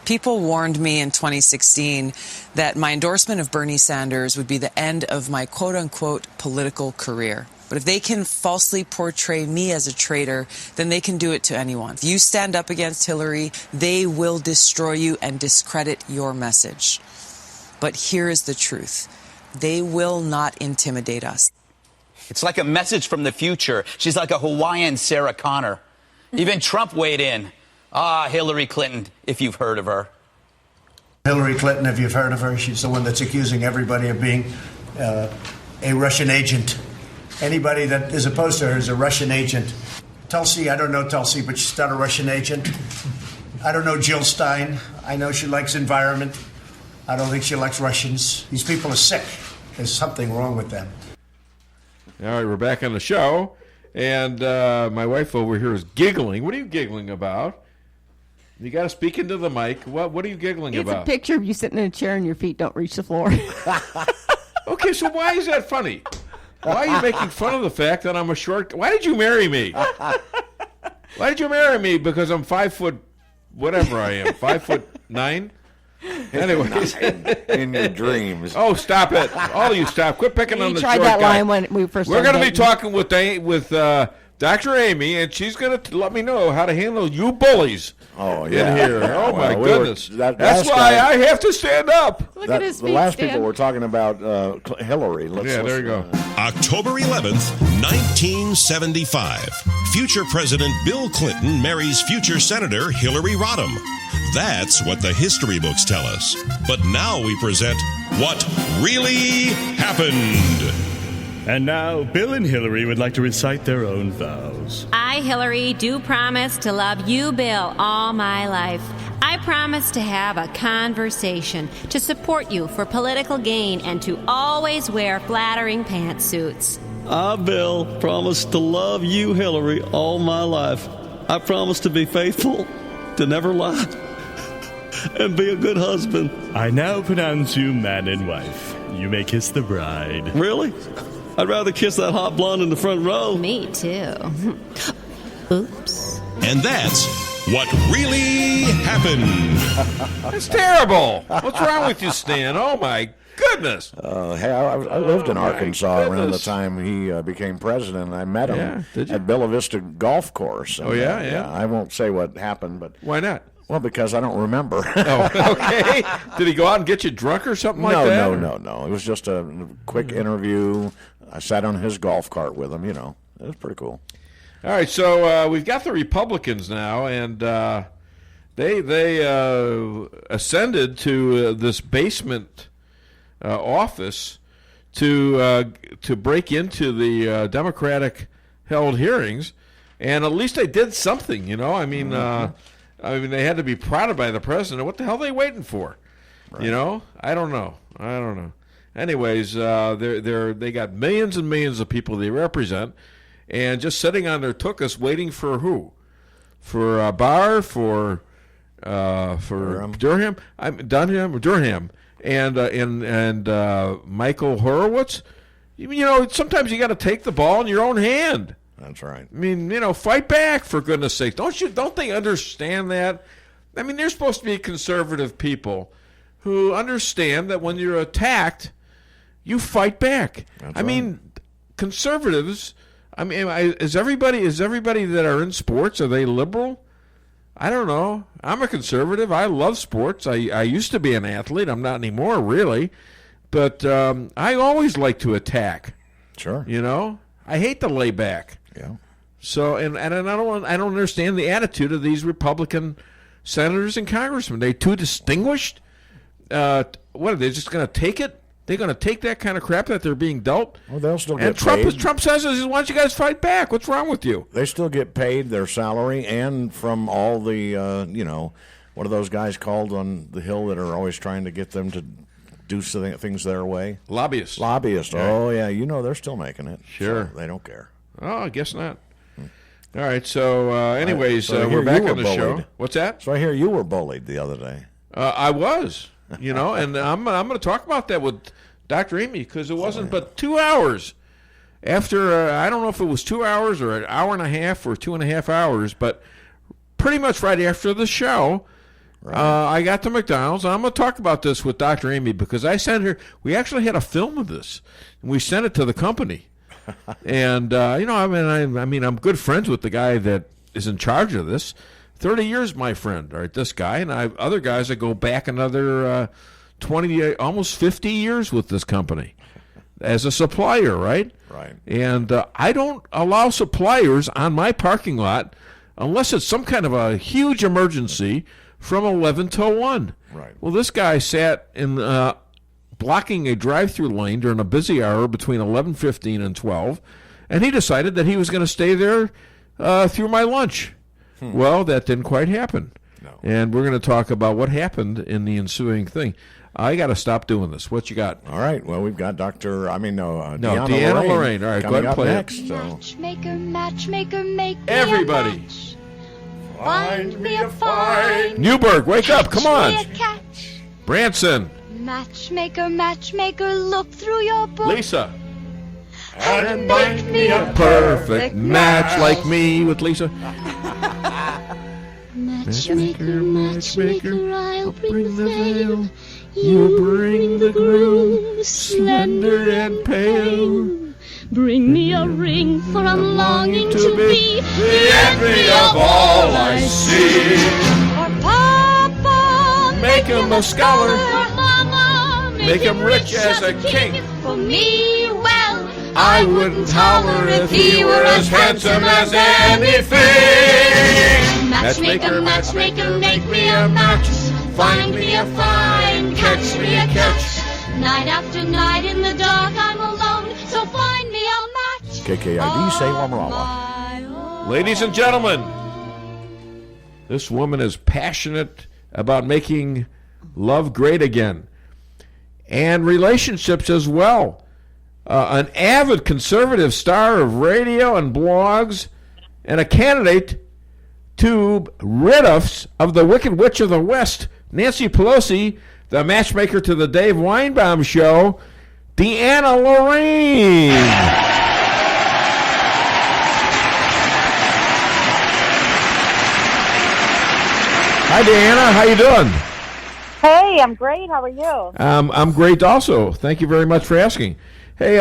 People warned me in 2016 that my endorsement of Bernie Sanders would be the end of my quote-unquote political career. But if they can falsely portray me as a traitor, then they can do it to anyone. If you stand up against Hillary, they will destroy you and discredit your message. But here is the truth. They will not intimidate us. It's like a message from the future. She's like a Hawaiian Sarah Connor. Even Trump weighed in. Hillary Clinton, if you've heard of her. Hillary Clinton, if you've heard of her, she's the one that's accusing everybody of being a Russian agent. Anybody that is opposed to her is a Russian agent. Tulsi, I don't know Tulsi, but she's not a Russian agent. I don't know Jill Stein. I know she likes environment. I don't think she likes Russians. These people are sick. There's something wrong with them. All right, we're back on the show, and my wife over here is giggling. What are you giggling about? You got to speak into the mic. What are you giggling about? It's a picture of you sitting in a chair and your feet don't reach the floor. Okay, so why is that funny? Why are you making fun of the fact that I'm a short... Why did you marry me? Why did you marry me? Because I'm 5 foot... Whatever I am. 5'9"? Anyways. In your dreams. Oh, stop it. All you stop. Quit picking on the short guy. You tried that line when we first We're started going to be talking with Dr. Amy, and she's going to let me know how to handle you bullies in here. Oh, my goodness. That's why I have to stand up. Look at his feet, the last Stan. people were talking about Hillary. There you go. October 11th, 1975. Future President Bill Clinton marries future Senator Hillary Rodham. That's what the history books tell us. But now we present What Really Happened. And now, Bill and Hillary would like to recite their own vows. I, Hillary, do promise to love you, Bill, all my life. I promise to have a conversation, to support you for political gain, and to always wear flattering pantsuits. I, Bill, promise to love you, Hillary, all my life. I promise to be faithful, to never lie, and be a good husband. I now pronounce you man and wife. You may kiss the bride. Really? I'd rather kiss that hot blonde in the front row. Me too. Oops. And that's What Really Happened. That's terrible. What's wrong with you, Stan? Oh, my goodness. Hey, I lived in Arkansas around the time he became president, and I met him at Bella Vista Golf Course. And, yeah. I won't say what happened, but... Why not? Well, because I don't remember. Oh, okay. Did he go out and get you drunk or something like that? No. It was just a quick interview. I sat on his golf cart with him, It was pretty cool. All right, so we've got the Republicans now, and they ascended to this basement office to break into the Democratic-held hearings, and at least they did something, I mean, they had to be prodded by the president. What the hell are they waiting for? Right. I don't know. Anyways, they got millions and millions of people they represent, and just sitting on their tuchus waiting for who? For Barr, for Durham, and Michael Horowitz. Sometimes you got to take the ball in your own hand. That's right. I mean, fight back, for goodness sake. Don't they understand that? I mean, they're supposed to be conservative people who understand that when you're attacked, you fight back. That's I mean, conservatives, is everybody that are in sports, are they liberal? I don't know. I'm a conservative. I love sports. I used to be an athlete. I'm not anymore, really. But I always like to attack. Sure. I hate to lay back. Yeah. So and I don't understand the attitude of these Republican senators and congressmen. They too distinguished. What are they just going to take it? They're going to take that kind of crap that they're being dealt. Well, they'll still get and Trump, paid. Trump says, why don't you guys fight back? What's wrong with you? They still get paid their salary, and from all the, what are those guys called on the Hill that are always trying to get them to do things their way? Lobbyists. Lobbyists. Yeah. Oh, yeah. They're still making it. Sure. So they don't care. Oh, I guess not. All right. So, anyways, So I we're hear back you on were the show. bullied. What's that? So I hear you were bullied the other day. I was, and I'm going to talk about that with Dr. Amy, because it wasn't but 2 hours after, I don't know if it was 2 hours or an hour and a half or 2.5 hours, but pretty much right after the show, I got to McDonald's. I'm going to talk about this with Dr. Amy because I sent her, we actually had a film of this, and we sent it to the company. And, I'm good friends with the guy that is in charge of this. 30 years, my friend, all right, this guy, and I have other guys that go back another 20, almost 50 years with this company as a supplier, right? Right. And I don't allow suppliers on my parking lot unless it's some kind of a huge emergency from 11 till 1. Right. Well, this guy sat in blocking a drive-through lane during a busy hour between 11:15 and 12, and he decided that he was going to stay there through my lunch. Well, that didn't quite happen. No. And we're going to talk about what happened in the ensuing thing. I got to stop doing this. What you got? All right. Well, we've got DeAnna Lorraine. All right, go ahead and play next, it. Matchmaker, make Everybody. me a match. Find me a find. Newberg, wake up. Come on. Me a catch. Branson. Matchmaker, look through your book. Lisa. And make me a Perfect match like me with Lisa. Matchmaker, I'll bring the veil. You bring the groom, slender and pale. Bring me a ring, for I'm longing to be the envy of all I see. For Papa, Make him a scholar. For Mama, Make him rich as a king. For me, well, I wouldn't holler if he were as handsome as anything. Matchmaker, make me a match. Find me a find, catch me a catch. Night after night in the dark I'm alone, so find me a match. KKID, Salem, Raleigh. Ladies and gentlemen, this woman is passionate about making love great again and relationships as well. An avid conservative star of radio and blogs, and a candidate to rid us of the Wicked Witch of the West, Nancy Pelosi, the matchmaker to the Dave Weinbaum Show, DeAnna Lorraine. Hi, DeAnna. How you doing? Hey, I'm great. How are you? I'm great also. Thank you very much for asking. Hey,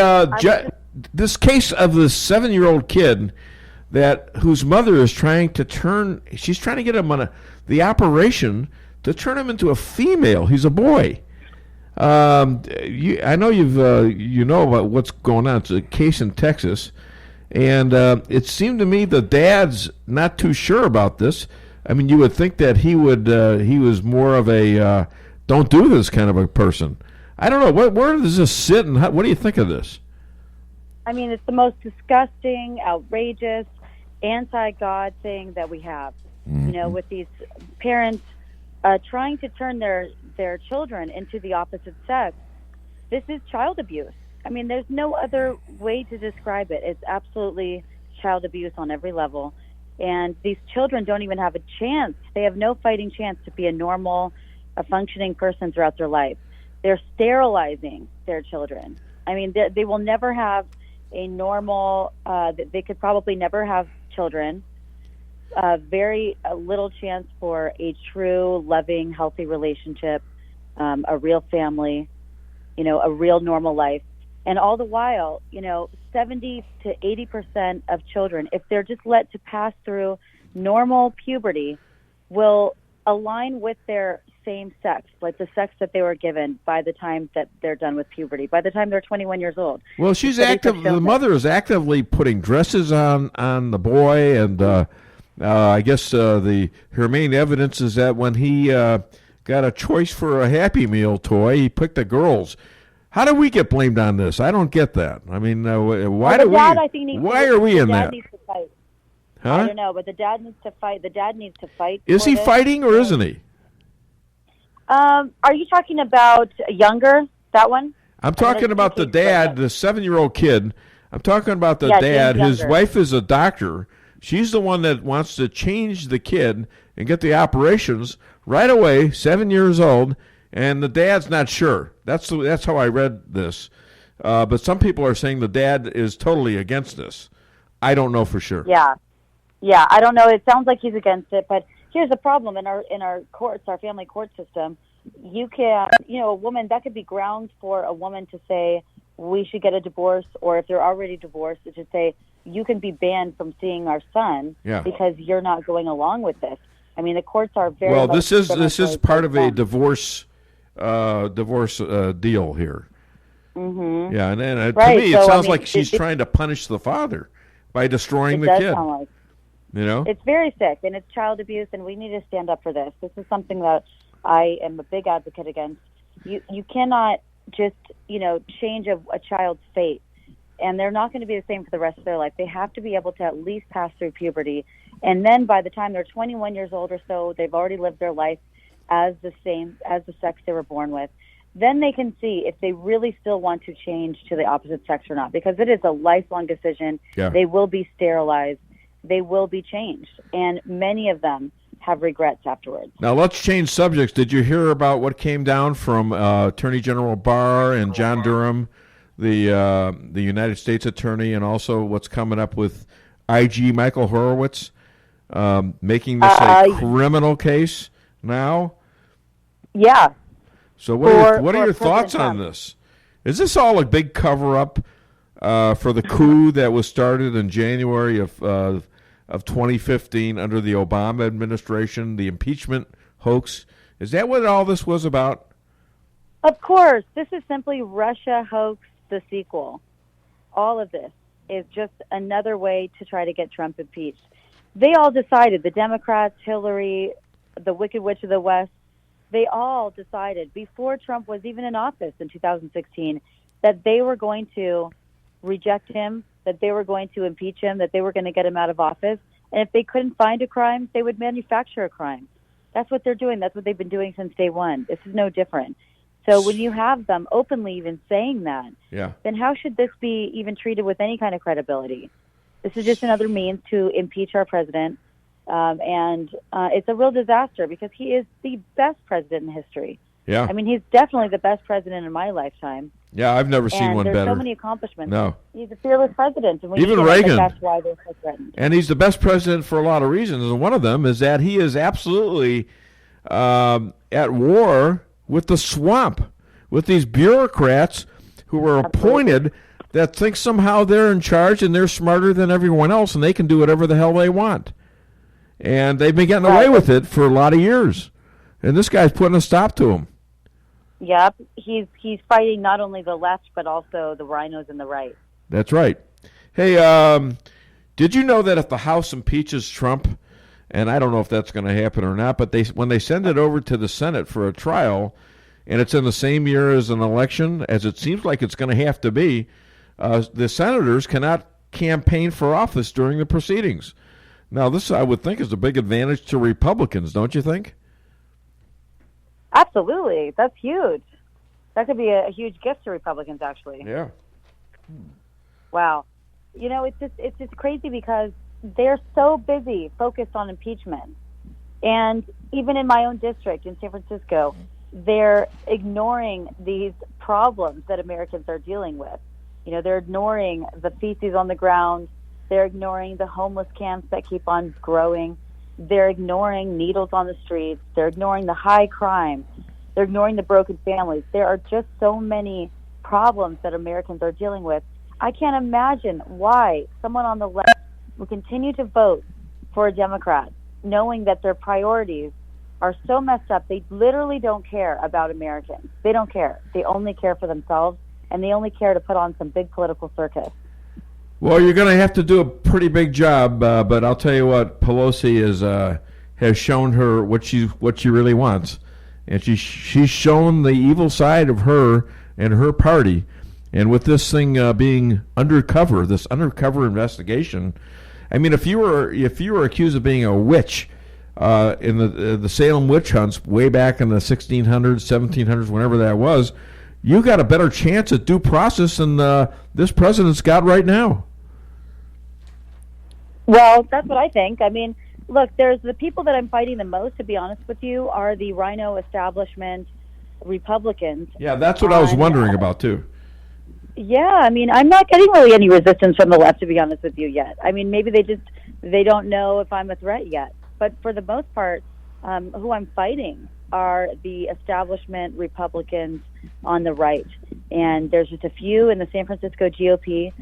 this case of this 7-year-old kid whose mother is trying to get him on the operation to turn him into a female. He's a boy. I know you know about what's going on. It's a case in Texas, and it seemed to me the dad's not too sure about this. I mean, you would think that he was more of a don't do this kind of a person. I don't know. Where does this sit, and what do you think of this? I mean, it's the most disgusting, outrageous, anti-God thing that we have. Mm-hmm. You know, with these parents trying to turn their children into the opposite sex. This is child abuse. I mean, there's no other way to describe it. It's absolutely child abuse on every level. And these children don't even have a chance. They have no fighting chance to be a functioning person throughout their life. They're sterilizing their children. I mean, they will never have a normal, they could probably never have children. Very little chance for a true, loving, healthy relationship, a real family, a real normal life. And all the while, 70 to 80% of children, if they're just let to pass through normal puberty, will align with their same sex, like the sex that they were given by the time that they're done with puberty, by the time they're 21 years old. Well, she's active. The mother is actively putting dresses on the boy, and I guess her main evidence is that when he got a choice for a Happy Meal toy, he picked the girls. How do we get blamed on this? I don't get that. I mean, why are we in that? Needs to fight. Huh? I don't know, but the dad needs to fight. The dad needs to fight. Is he fighting or isn't he? Are you talking about younger, that one? I'm talking about the dad, the 7-year-old kid. I'm talking about the dad. His wife is a doctor. She's the one that wants to change the kid and get the operations right away, 7 years old, and the dad's not sure. That's how I read this. But some people are saying the dad is totally against this. I don't know for sure. Yeah, I don't know. It sounds like he's against it, but here's the problem in our courts, our family court system. You can, a woman, that could be grounds for a woman to say we should get a divorce, or if they're already divorced, it should say you can be banned from seeing our son because you're not going along with this. I mean, the courts are very well. This is part of a divorce deal here. Mm-hmm. Yeah, and to me, it sounds like she's trying to punish the father by destroying the kid. Sound like. It's very sick, and it's child abuse, and we need to stand up for this. This is something that I am a big advocate against. You cannot just change a child's fate, and they're not going to be the same for the rest of their life. They have to be able to at least pass through puberty, and then by the time they're 21 years old or so, they've already lived their life as the sex they were born with. Then they can see if they really still want to change to the opposite sex or not, because it is a lifelong decision. Yeah. They will be sterilized. They will be changed, and many of them have regrets afterwards. Now let's change subjects. Did you hear about what came down from Attorney General Barr and John Durham, the United States Attorney, and also what's coming up with IG Michael Horowitz, making this a criminal case now? Yeah. So what are your thoughts on this? Is this all a big cover-up for the coup that was started in January of 2015 under the Obama administration, the impeachment hoax? Is that what all this was about? Of course. This is simply Russia hoax, the sequel. All of this is just another way to try to get Trump impeached. They all decided, the Democrats, Hillary, the Wicked Witch of the West, they all decided before Trump was even in office in 2016 that they were going to reject him, that they were going to impeach him, that they were going to get him out of office. And if they couldn't find a crime, they would manufacture a crime. That's what they're doing. That's what they've been doing since day one. This is no different. So when you have them openly even saying that, then how should this be even treated with any kind of credibility? This is just another means to impeach our president. And it's a real disaster because he is the best president in history. Yeah. I mean, he's definitely the best president in my lifetime. Yeah, I've never seen one better. There's so many accomplishments. No. He's a fearless president. And even Reagan. That's why they're so threatened. And he's the best president for a lot of reasons. And one of them is that he is absolutely at war with the swamp, with these bureaucrats who were appointed that think somehow they're in charge and they're smarter than everyone else and they can do whatever the hell they want. And they've been getting away with it for a lot of years. And this guy's putting a stop to him. Yep, he's fighting not only the left but also the rhinos and the right. That's right. Hey, did you know that if the House impeaches Trump, and I don't know if that's going to happen or not, but when they send it over to the Senate for a trial, and it's in the same year as an election, as it seems like it's going to have to be, the senators cannot campaign for office during the proceedings. Now, this, I would think, is a big advantage to Republicans, don't you think? Absolutely. That's huge. That could be a huge gift to Republicans, actually. Yeah. Wow. It's just crazy because they're so busy focused on impeachment. And even in my own district in San Francisco, they're ignoring these problems that Americans are dealing with. They're ignoring the feces on the ground. They're ignoring the homeless camps that keep on growing. They're ignoring needles on the streets. They're ignoring the high crime. They're ignoring the broken families. There are just so many problems that Americans are dealing with. I can't imagine why someone on the left will continue to vote for a Democrat, knowing that their priorities are so messed up. They literally don't care about Americans. They don't care. They only care for themselves, and they only care to put on some big political circus. Well, you're going to have to do a pretty big job, but I'll tell you what, Pelosi has shown her what she really wants, and she's shown the evil side of her and her party. And with this thing being undercover, this undercover investigation, I mean, if you were accused of being a witch in the Salem witch hunts way back in the 1600s, 1700s, whenever that was, you got a better chance at due process than this president's got right now. Well, that's what I think. I mean, look, there's the people that I'm fighting the most, to be honest with you, are the Rhino establishment Republicans. Yeah, that's what I was wondering about, too. Yeah, I mean, I'm not getting really any resistance from the left, to be honest with you, yet. I mean, maybe they don't know if I'm a threat yet. But for the most part, who I'm fighting are the establishment Republicans on the right. And there's just a few in the San Francisco GOP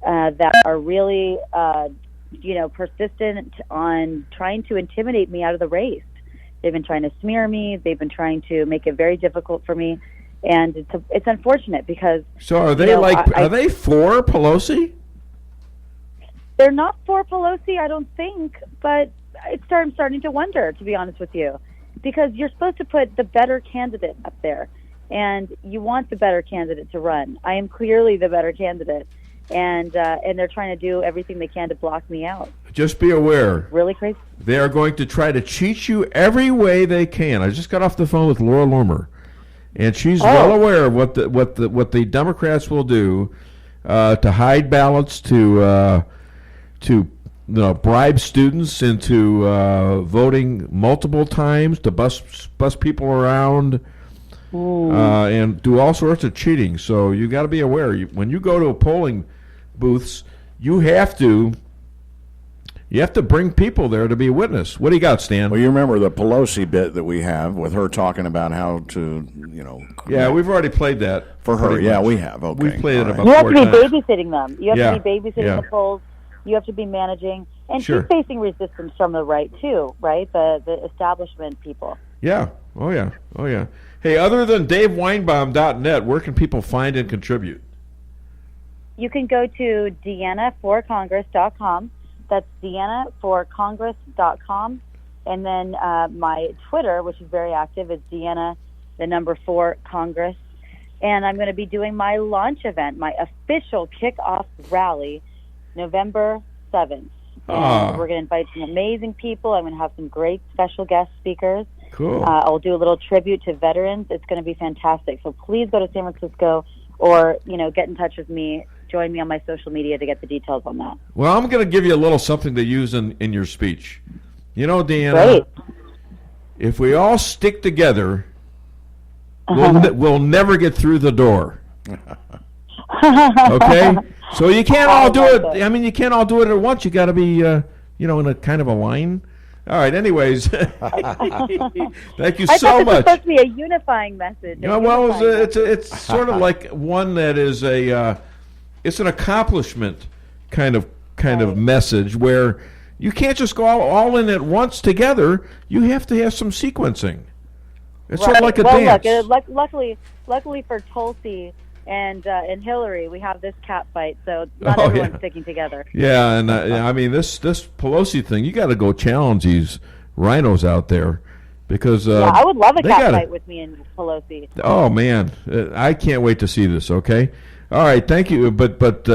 that are really, persistent on trying to intimidate me out of the race. They've been trying to smear me. They've been trying to make it very difficult for me. And it's unfortunate because... So are they are they for Pelosi? They're not for Pelosi, I don't think, but I'm starting to wonder, to be honest with you, because you're supposed to put the better candidate up there, and you want the better candidate to run. I am clearly the better candidate, and they're trying to do everything they can to block me out. Just be aware. Really crazy. They are going to try to cheat you every way they can. I just got off the phone with Laura Loomer. And she's well aware of what the Democrats will do to hide ballots, to bribe students into voting multiple times, to bus people around, and do all sorts of cheating. So you got to be aware. When you go to polling booths, you have to bring people there to be a witness. What do you got, Stan? Well, you remember the Pelosi bit that we have with her talking about how to, Yeah, we've already played that. For her, yeah, we have. Okay. We've played it about 4 times. You have to be babysitting them. You have to be babysitting the polls. You have to be managing. And she's facing resistance from the right, too, right? The establishment people. Yeah. Oh, yeah. Hey, other than DaveWeinbaum.net, where can people find and contribute? You can go to DeAnnaforcongress.com. That's DeAnnaforcongress.com. And then my Twitter, which is very active, is DeAnna, 4 Congress. And I'm going to be doing my launch event, my official kickoff rally, November 7th. And we're going to invite some amazing people. I'm going to have some great special guest speakers. Cool. I'll do a little tribute to veterans. It's going to be fantastic. So please go to San Francisco or, get in touch with me. Join me on my social media to get the details on that. Well, I'm going to give you a little something to use in your speech. DeAnna, Great. If we all stick together, we'll never get through the door. Okay? So you can't all do it. I mean, you can't all do it at once. You got to be, in a kind of a line. All right. Anyways, thank you I so thought this much. was supposed to be a unifying message. It's sort of like one that is it's an accomplishment kind of message where you can't just go all in at once together. You have to have some sequencing. It's sort of like a dance. Look, luckily for Tulsi and Hillary, we have this cat fight, so not everyone's sticking together. Yeah, and I mean this Pelosi thing, you got to go challenge these rhinos out there because I would love a cat fight with me and Pelosi. Oh man, I can't wait to see this. Okay. All right, thank you. But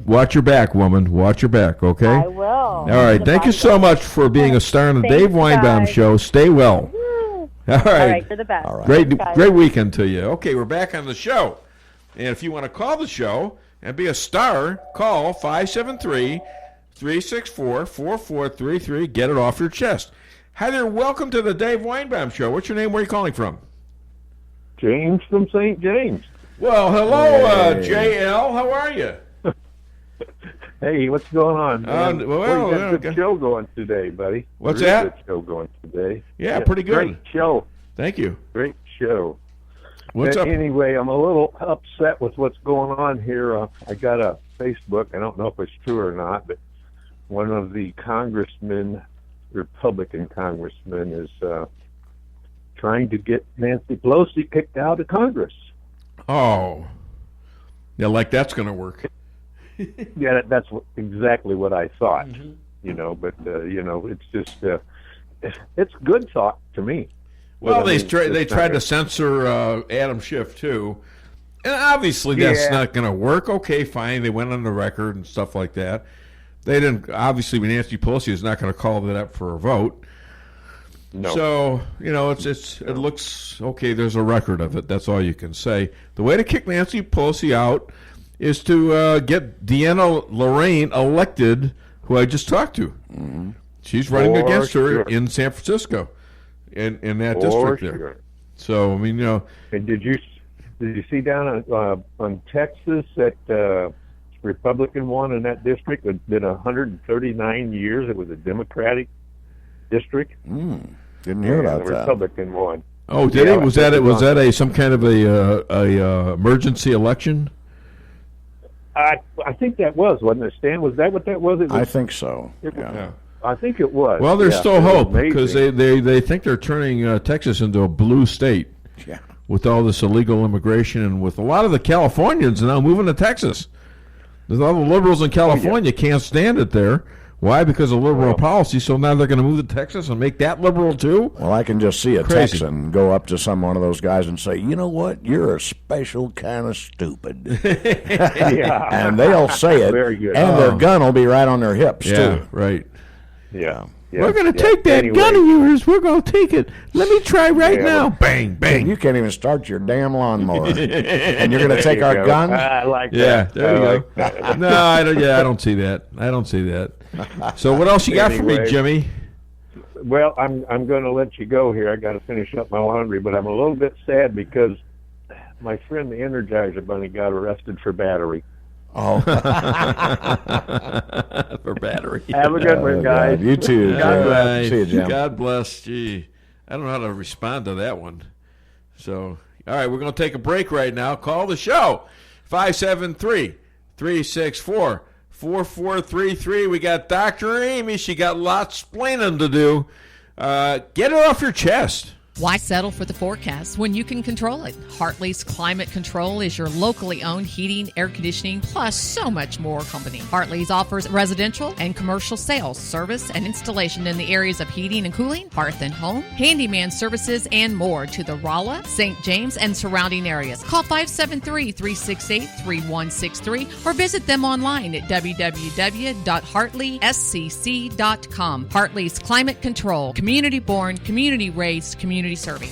watch your back, woman. Watch your back, okay? I will. All right, thank you so much for being a star on the Dave Weinbaum Show. Stay well. Woo. All right. You're the best. All right. Great weekend to you. Okay, we're back on the show. And if you want to call the show and be a star, call 573-364-4433. Get it off your chest. Hi there. Welcome to the Dave Weinbaum Show. What's your name? Where are you calling from? James from St. James. Well, hello, JL. How are you? Hey, what's going on, man? You got a good show going today, buddy. What's that? Good show going today. Yeah, pretty good. Great show. Thank you. Great show. What's up? Anyway, I'm a little upset with what's going on here. I got a Facebook. I don't know if it's true or not, but one of the Republican congressmen, is trying to get Nancy Pelosi kicked out of Congress. Oh. Yeah, like that's going to work. Yeah, that's exactly what I thought. Mm-hmm. But it's just it's good talk to me. Well, they tried to censor Adam Schiff too. And obviously that's Yeah. not going to work. Okay, fine. They went on the record and stuff like that. They didn't. Obviously, Nancy Pelosi is not going to call that up for a vote. No. So, it looks okay. There's a record of it. That's all you can say. The way to kick Nancy Pelosi out is to get DeAnna Lorraine elected, who I just talked to. Mm-hmm. She's running For against her sure. in San Francisco, in that For district there. sure. So, I mean, And did you see down on Texas that Republican won in that district? It's been 139 years. It was a Democratic district. Didn't hear about the that. Republican won. Oh, did it? Was that some kind of a emergency election? I think that wasn't it, Stan? Was that what that was? I think so. Yeah. I think it was. Well, there's still it was hope amazing. because they think they're turning Texas into a blue state. Yeah. With all this illegal immigration and with a lot of the Californians now moving to Texas. There's all the liberals in California can't stand it there. Why? Because of liberal policy. So now they're going to move to Texas and make that liberal too? Well, I can just see a Crazy. Texan go up to one of those guys and say, you know what, you're a special kind of stupid. Yeah. And they'll say it, Very good. and their gun will be right on their hips, Yeah, too. right. Yeah. We're going to take that gun of yours. We're going to take it. Let me try right now. Bang, bang. You can't even start your damn lawnmower. And you're going to take our gun? I like Yeah, that. there you I go. like that. No, I don't see that. I don't see that. So what else you got for me, Anyway. Jimmy? Well, I'm going to let you go here. I got to finish up my laundry, but I'm a little bit sad because my friend the Energizer Bunny got arrested for battery. Oh. For battery. Have a good one, guys. You too. God bless. Right. See you, Jim. God bless. Gee, I don't know how to respond to that one. So, all right, we're going to take a break right now. Call the show. 573-364-4433. We got Dr. Amy. She got lots explaining to do. Get it off your chest. Why settle for the forecast when you can control it? Hartley's Climate Control is your locally owned heating, air conditioning, plus so much more company. Hartley's offers residential and commercial sales, service, and installation in the areas of heating and cooling, hearth and home, handyman services, and more to the Rolla, St. James, and surrounding areas. Call 573-368-3163 or visit them online at www.hartleyscc.com. Hartley's Climate Control, community-born, community-raised, community serving.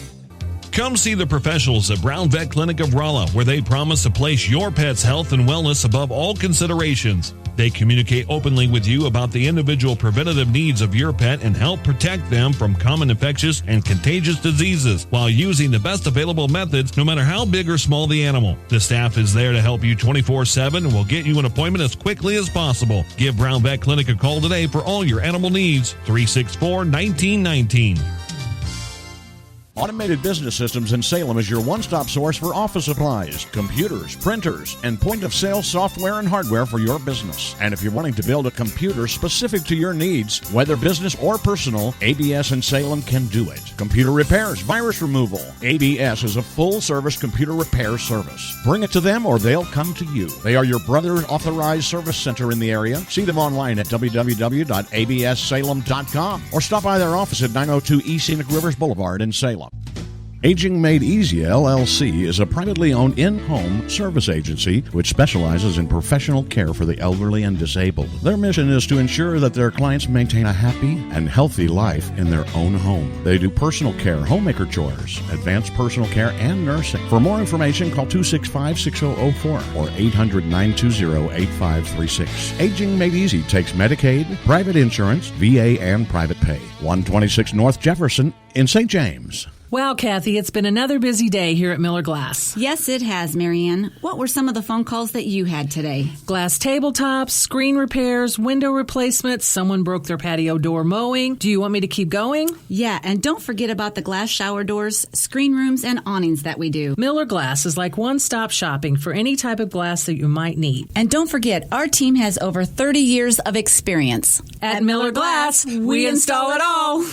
Come see the professionals at Brown Vet Clinic of Rolla, where they promise to place your pet's health and wellness above all considerations. They communicate openly with you about the individual preventative needs of your pet and help protect them from common infectious and contagious diseases while using the best available methods, no matter how big or small the animal. The staff is there to help you 24/7 and will get you an appointment as quickly as possible. Give Brown Vet Clinic a call today for all your animal needs. 364-1919. Automated Business Systems in Salem is your one-stop source for office supplies, computers, printers, and point-of-sale software and hardware for your business. And if you're wanting to build a computer specific to your needs, whether business or personal, ABS in Salem can do it. Computer repairs, virus removal. ABS is a full-service computer repair service. Bring it to them or they'll come to you. They are your brother authorized service center in the area. See them online at www.abssalem.com or stop by their office at 902 East Scenic Rivers Boulevard in Salem. Aging Made Easy LLC is a privately owned in-home service agency which specializes in professional care for the elderly and disabled. Their mission is to ensure that their clients maintain a happy and healthy life in their own home. They do personal care, homemaker chores, advanced personal care, and nursing. For more information, call 265-6004 or 800-920-8536. Aging Made Easy takes Medicaid, private insurance, VA, and private pay. 126 North Jefferson in St. James. Wow, Kathy, it's been another busy day here at Miller Glass. Yes, it has, Marianne. What were some of the phone calls that you had today? Glass tabletops, screen repairs, window replacements, someone broke their patio door mowing. Do you want me to keep going? Yeah, and don't forget about the glass shower doors, screen rooms, and awnings that we do. Miller Glass is like one-stop shopping for any type of glass that you might need. And don't forget, our team has over 30 years of experience. At Miller Glass, we install it all.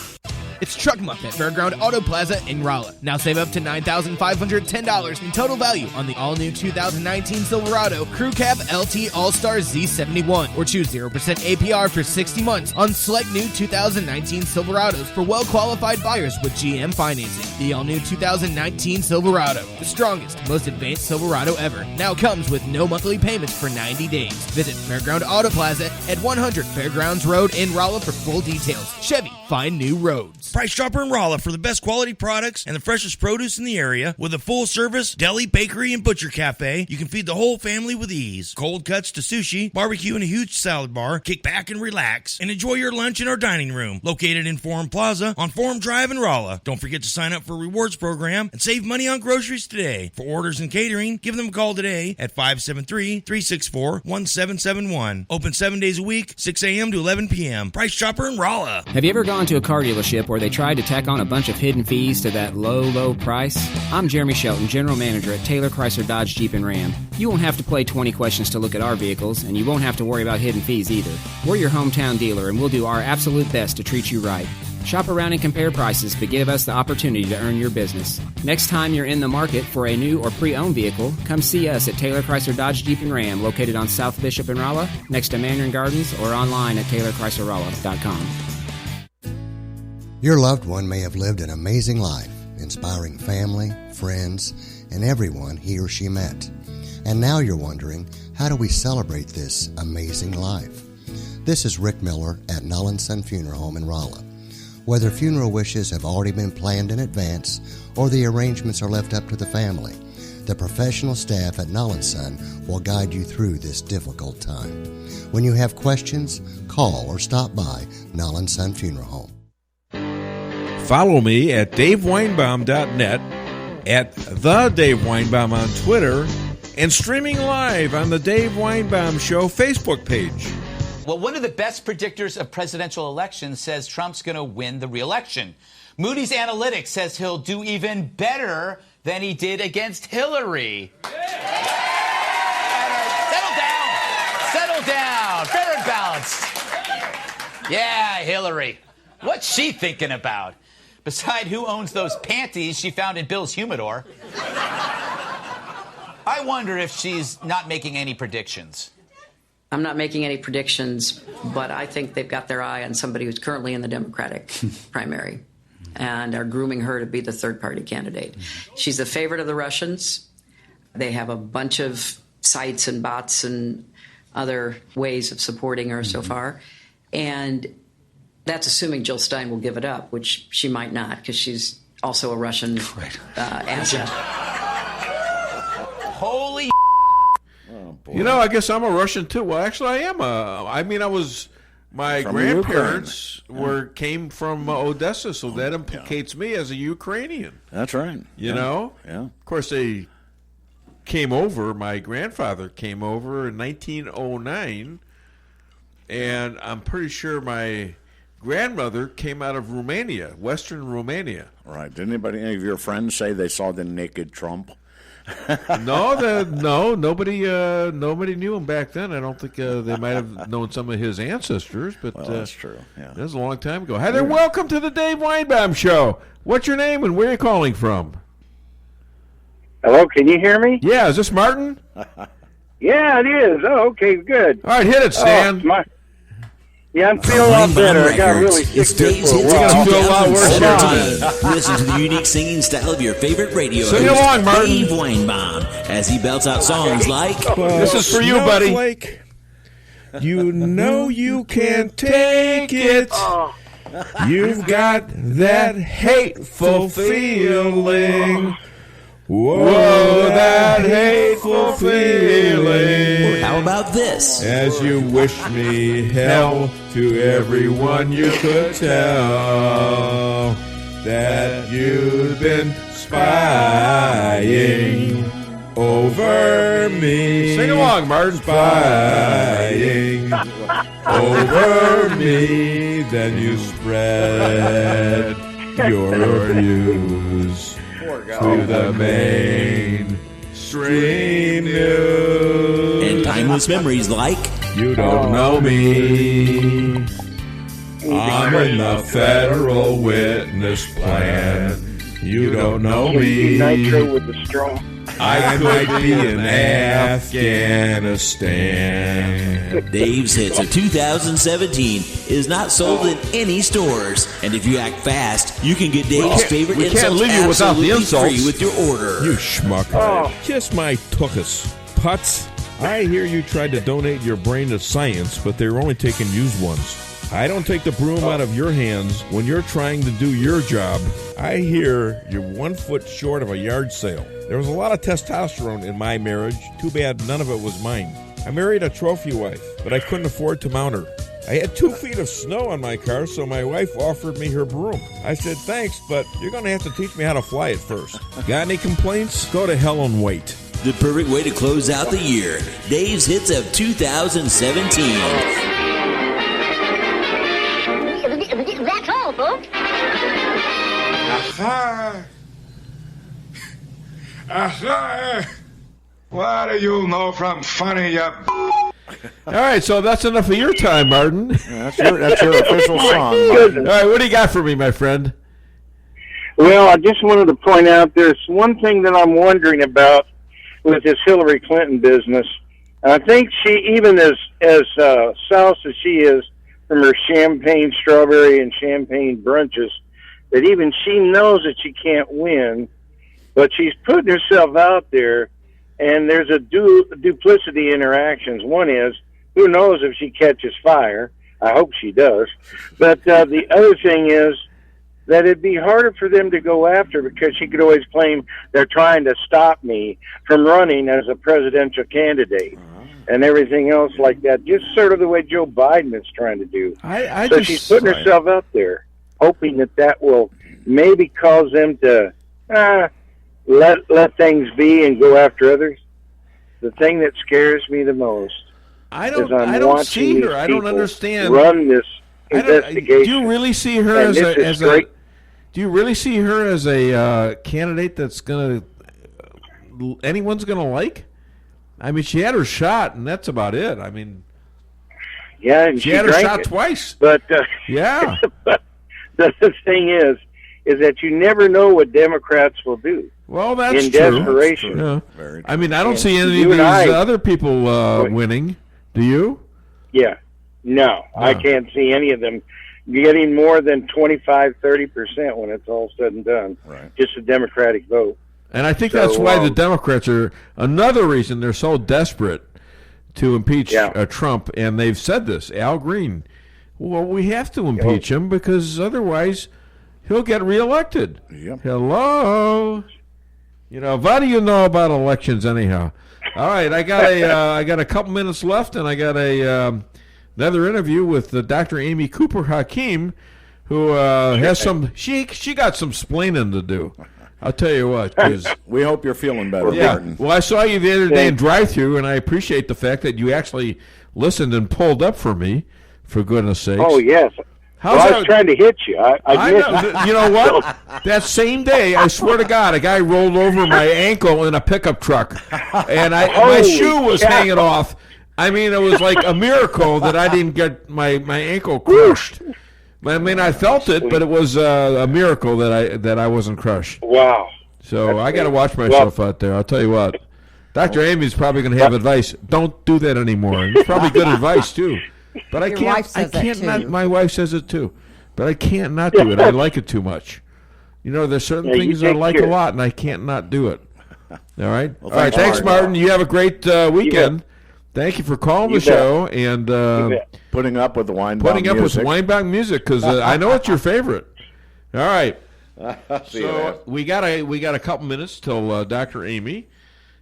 It's Truck Month at Fairground Auto Plaza in Rolla. Now save up to $9,510 in total value on the all-new 2019 Silverado Crew Cab LT All-Star Z71, or choose 0% APR for 60 months on select new 2019 Silverados for well-qualified buyers with GM financing. The all-new 2019 Silverado, the strongest, most advanced Silverado ever, now comes with no monthly payments for 90 days. Visit Fairground Auto Plaza at 100 Fairgrounds Road in Rolla for full details. Chevy, find new roads. Price Chopper in Rolla for the best quality products and the freshest produce in the area. With a full-service deli, bakery, and butcher cafe, you can feed the whole family with ease. Cold cuts to sushi, barbecue, and a huge salad bar. Kick back and relax and enjoy your lunch in our dining room, located in Forum Plaza on Forum Drive in Rolla. Don't forget to sign up for a rewards program and save money on groceries today. For orders and catering, give them a call today at 573-364-1771. Open 7 days a week, 6 a.m. to 11 p.m. Price Chopper in Rolla. Have you ever gone to a car dealership where they tried to tack on a bunch of hidden fees to that low price? I'm Jeremy Shelton, General Manager at Taylor Chrysler Dodge Jeep and Ram. You won't have to play 20 questions to look at our vehicles, and you won't have to worry about hidden fees either. We're your hometown dealer, and we'll do our absolute best to treat you right. Shop around and compare prices, but give us the opportunity to earn your business. Next time you're in the market for a new or pre-owned vehicle, come see us at Taylor Chrysler Dodge Jeep and Ram, located on South Bishop in Rolla, next to Mandarin Gardens, or online at TaylorChryslerRolla.com. Your loved one may have lived an amazing life, inspiring family, friends, and everyone he or she met. And now you're wondering, how do we celebrate this amazing life? This is Rick Miller at Null & Son Funeral Home in Rolla. Whether funeral wishes have already been planned in advance or the arrangements are left up to the family, the professional staff at Null & Son will guide you through this difficult time. When you have questions, call or stop by Null & Son Funeral Home. Follow me at DaveWeinbaum.net, at The Dave Weinbaum on Twitter, and streaming live on the Dave Weinbaum Show Facebook page. Well, one of the best predictors of presidential elections says Trump's going to win the re-election. Moody's Analytics says he'll do even better than he did against Hillary. Settle down. Fair and balanced. Yeah, Hillary. What's she thinking about? Beside who owns those panties she found in Bill's humidor. I wonder if she's not making any predictions. I'm not making any predictions, but I think they've got their eye on somebody who's currently in the Democratic primary and are grooming her to be the third-party candidate. She's the favorite of the Russians. They have a bunch of sites and bots and other ways of supporting her so far. And that's assuming Jill Stein will give it up, which she might not, because she's also a Russian asset. Holy You know, I guess I'm a Russian too. Well, actually, I am my From grandparents came from Odessa, so that implicates me as a Ukrainian. That's right. You know? Yeah. Of course, they came over. My grandfather came over in 1909, and I'm pretty sure my grandmother came out of Romania, Western Romania. Right. Did any of your friends say they saw the naked Trump? No, nobody knew him back then. I don't think they might have known some of his ancestors, but that's true. Yeah, that was a long time ago. Hi there, welcome to the Dave Weinbaum Show. What's your name and where are you calling from? Hello, can you hear me? Yeah, is this Martin? Yeah, it is. Oh, okay, good. All right, hit it, Stan. Yeah, I'm feeling a lot better. I got really sick this for a while. Feel a lot worse. Listen to the unique singing style of your favorite radio Sing host, along, Martin. Dave Weinbaum, as he belts out songs like... This is for you, buddy. You know you can't take it. You've got that hateful feeling. Whoa, that hateful feeling. How about this? As you wish me hell to everyone you could tell that you've been spying over me. Sing along, Martin. Spying over me, then you spread your news to the mainstream news. And timeless memories like... You don't know me. I'm in the federal witness plan. You don't know me. Nitro with the straw. I might be in Afghanistan. Dave's Hits of 2017 is not sold in any stores. And if you act fast, you can get Dave's favorite we can't insults leave you without the absolutely insults. free with your order. You schmuck. Kiss my tuchus. Putz, I hear you tried to donate your brain to science, but they were only taking used ones. I don't take the broom out of your hands when you're trying to do your job. I hear you're 1 foot short of a yard sale. There was a lot of testosterone in my marriage. Too bad none of it was mine. I married a trophy wife, but I couldn't afford to mount her. I had 2 feet of snow on my car, so my wife offered me her broom. I said, thanks, but you're going to have to teach me how to fly it first. Got any complaints? Go to hell and wait. The perfect way to close out the year. Dave's Hits of 2017. That's all, folks. Aha! Aha! What do you know from funny, you... All right, so that's enough of your time, Martin. That's your official song, Martin. All right, what do you got for me, my friend? Well, I just wanted to point out there's one thing that I'm wondering about with this Hillary Clinton business. And I think she, even as south as she is from her champagne, strawberry, and champagne brunches, that even she knows that she can't win, but she's putting herself out there, and there's a duplicity interactions. One is, who knows if she catches fire? I hope she does. But the other thing is that it'd be harder for them to go after, because she could always claim they're trying to stop me from running as a presidential candidate and everything else like that, just sort of the way Joe Biden is trying to do. So she's putting herself out there, hoping that will maybe cause them to let things be and go after others. The thing that scares me the most I is don't see her. I don't understand. Run this investigation. Do you really see her as a Do you really see her as a candidate that's anyone's gonna like? I mean, she had her shot, and that's about it. I mean, yeah, and she had her shot twice. But yeah, but the thing is that you never know what Democrats will do. Well, that's in true. desperation. Yeah. I mean, I don't see any of these other people winning. Do you? Yeah. No, I can't see any of them getting more than 25-30% when it's all said and done. Right. Just a Democratic vote. And I think that's why the Democrats are another reason they're so desperate to impeach Trump. And they've said this. Al Green. Well, we have to impeach him because otherwise he'll get reelected. Yep. Hello. What do you know about elections anyhow? All right, I got a couple minutes left, and I got another interview with Dr. Amy Cooper Hakim, who has some. She got some splaining to do. I'll tell you what. We hope you're feeling better, Martin. Well, I saw you the other day in drive-thru, and I appreciate the fact that you actually listened and pulled up for me. For goodness sakes. Oh yes. I was trying to hit you. I know. You know what? That same day, I swear to God, a guy rolled over my ankle in a pickup truck, and my shoe was hanging off. I mean, it was like a miracle that I didn't get my ankle crushed. I mean, I felt it, but it was a miracle that I wasn't crushed. Wow. So I got to watch myself out there. I'll tell you what. Dr. Amy's probably going to have advice. Don't do that anymore. And it's probably good advice too. But I can't not. My wife says it too, but I can't not do it. I like it too much. There's certain things I like a lot, and I can't not do it. All right. Well, all right. Thanks, Martin. You have a great weekend. Thank you for calling the show and putting up with the Weinbaum music because I know it's your favorite. All right. So we got a couple minutes till Dr. Amy,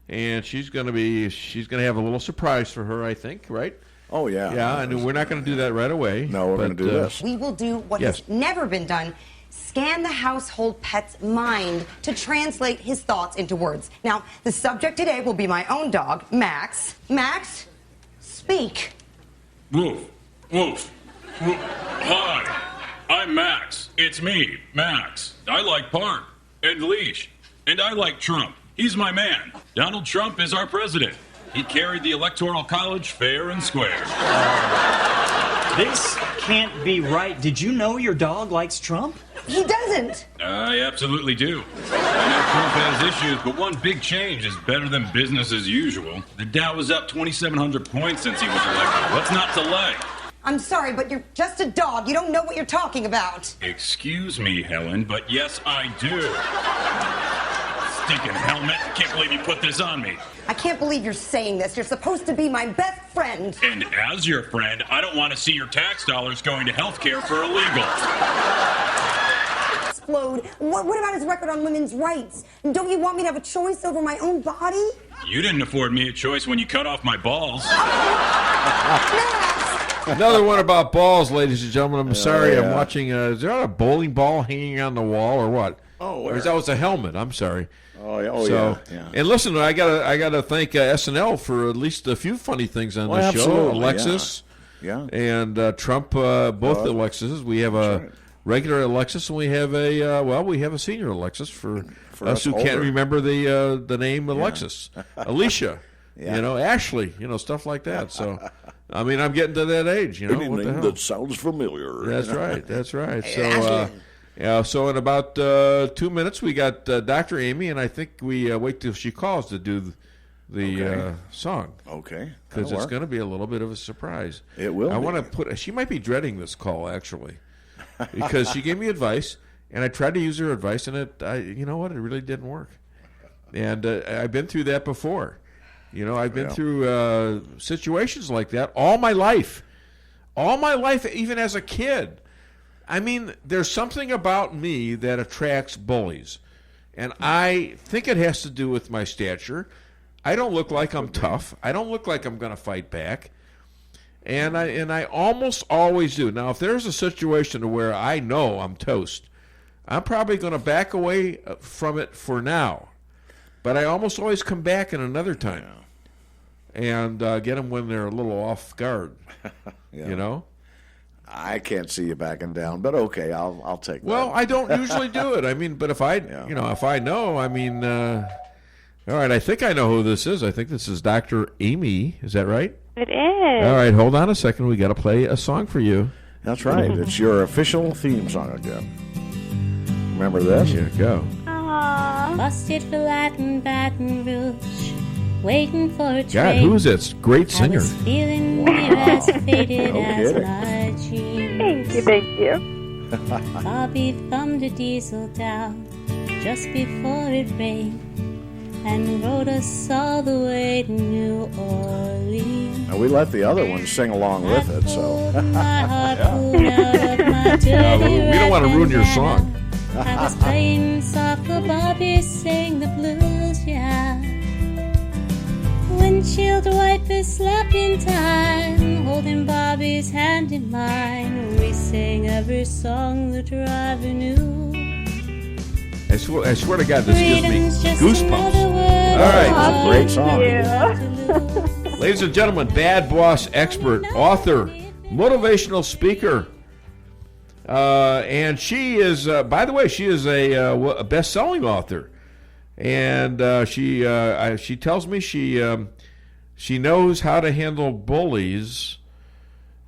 and she's gonna have a little surprise for her. I think, right? Oh, yeah. Yeah, and we're not going to do that right away. No, we're going to do this. We will do what has never been done. Scan the household pet's mind to translate his thoughts into words. Now, the subject today will be my own dog, Max. Max, speak. Woof, woof, woof. Hi, I'm Max. It's me, Max. I like park and leash, and I like Trump. He's my man. Donald Trump is our president. He carried the Electoral College fair and square. This can't be right. Did you know your dog likes Trump? He doesn't. I absolutely do. I know Trump has issues, but one big change is better than business as usual. The Dow was up 2,700 points since he was elected. What's not to like? I'm sorry, but you're just a dog. You don't know what you're talking about. Excuse me, Helen, but yes, I do. Stinking helmet. Can't believe you put this on me. I can't believe you're saying this. You're supposed to be my best friend. And as your friend, I don't want to see your tax dollars going to health care for illegal. Explode. What about his record on women's rights? Don't you want me to have a choice over my own body? You didn't afford me a choice when you cut off my balls. Another one about balls, ladies and gentlemen. I'm sorry. I'm watching. Is there a bowling ball hanging on the wall or what? Oh, or is that was a helmet? I'm sorry. Oh, yeah. And listen, I gotta thank SNL for at least a few funny things on this show. Alexis, and Trump, both Alexis. We have a regular Alexis, and we have a senior Alexis for us who can't remember the name Alexis, Alicia, Ashley, stuff like that. So. I mean, I'm getting to that age, Any what the name hell? that sounds familiar. That's right. So, so in about 2 minutes, we got Dr. Amy, and I think we wait till she calls to do the song. Okay. Because it's going to be a little bit of a surprise. It will. I want to she might be dreading this call, actually, because she gave me advice, and I tried to use her advice, and you know what? It really didn't work. And I've been through that before. I've been through situations like that all my life. All my life, even as a kid. I mean, there's something about me that attracts bullies. And I think it has to do with my stature. I don't look like I'm tough. I don't look like I'm going to fight back. And I almost always do. Now, if there's a situation where I know I'm toast, I'm probably going to back away from it for now. But I almost always come back in another time. And get them when they're a little off guard, I can't see you backing down, but okay, I'll take that. Well, I don't usually do it. I mean, but if I know, I mean, all right, I think I know who this is. I think this is Dr. Amy. Is that right? It is. All right, hold on a second. We got to play a song for you. That's right. It's your official theme song again. Remember this? Here you go. Busted for Latin Baton Rouge. Waiting for a train. God, who's this? Great singer. I was feeling near as faded as my dreams. Thank you. Bobby thumbed a diesel down just before it rained and rode us all the way to New Orleans. Now we let the other ones sing along with it, so. My heart pulled out of my dirty we don't want to ruin your song. I was playing soft for Bobby sang the blues, yeah. Windshield wipers slapped in time, holding Bobby's hand in mine. We sang every song the driver knew. I swear to God, this gives me goosebumps. All right. Great song. Ladies and gentlemen, bad boss expert, author, motivational speaker. And she is, by the way, she is a best-selling author. And she tells me she knows how to handle bullies,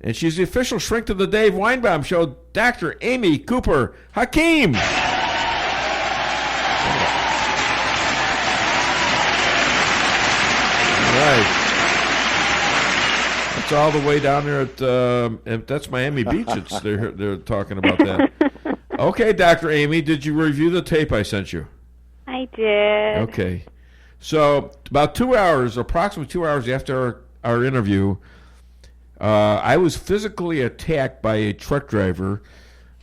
and she's the official shrink to the Dave Weinbaum Show, Dr. Amy Cooper Hakim. Right. That's all the way down there at that's Miami Beach. They're talking about that. Okay, Dr. Amy, did you review the tape I sent you? I did. Okay. So about 2 hours, approximately 2 hours after our interview, I was physically attacked by a truck driver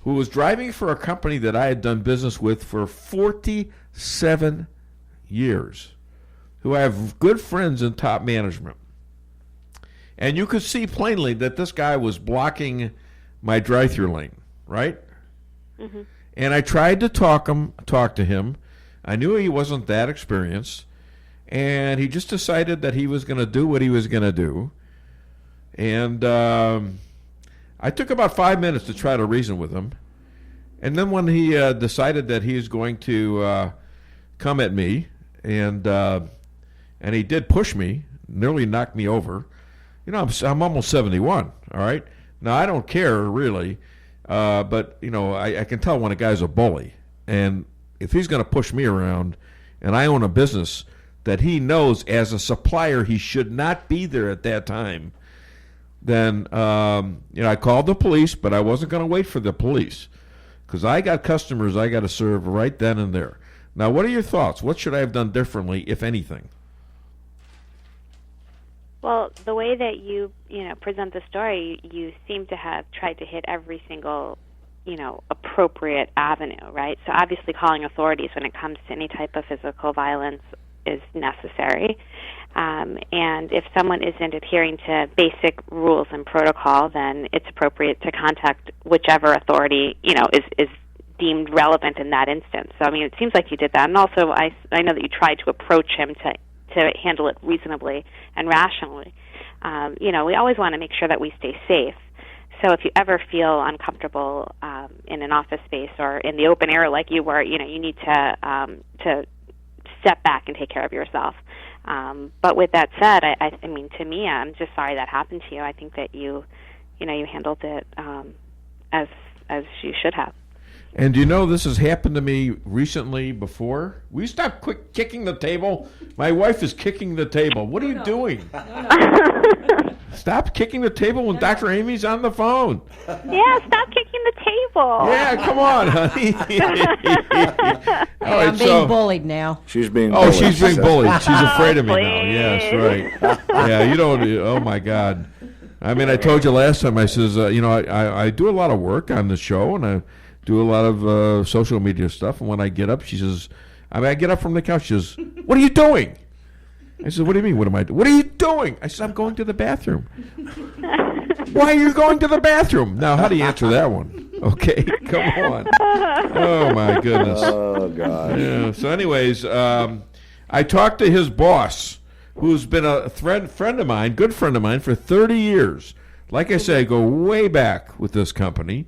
who was driving for a company that I had done business with for 47 years, who I have good friends in top management. And you could see plainly that this guy was blocking my drive-through lane, right? Mm-hmm. And I tried to talk to him. I knew he wasn't that experienced, and he just decided that he was going to do what he was going to do. And I took about 5 minutes to try to reason with him. And then when he decided that he was going to come at me, and he did push me, nearly knocked me over. You know, I'm almost 71, all right? Now, I don't care, really, but, I can tell when a guy's a bully. And if he's going to push me around and I own a business that he knows as a supplier he should not be there at that time, then, I called the police, but I wasn't going to wait for the police because I got customers I got to serve right then and there. Now, what are your thoughts? What should I have done differently, if anything? Well, the way that you present the story, you seem to have tried to hit every single, appropriate avenue, right? So obviously calling authorities when it comes to any type of physical violence is necessary. And if someone isn't adhering to basic rules and protocol, then it's appropriate to contact whichever authority, is deemed relevant in that instance. So, it seems like you did that. And also, I know that you tried to approach him to handle it reasonably and rationally. We always want to make sure that we stay safe. So if you ever feel uncomfortable in an office space or in the open air like you were, you need to step back and take care of yourself. But with that said, I mean, to me, I'm just sorry that happened to you. I think that you handled it as you should have. And this has happened to me recently before? Will you stop kicking the table? My wife is kicking the table. What are you doing? Stop kicking the table when Dr. Amy's on the phone. Yeah, stop kicking the table. Yeah, come on, honey. All right, I'm being bullied now. She's being bullied. She's being bullied. She's afraid of me now. Yes, right. Yeah, you don't. Oh, my God. I told you last time, I says, I do a lot of work on the show, and I do a lot of social media stuff. And when I get up, she says, I get up from the couch. She says, "What are you doing?" I said, "What do you mean, what am I doing?" "What are you doing?" I said, "I'm going to the bathroom." "Why are you going to the bathroom?" Now, how do you answer that one? Okay, come on. Oh, my goodness. Oh, God. Yeah. So anyways, I talked to his boss, who's been a friend of mine, good friend of mine, for 30 years. Like I say, I go way back with this company.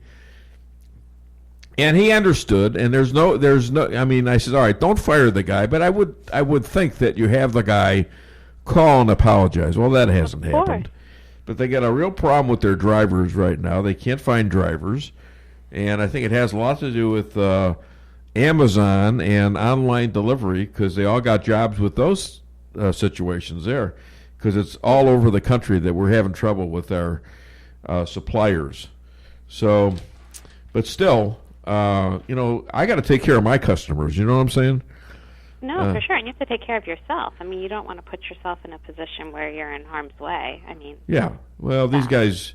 And he understood, and there's no. I said, all right, don't fire the guy, but I would think that you have the guy call and apologize. Well, that hasn't happened. But they got a real problem with their drivers right now. They can't find drivers, and I think it has a lot to do with Amazon and online delivery because they all got jobs with those situations there because it's all over the country that we're having trouble with our suppliers. So, but still. I got to take care of my customers. You know what I'm saying? No, for sure. And you have to take care of yourself. You don't want to put yourself in a position where you're in harm's way. Yeah. Well, these guys,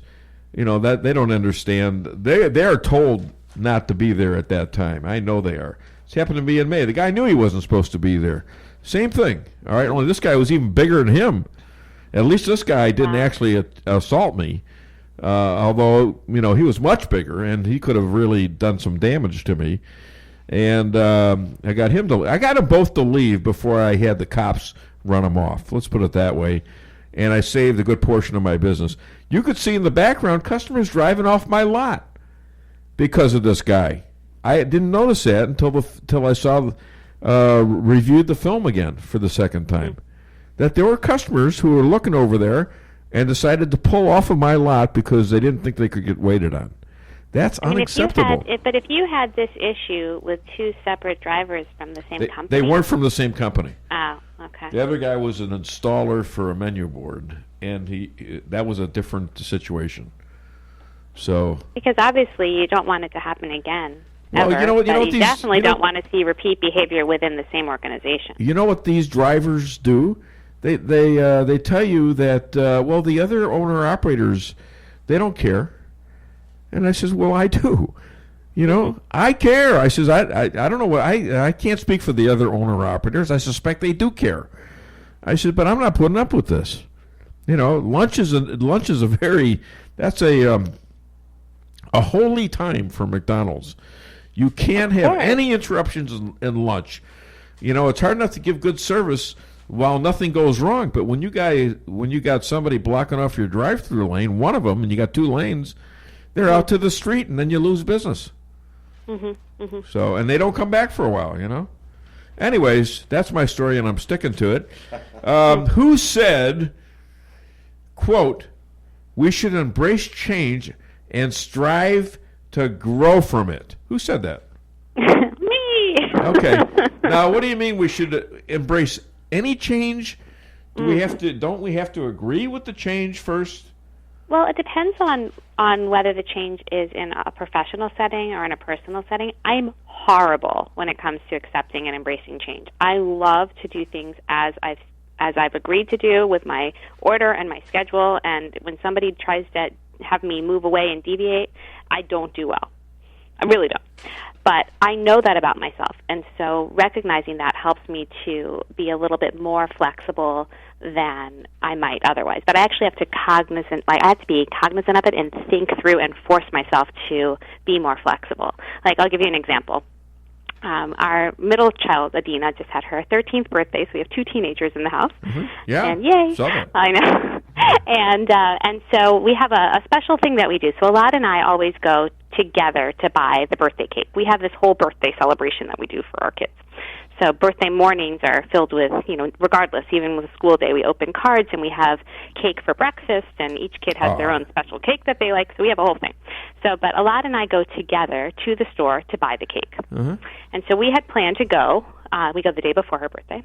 that they don't understand. They are told not to be there at that time. I know they are. It's happened to me in May. The guy knew he wasn't supposed to be there. Same thing. All right. Only this guy was even bigger than him. At least this guy didn't actually assault me. Although, he was much bigger, and he could have really done some damage to me. And I got them both to leave before I had the cops run them off. Let's put it that way. And I saved a good portion of my business. You could see in the background customers driving off my lot because of this guy. I didn't notice that until I saw reviewed the film again for the second time. That there were customers who were looking over there and decided to pull off of my lot because they didn't think they could get waited on. That's unacceptable. But if you had this issue with two separate drivers from the same company... They weren't from the same company. Oh, okay. The other guy was an installer for a menu board, and that was a different situation. So... Because obviously you don't want it to happen again. Well, you definitely don't want to see repeat behavior within the same organization. You know what these drivers do? They tell you that the other owner operators, they don't care, and I says, well, I do, I care. I says I don't know what I can't speak for the other owner operators. I suspect they do care. I said, but I'm not putting up with this. Lunch is a holy time for McDonald's. You can't have any interruptions in lunch. It's hard enough to give good service while nothing goes wrong, but when you got somebody blocking off your drive-through lane, one of them, and you got two lanes, they're out to the street, and then you lose business. So, and they don't come back for a while, Anyways, that's my story, and I'm sticking to it. Who said, quote, "We should embrace change and strive to grow from it. Who said that? Me. Okay. Now, what do you mean we should embrace any change? Don't we have to agree with the change first? Well, it depends on whether the change is in a professional setting or in a personal setting. I'm horrible when it comes to accepting and embracing change. I love to do things as I've agreed to do with my order and my schedule, and when somebody tries to have me move away and deviate, I don't do well. I really don't. But I know that about myself, and so recognizing that helps me to be a little bit more flexible than I might otherwise. But I actually have to I have to be cognizant of it and think through and force myself to be more flexible. Like, I'll give you an example. Our middle child, DeAnna, just had her 13th birthday, so we have 2 teenagers in the house. Mm-hmm. Yeah, and yay! I know. And so we have a special thing that we do. So Alad and I always go together to buy the birthday cake. We have this whole birthday celebration that we do for our kids. So birthday mornings are filled with, regardless, even with a school day, we open cards and we have cake for breakfast, and each kid has their own special cake that they like, so we have a whole thing. So, but Alad and I go together to the store to buy the cake. Mm-hmm. And so we had planned to go, we go the day before her birthday.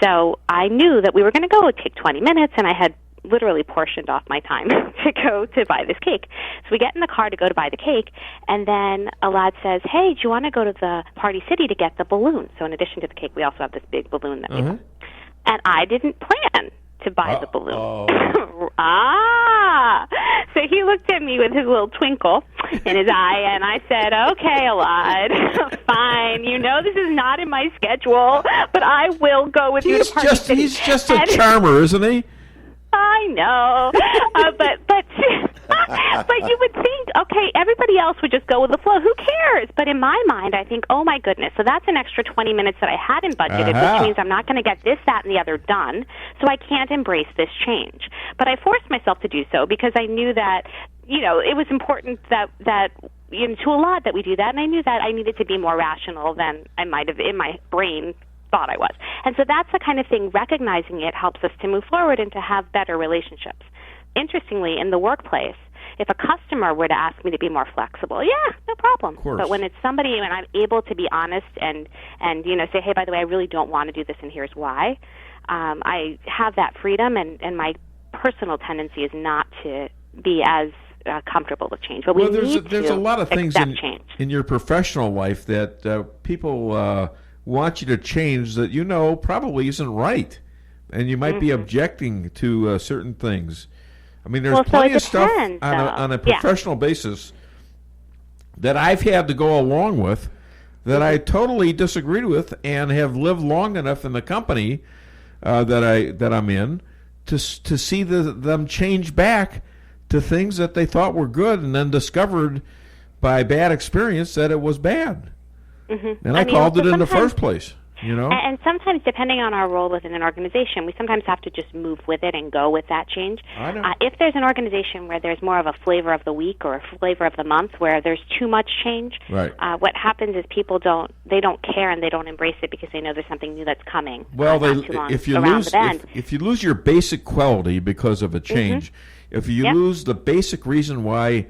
So I knew that we were going to go, it would take 20 minutes, and I had literally portioned off my time to go to buy this cake. So we get in the car to go to buy the cake, and then Alad says, hey, do you want to go to the Party City to get the balloon? So in addition to the cake, we also have this big balloon that we have. And I didn't plan to buy the balloon. So he looked at me with his little twinkle in his eye, and I said, okay, Alad, fine. You know this is not in my schedule, but I will go with you to Party City. He's just a charmer, isn't he? I know, but you would think, okay, everybody else would just go with the flow. Who cares? But in my mind, I think, oh my goodness, so that's an extra 20 minutes that I hadn't budgeted, which means I'm not going to get this, that, and the other done, so I can't embrace this change. But I forced myself to do so because I knew that, it was important that to Alad that we do that, and I knew that I needed to be more rational than I might have in my brain thought I was. And so that's the kind of thing, recognizing it helps us to move forward and to have better relationships. Interestingly, in the workplace, if a customer were to ask me to be more flexible, yeah, no problem. But when it's somebody and I'm able to be honest and say, hey, by the way, I really don't want to do this and here's why, I have that freedom, and my personal tendency is not to be as comfortable with change. But there's a lot of things in your professional life that people want you to change that probably isn't right, and you might be objecting to certain things. I mean, there's plenty of stuff on a professional basis that I've had to go along with that I totally disagreed with, and have lived long enough in the company that I'm in to see them change back to things that they thought were good, and then discovered by bad experience that it was bad. Mm-hmm. And I called it in the first place, And sometimes, depending on our role within an organization, we sometimes have to just move with it and go with that change. I know. If there's an organization where there's more of a flavor of the week or a flavor of the month where there's too much change, right. What happens is people don't care and they don't embrace it because they know there's something new that's coming. Well, if you lose your basic quality because of a change, if you lose the basic reason why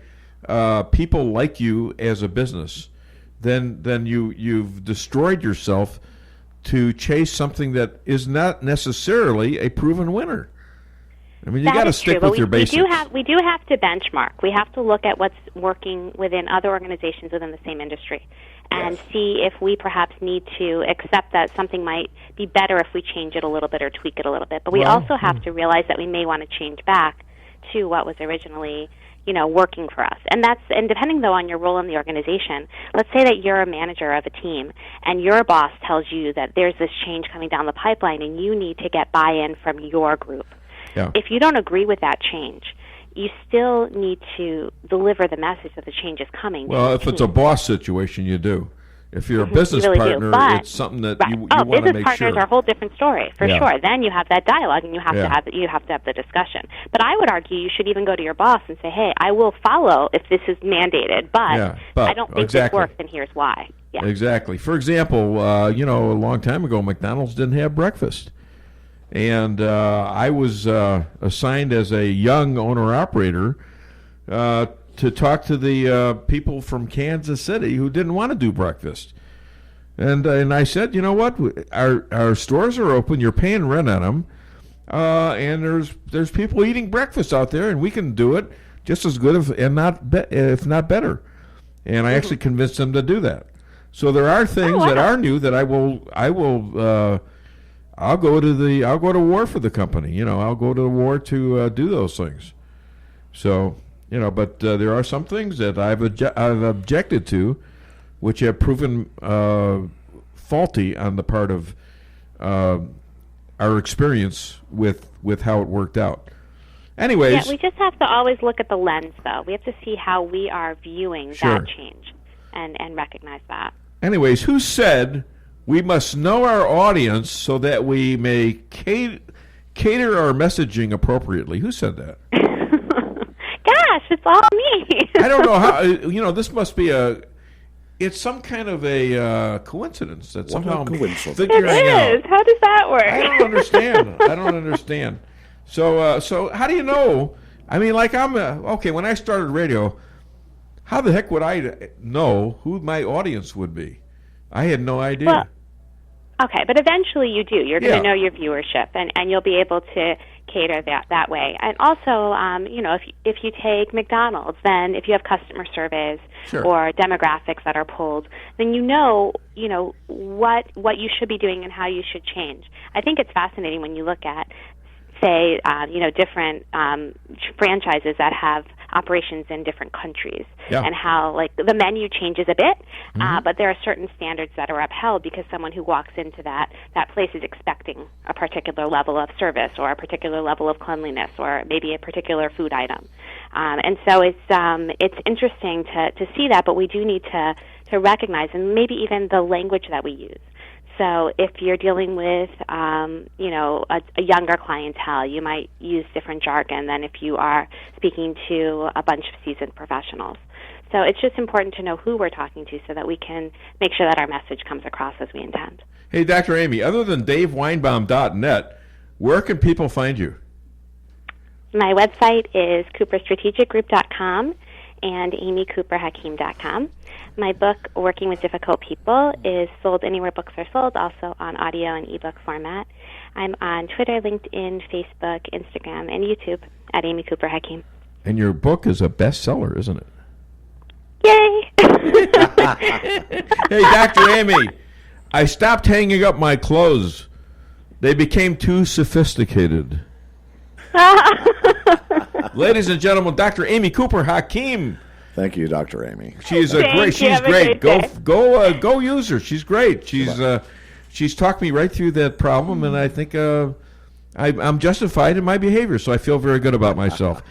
people like you as a business, then you've destroyed yourself to chase something that is not necessarily a proven winner. I mean, you got to stick with your basics. We do have to benchmark. We have to look at what's working within other organizations within the same industry and see if we perhaps need to accept that something might be better if we change it a little bit or tweak it a little bit. But we also have to realize that we may want to change back to what was originally working for us. And depending, though, on your role in the organization, let's say that you're a manager of a team and your boss tells you that there's this change coming down the pipeline and you need to get buy-in from your group. Yeah. If you don't agree with that change, you still need to deliver the message that the change is coming. Well, if it's a boss situation, you do. If you're a business partner, it's something that you want to make sure. Business partners are a whole different story, for sure. Then you have that dialogue, and you have to have the discussion. But I would argue you should even go to your boss and say, "Hey, I will follow if this is mandated, but I don't think this works, and here's why." Yeah. Exactly. For example, a long time ago, McDonald's didn't have breakfast, and I was assigned as a young owner operator to talk to the people from Kansas City who didn't want to do breakfast. And I said, you know what? Our stores are open. You're paying rent on them, and there's people eating breakfast out there, and we can do it just as good if not better. And I actually convinced them to do that. So there are things that are new that I'll go to war for the company. You know, I'll go to war to do those things. So, you know, but there are some things that I've objected to, which have proven faulty on the part of our experience with how it worked out. Anyways. Yeah, we just have to always look at the lens, though. We have to see how we are viewing that change and recognize that. Anyways, who said we must know our audience so that we may cater our messaging appropriately? Who said that? Gosh, it's all me. I don't know how. You know, this must be it's some kind of a coincidence that somehow I'm figuring out. It is. How does that work? I don't understand. So how do you know? I mean, like okay. When I started radio, how the heck would I know who my audience would be? I had no idea. Well, okay, but eventually you do. You're going to know your viewership, and you'll be able to cater that way. And also, you know, if you take McDonald's, then if you have customer surveys or demographics that are pulled, then you know what you should be doing and how you should change. I think it's fascinating when you look at, say, different franchises that have operations in different countries, and how like the menu changes a bit, but there are certain standards that are upheld because someone who walks into that place is expecting a particular level of service or a particular level of cleanliness or maybe a particular food item, and so it's interesting to see that, but we do need to recognize and maybe even the language that we use. So if you're dealing with, a younger clientele, you might use different jargon than if you are speaking to a bunch of seasoned professionals. So it's just important to know who we're talking to so that we can make sure that our message comes across as we intend. Hey, Dr. Amy, other than DaveWeinbaum.net, where can people find you? My website is CooperStrategicGroup.com and AmyCooperHakim.com. My book, Working with Difficult People, is sold anywhere books are sold, also on audio and ebook format. I'm on Twitter, LinkedIn, Facebook, Instagram, and YouTube at Amy Cooper Hakim. And your book is a bestseller, isn't it? Yay! Hey, Dr. Amy, I stopped hanging up my clothes. They became too sophisticated. Ladies and gentlemen, Dr. Amy Cooper Hakim. Thank you, Dr. Amy. She's great. She's great. Go use her. She's great. She's talked me right through that problem, and I think I'm justified in my behavior, so I feel very good about myself.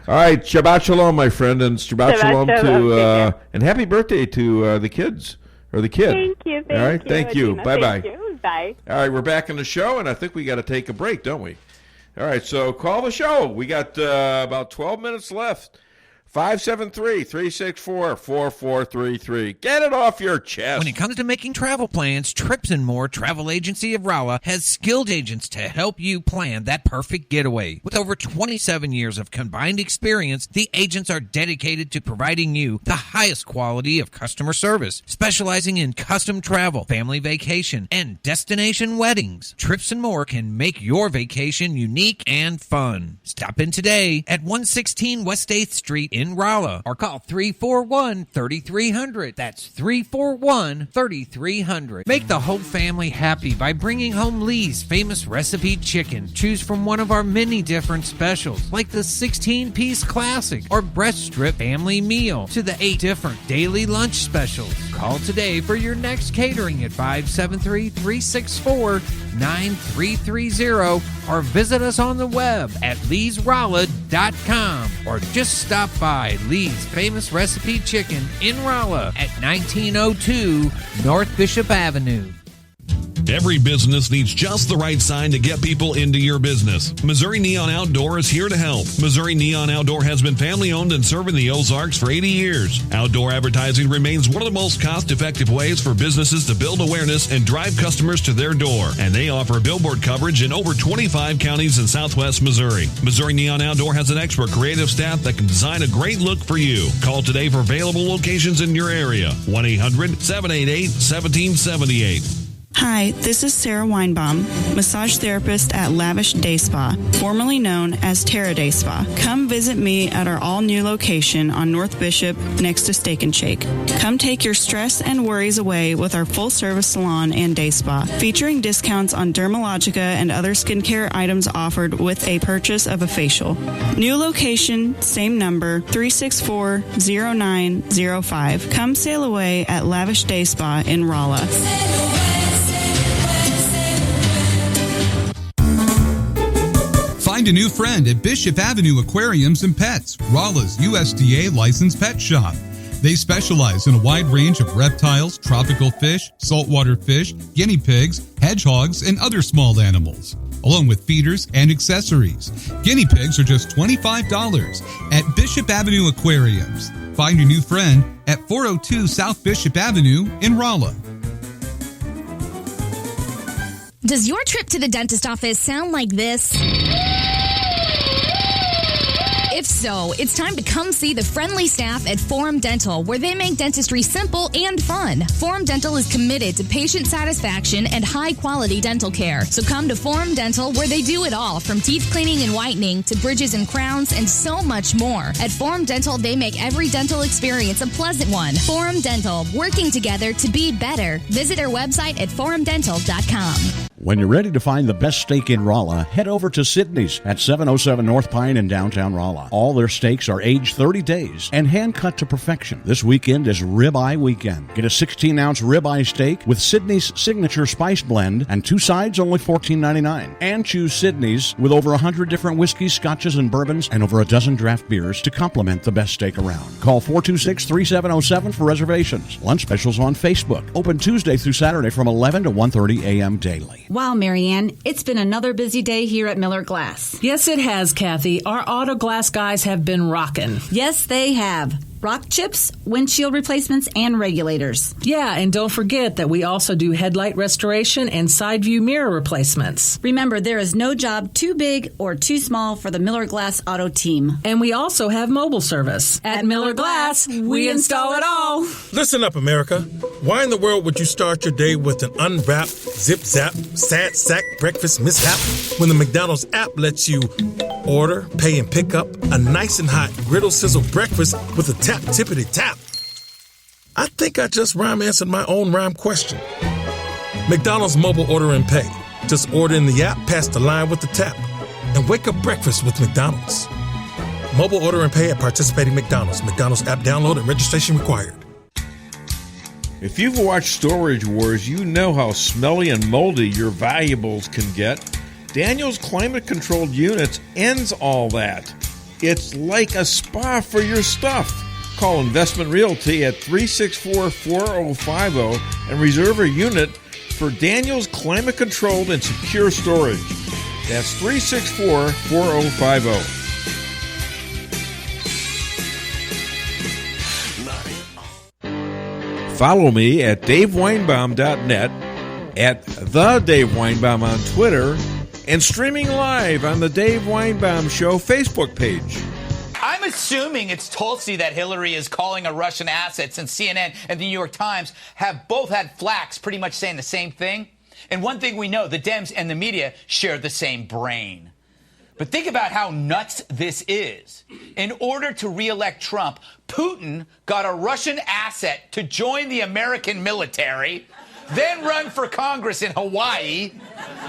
All right, Shabbat Shalom, my friend, and Shabbat Shalom to and happy birthday to the kids or the kid. Thank you. All right, thank you. Bye-bye. Thank you. Bye. All right, we're back in the show, and I think we got to take a break, don't we? All right, so call the show. We got about 12 minutes left. 573-364-4433. Get it off your chest. When it comes to making travel plans, Trips and More Travel Agency of Rolla has skilled agents to help you plan that perfect getaway. With over 27 years of combined experience, the agents are dedicated to providing you the highest quality of customer service, specializing in custom travel, family vacation, and destination weddings. Trips and More can make your vacation unique and fun. Stop in today at 116 West 8th Street in Rolla, or call 341-3300. That's 341-3300. Make the whole family happy by bringing home Lee's famous recipe chicken. Choose from one of our many different specials, like the 16-piece classic or breast strip family meal, to the 8 different daily lunch specials. Call today for your next catering at 573-364-9330, or visit us on the web at leesrolla.com, or just stop by Lee's famous recipe chicken in Rolla at 1902 North Bishop Avenue. Every business needs just the right sign to get people into your business. Missouri Neon Outdoor is here to help. Missouri Neon Outdoor has been family-owned and serving the Ozarks for 80 years. Outdoor advertising remains one of the most cost-effective ways for businesses to build awareness and drive customers to their door. And they offer billboard coverage in over 25 counties in southwest Missouri. Missouri Neon Outdoor has an expert creative staff that can design a great look for you. Call today for available locations in your area. 1-800-788-1778. Hi, this is Sarah Weinbaum, massage therapist at Lavish Day Spa, formerly known as Terra Day Spa. Come visit me at our all-new location on North Bishop next to Steak and Shake. Come take your stress and worries away with our full-service salon and day spa, featuring discounts on Dermalogica and other skincare items offered with a purchase of a facial. New location, same number, 364-0905. Come sail away at Lavish Day Spa in Rolla. Find a new friend at Bishop Avenue Aquariums and Pets, Rolla's USDA licensed pet shop. They specialize in a wide range of reptiles, tropical fish, saltwater fish, guinea pigs, hedgehogs, and other small animals, along with feeders and accessories. Guinea pigs are just $25 at Bishop Avenue Aquariums. Find your new friend at 402 South Bishop Avenue in Rolla. Does your trip to the dentist office sound like this? If so, it's time to come see the friendly staff at Forum Dental, where they make dentistry simple and fun. Forum Dental is committed to patient satisfaction and high-quality dental care. So come to Forum Dental, where they do it all, from teeth cleaning and whitening to bridges and crowns and so much more. At Forum Dental, they make every dental experience a pleasant one. Forum Dental, working together to be better. Visit their website at forumdental.com. When you're ready to find the best steak in Rolla, head over to Sydney's at 707 North Pine in downtown Rolla. All their steaks are aged 30 days and hand-cut to perfection. This weekend is Ribeye Weekend. Get a 16-ounce ribeye steak with Sydney's signature spice blend and 2 sides only $14.99. And choose Sydney's with over 100 different whiskeys, scotches, and bourbons and over a dozen draft beers to complement the best steak around. Call 426-3707 for reservations. Lunch specials on Facebook. Open Tuesday through Saturday from 11 to 1:30 a.m. daily. Wow, Marianne, it's been another busy day here at Miller Glass. Yes, it has, Kathy. Our auto glass guys have been rocking. Yes, they have. Rock chips, windshield replacements, and regulators. Yeah, and don't forget that we also do headlight restoration and side view mirror replacements. Remember, there is no job too big or too small for the Miller Glass Auto team. And we also have mobile service. At Miller Glass, we install it all. Listen up, America. Why in the world would you start your day with an unwrapped, zip-zap, sad sack breakfast mishap when the McDonald's app lets you order, pay, and pick up a nice and hot griddle sizzle breakfast with a tippity-tap? I think I just rhyme answered my own rhyme question. McDonald's mobile order and pay. Just order in the app, pass the line with the tap, and wake up breakfast with McDonald's. Mobile order and pay at participating McDonald's. McDonald's app download and registration required. If you've watched Storage Wars, you know how smelly and moldy your valuables can get. Daniel's climate-controlled units ends all that. It's like a spa for your stuff. Call Investment Realty at 364-4050 and reserve a unit for Daniel's climate-controlled and secure storage. That's 364-4050. Follow me at DaveWeinbaum.net, at The Dave Weinbaum on Twitter, and streaming live on the Dave Weinbaum Show Facebook page. I'm assuming it's Tulsi that Hillary is calling a Russian asset, since CNN and the New York Times have both had flaks pretty much saying the same thing. And one thing we know, the Dems and the media share the same brain. But think about how nuts this is. In order to re-elect Trump, Putin got a Russian asset to join the American military, then run for Congress in Hawaii,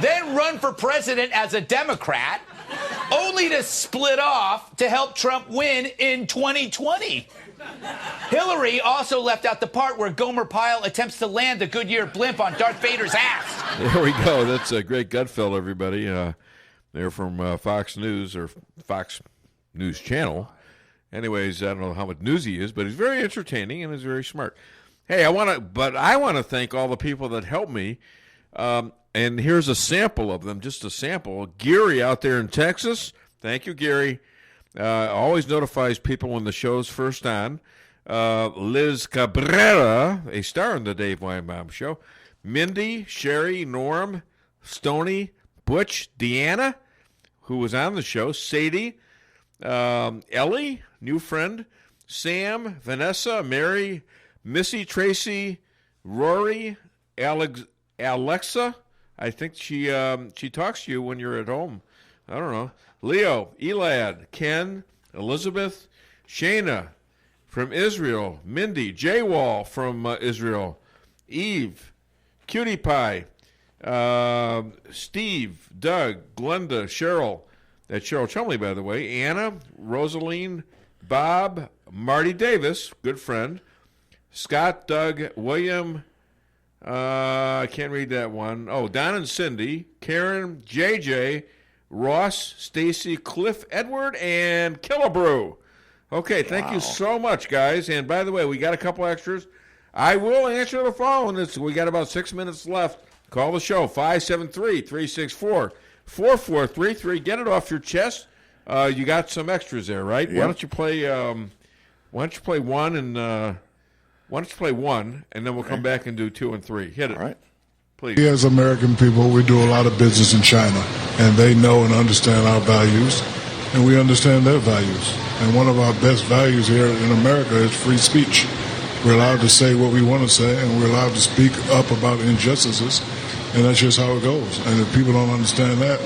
then run for president as a Democrat, only to split off to help Trump win in 2020. Hillary also left out the part where Gomer Pyle attempts to land the Goodyear blimp on Darth Vader's ass. There we go. That's a great gut feel, everybody. They're from Fox News or Fox News Channel. Anyways, I don't know how much news he is, but he's very entertaining and he's very smart. Hey, I want to thank all the people that helped me And here's a sample of them, just a sample. Gary out there in Texas. Thank you, Gary. Always notifies people when the show's first on. Liz Cabrera, a star in the Dave Weinbaum Show. Mindy, Sherry, Norm, Stoney, Butch, DeAnna, who was on the show. Sadie, Ellie, new friend. Sam, Vanessa, Mary, Missy, Tracy, Rory, Alexa. I think she talks to you when you're at home. I don't know. Leo, Elad, Ken, Elizabeth, Shayna from Israel, Mindy, J-Wall from Israel, Eve, Cutie Pie, Steve, Doug, Glenda, Cheryl. That's Cheryl Chumley, by the way. Anna, Rosaline, Bob, Marty Davis, good friend. Scott, Doug, William, I can't read that one. Oh, Don and Cindy, Karen, JJ, Ross, Stacy, Cliff, Edward, and Killebrew. Okay, thank you so much, guys. And by the way, we got a couple extras. I will answer the phone. We got about 6 minutes left. Call the show, 573-364-4433. Get it off your chest. You got some extras there, right? Yep. Why don't you play one, and then we'll come back and do 2 and 3. Hit it. All right. Please. We as American people, we do a lot of business in China, and they know and understand our values, and we understand their values. And one of our best values here in America is free speech. We're allowed to say what we want to say, and we're allowed to speak up about injustices, and that's just how it goes. And if people don't understand that,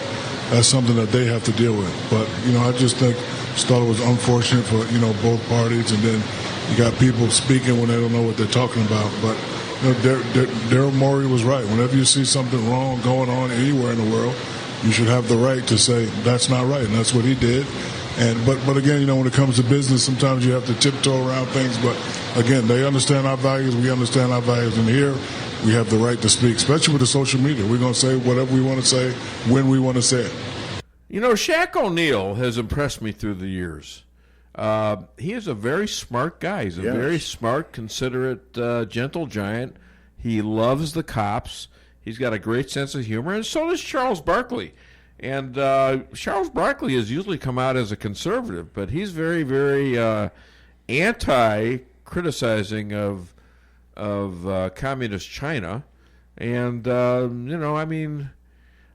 that's something that they have to deal with. But, I just thought it was unfortunate for, both parties, and then you got people speaking when they don't know what they're talking about. But Daryl Morey was right. Whenever you see something wrong going on anywhere in the world, you should have the right to say that's not right, and that's what he did. But again, when it comes to business, sometimes you have to tiptoe around things. But again, they understand our values, we understand our values, and here we have the right to speak, especially with the social media. We're going to say whatever we want to say when we want to say it. Shaq O'Neal has impressed me through the years. He is a very smart guy. He's a very smart, considerate, gentle giant. He loves the cops. He's got a great sense of humor, and so does Charles Barkley. And Charles Barkley has usually come out as a conservative, but he's very, very anti-criticizing of communist China. And,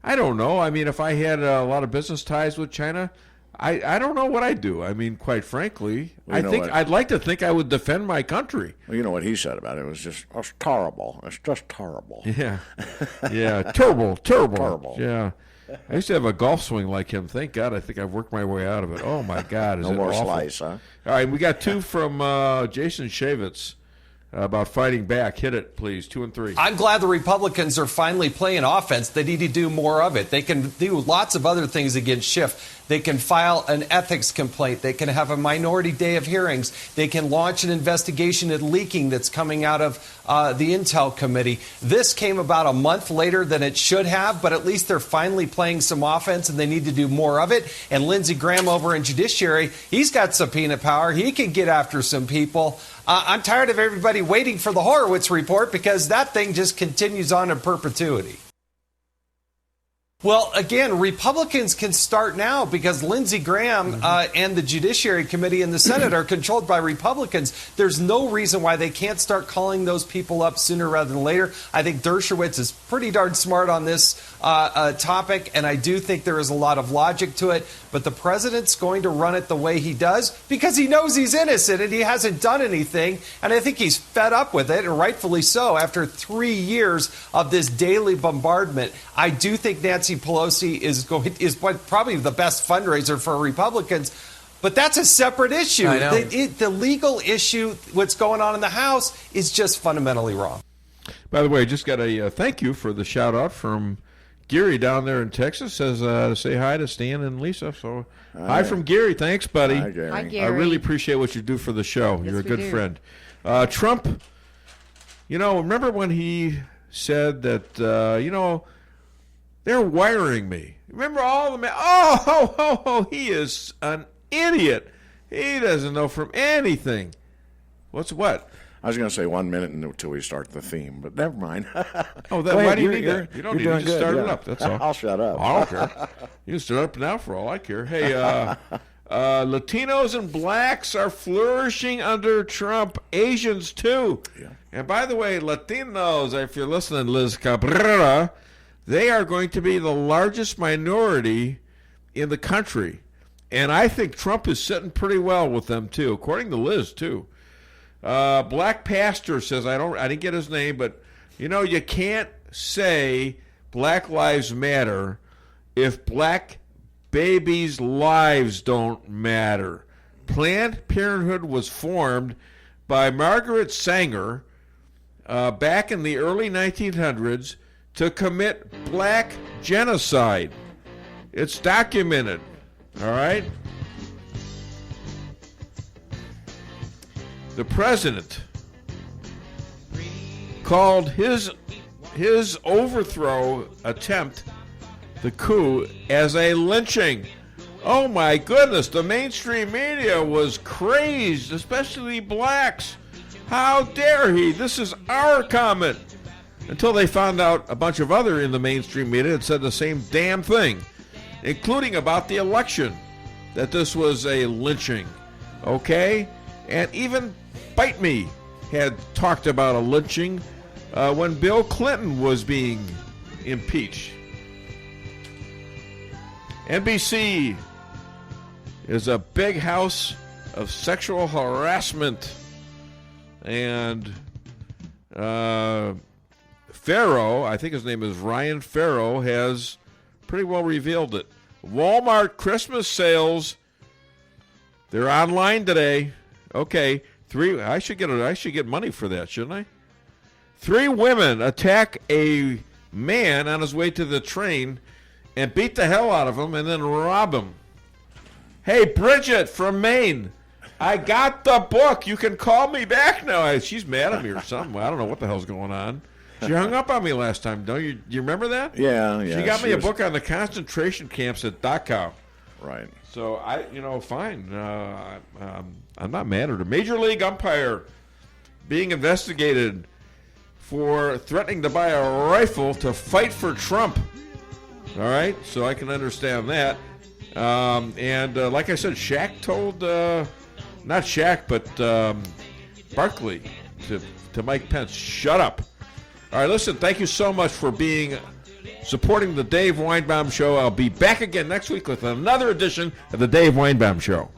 I don't know. If I had a lot of business ties with China, I don't know what I'd do. Quite frankly, I'd like to think I would defend my country. Well, you know what he said about it? It's terrible. It's just terrible. Yeah. Yeah. Terrible. Yeah. I used to have a golf swing like him. Thank God. I think I've worked my way out of it. Oh, my God. Is no it more awful? slice, huh? All right. We got 2 from Jason Shavitz about fighting back. Hit it, please. 2 and 3. I'm glad the Republicans are finally playing offense. They need to do more of it. They can do lots of other things against Schiff. They can file an ethics complaint. They can have a minority day of hearings. They can launch an investigation at leaking that's coming out of the Intel Committee. This came about a month later than it should have, but at least they're finally playing some offense, and they need to do more of it. And Lindsey Graham over in Judiciary, he's got subpoena power. He can get after some people. I'm tired of everybody waiting for the Horowitz report because that thing just continues on in perpetuity. Well, again, Republicans can start now because Lindsey Graham and the Judiciary Committee in the Senate are controlled by Republicans. There's no reason why they can't start calling those people up sooner rather than later. I think Dershowitz is pretty darn smart on this topic, and I do think there is a lot of logic to it. But the president's going to run it the way he does because he knows he's innocent and he hasn't done anything. And I think he's fed up with it, and rightfully so, after 3 years of this daily bombardment. I do think Nancy Pelosi is probably the best fundraiser for Republicans, but that's a separate issue. I know. The legal issue, what's going on in the House, is just fundamentally wrong. By the way, I just got a thank you for the shout out from Gary down there in Texas. Says to say hi to Stan and Lisa. So hi from Gary. Thanks, buddy. Hi, Gary. Hi, Gary. I really appreciate what you do for the show. Yes, You're a we good do. friend. Trump, remember when he said that, they're wiring me. Remember all the men? Oh, he is an idiot. He doesn't know from anything. What? I was going to say 1 minute until we start the theme, but never mind. Oh, then why do you need that? You don't need to just start it up. That's all. I'll shut up. I don't care. You can start up now for all I care. Hey, Latinos and blacks are flourishing under Trump. Asians, too. Yeah. And by the way, Latinos, if you're listening, Liz Cabrera, they are going to be the largest minority in the country. And I think Trump is sitting pretty well with them, too, according to Liz, too. Black pastor says, I didn't get his name, but, you can't say Black Lives Matter if black babies' lives don't matter. Planned Parenthood was formed by Margaret Sanger back in the early 1900s to commit black genocide. It's documented, all right? The president called his overthrow attempt, the coup, as a lynching. Oh my goodness, the mainstream media was crazed, especially blacks. How dare he? This is our comment. Until they found out a bunch of other in the mainstream media had said the same damn thing, including about the election, that this was a lynching. Okay? And even Bite Me had talked about a lynching when Bill Clinton was being impeached. NBC is a big house of sexual harassment. And Farrow, I think his name is Ryan Farrow, has pretty well revealed it. Walmart Christmas sales, they're online today. Okay, I should get money for that, shouldn't I? 3 women attack a man on his way to the train and beat the hell out of him and then rob him. Hey, Bridget from Maine, I got the book. You can call me back now. She's mad at me or something. I don't know what the hell's going on. She hung up on me last time. Don't you? You remember that? Yeah. She got me a book on the concentration camps at Dachau. Right. So fine. I'm not mad at her. Major League umpire being investigated for threatening to buy a rifle to fight for Trump. All right, so I can understand that. And like I said, Shaq told, not Shaq, but Barkley to Mike Pence, shut up. All right, listen, thank you so much for supporting the Dave Weinbaum Show. I'll be back again next week with another edition of the Dave Weinbaum Show.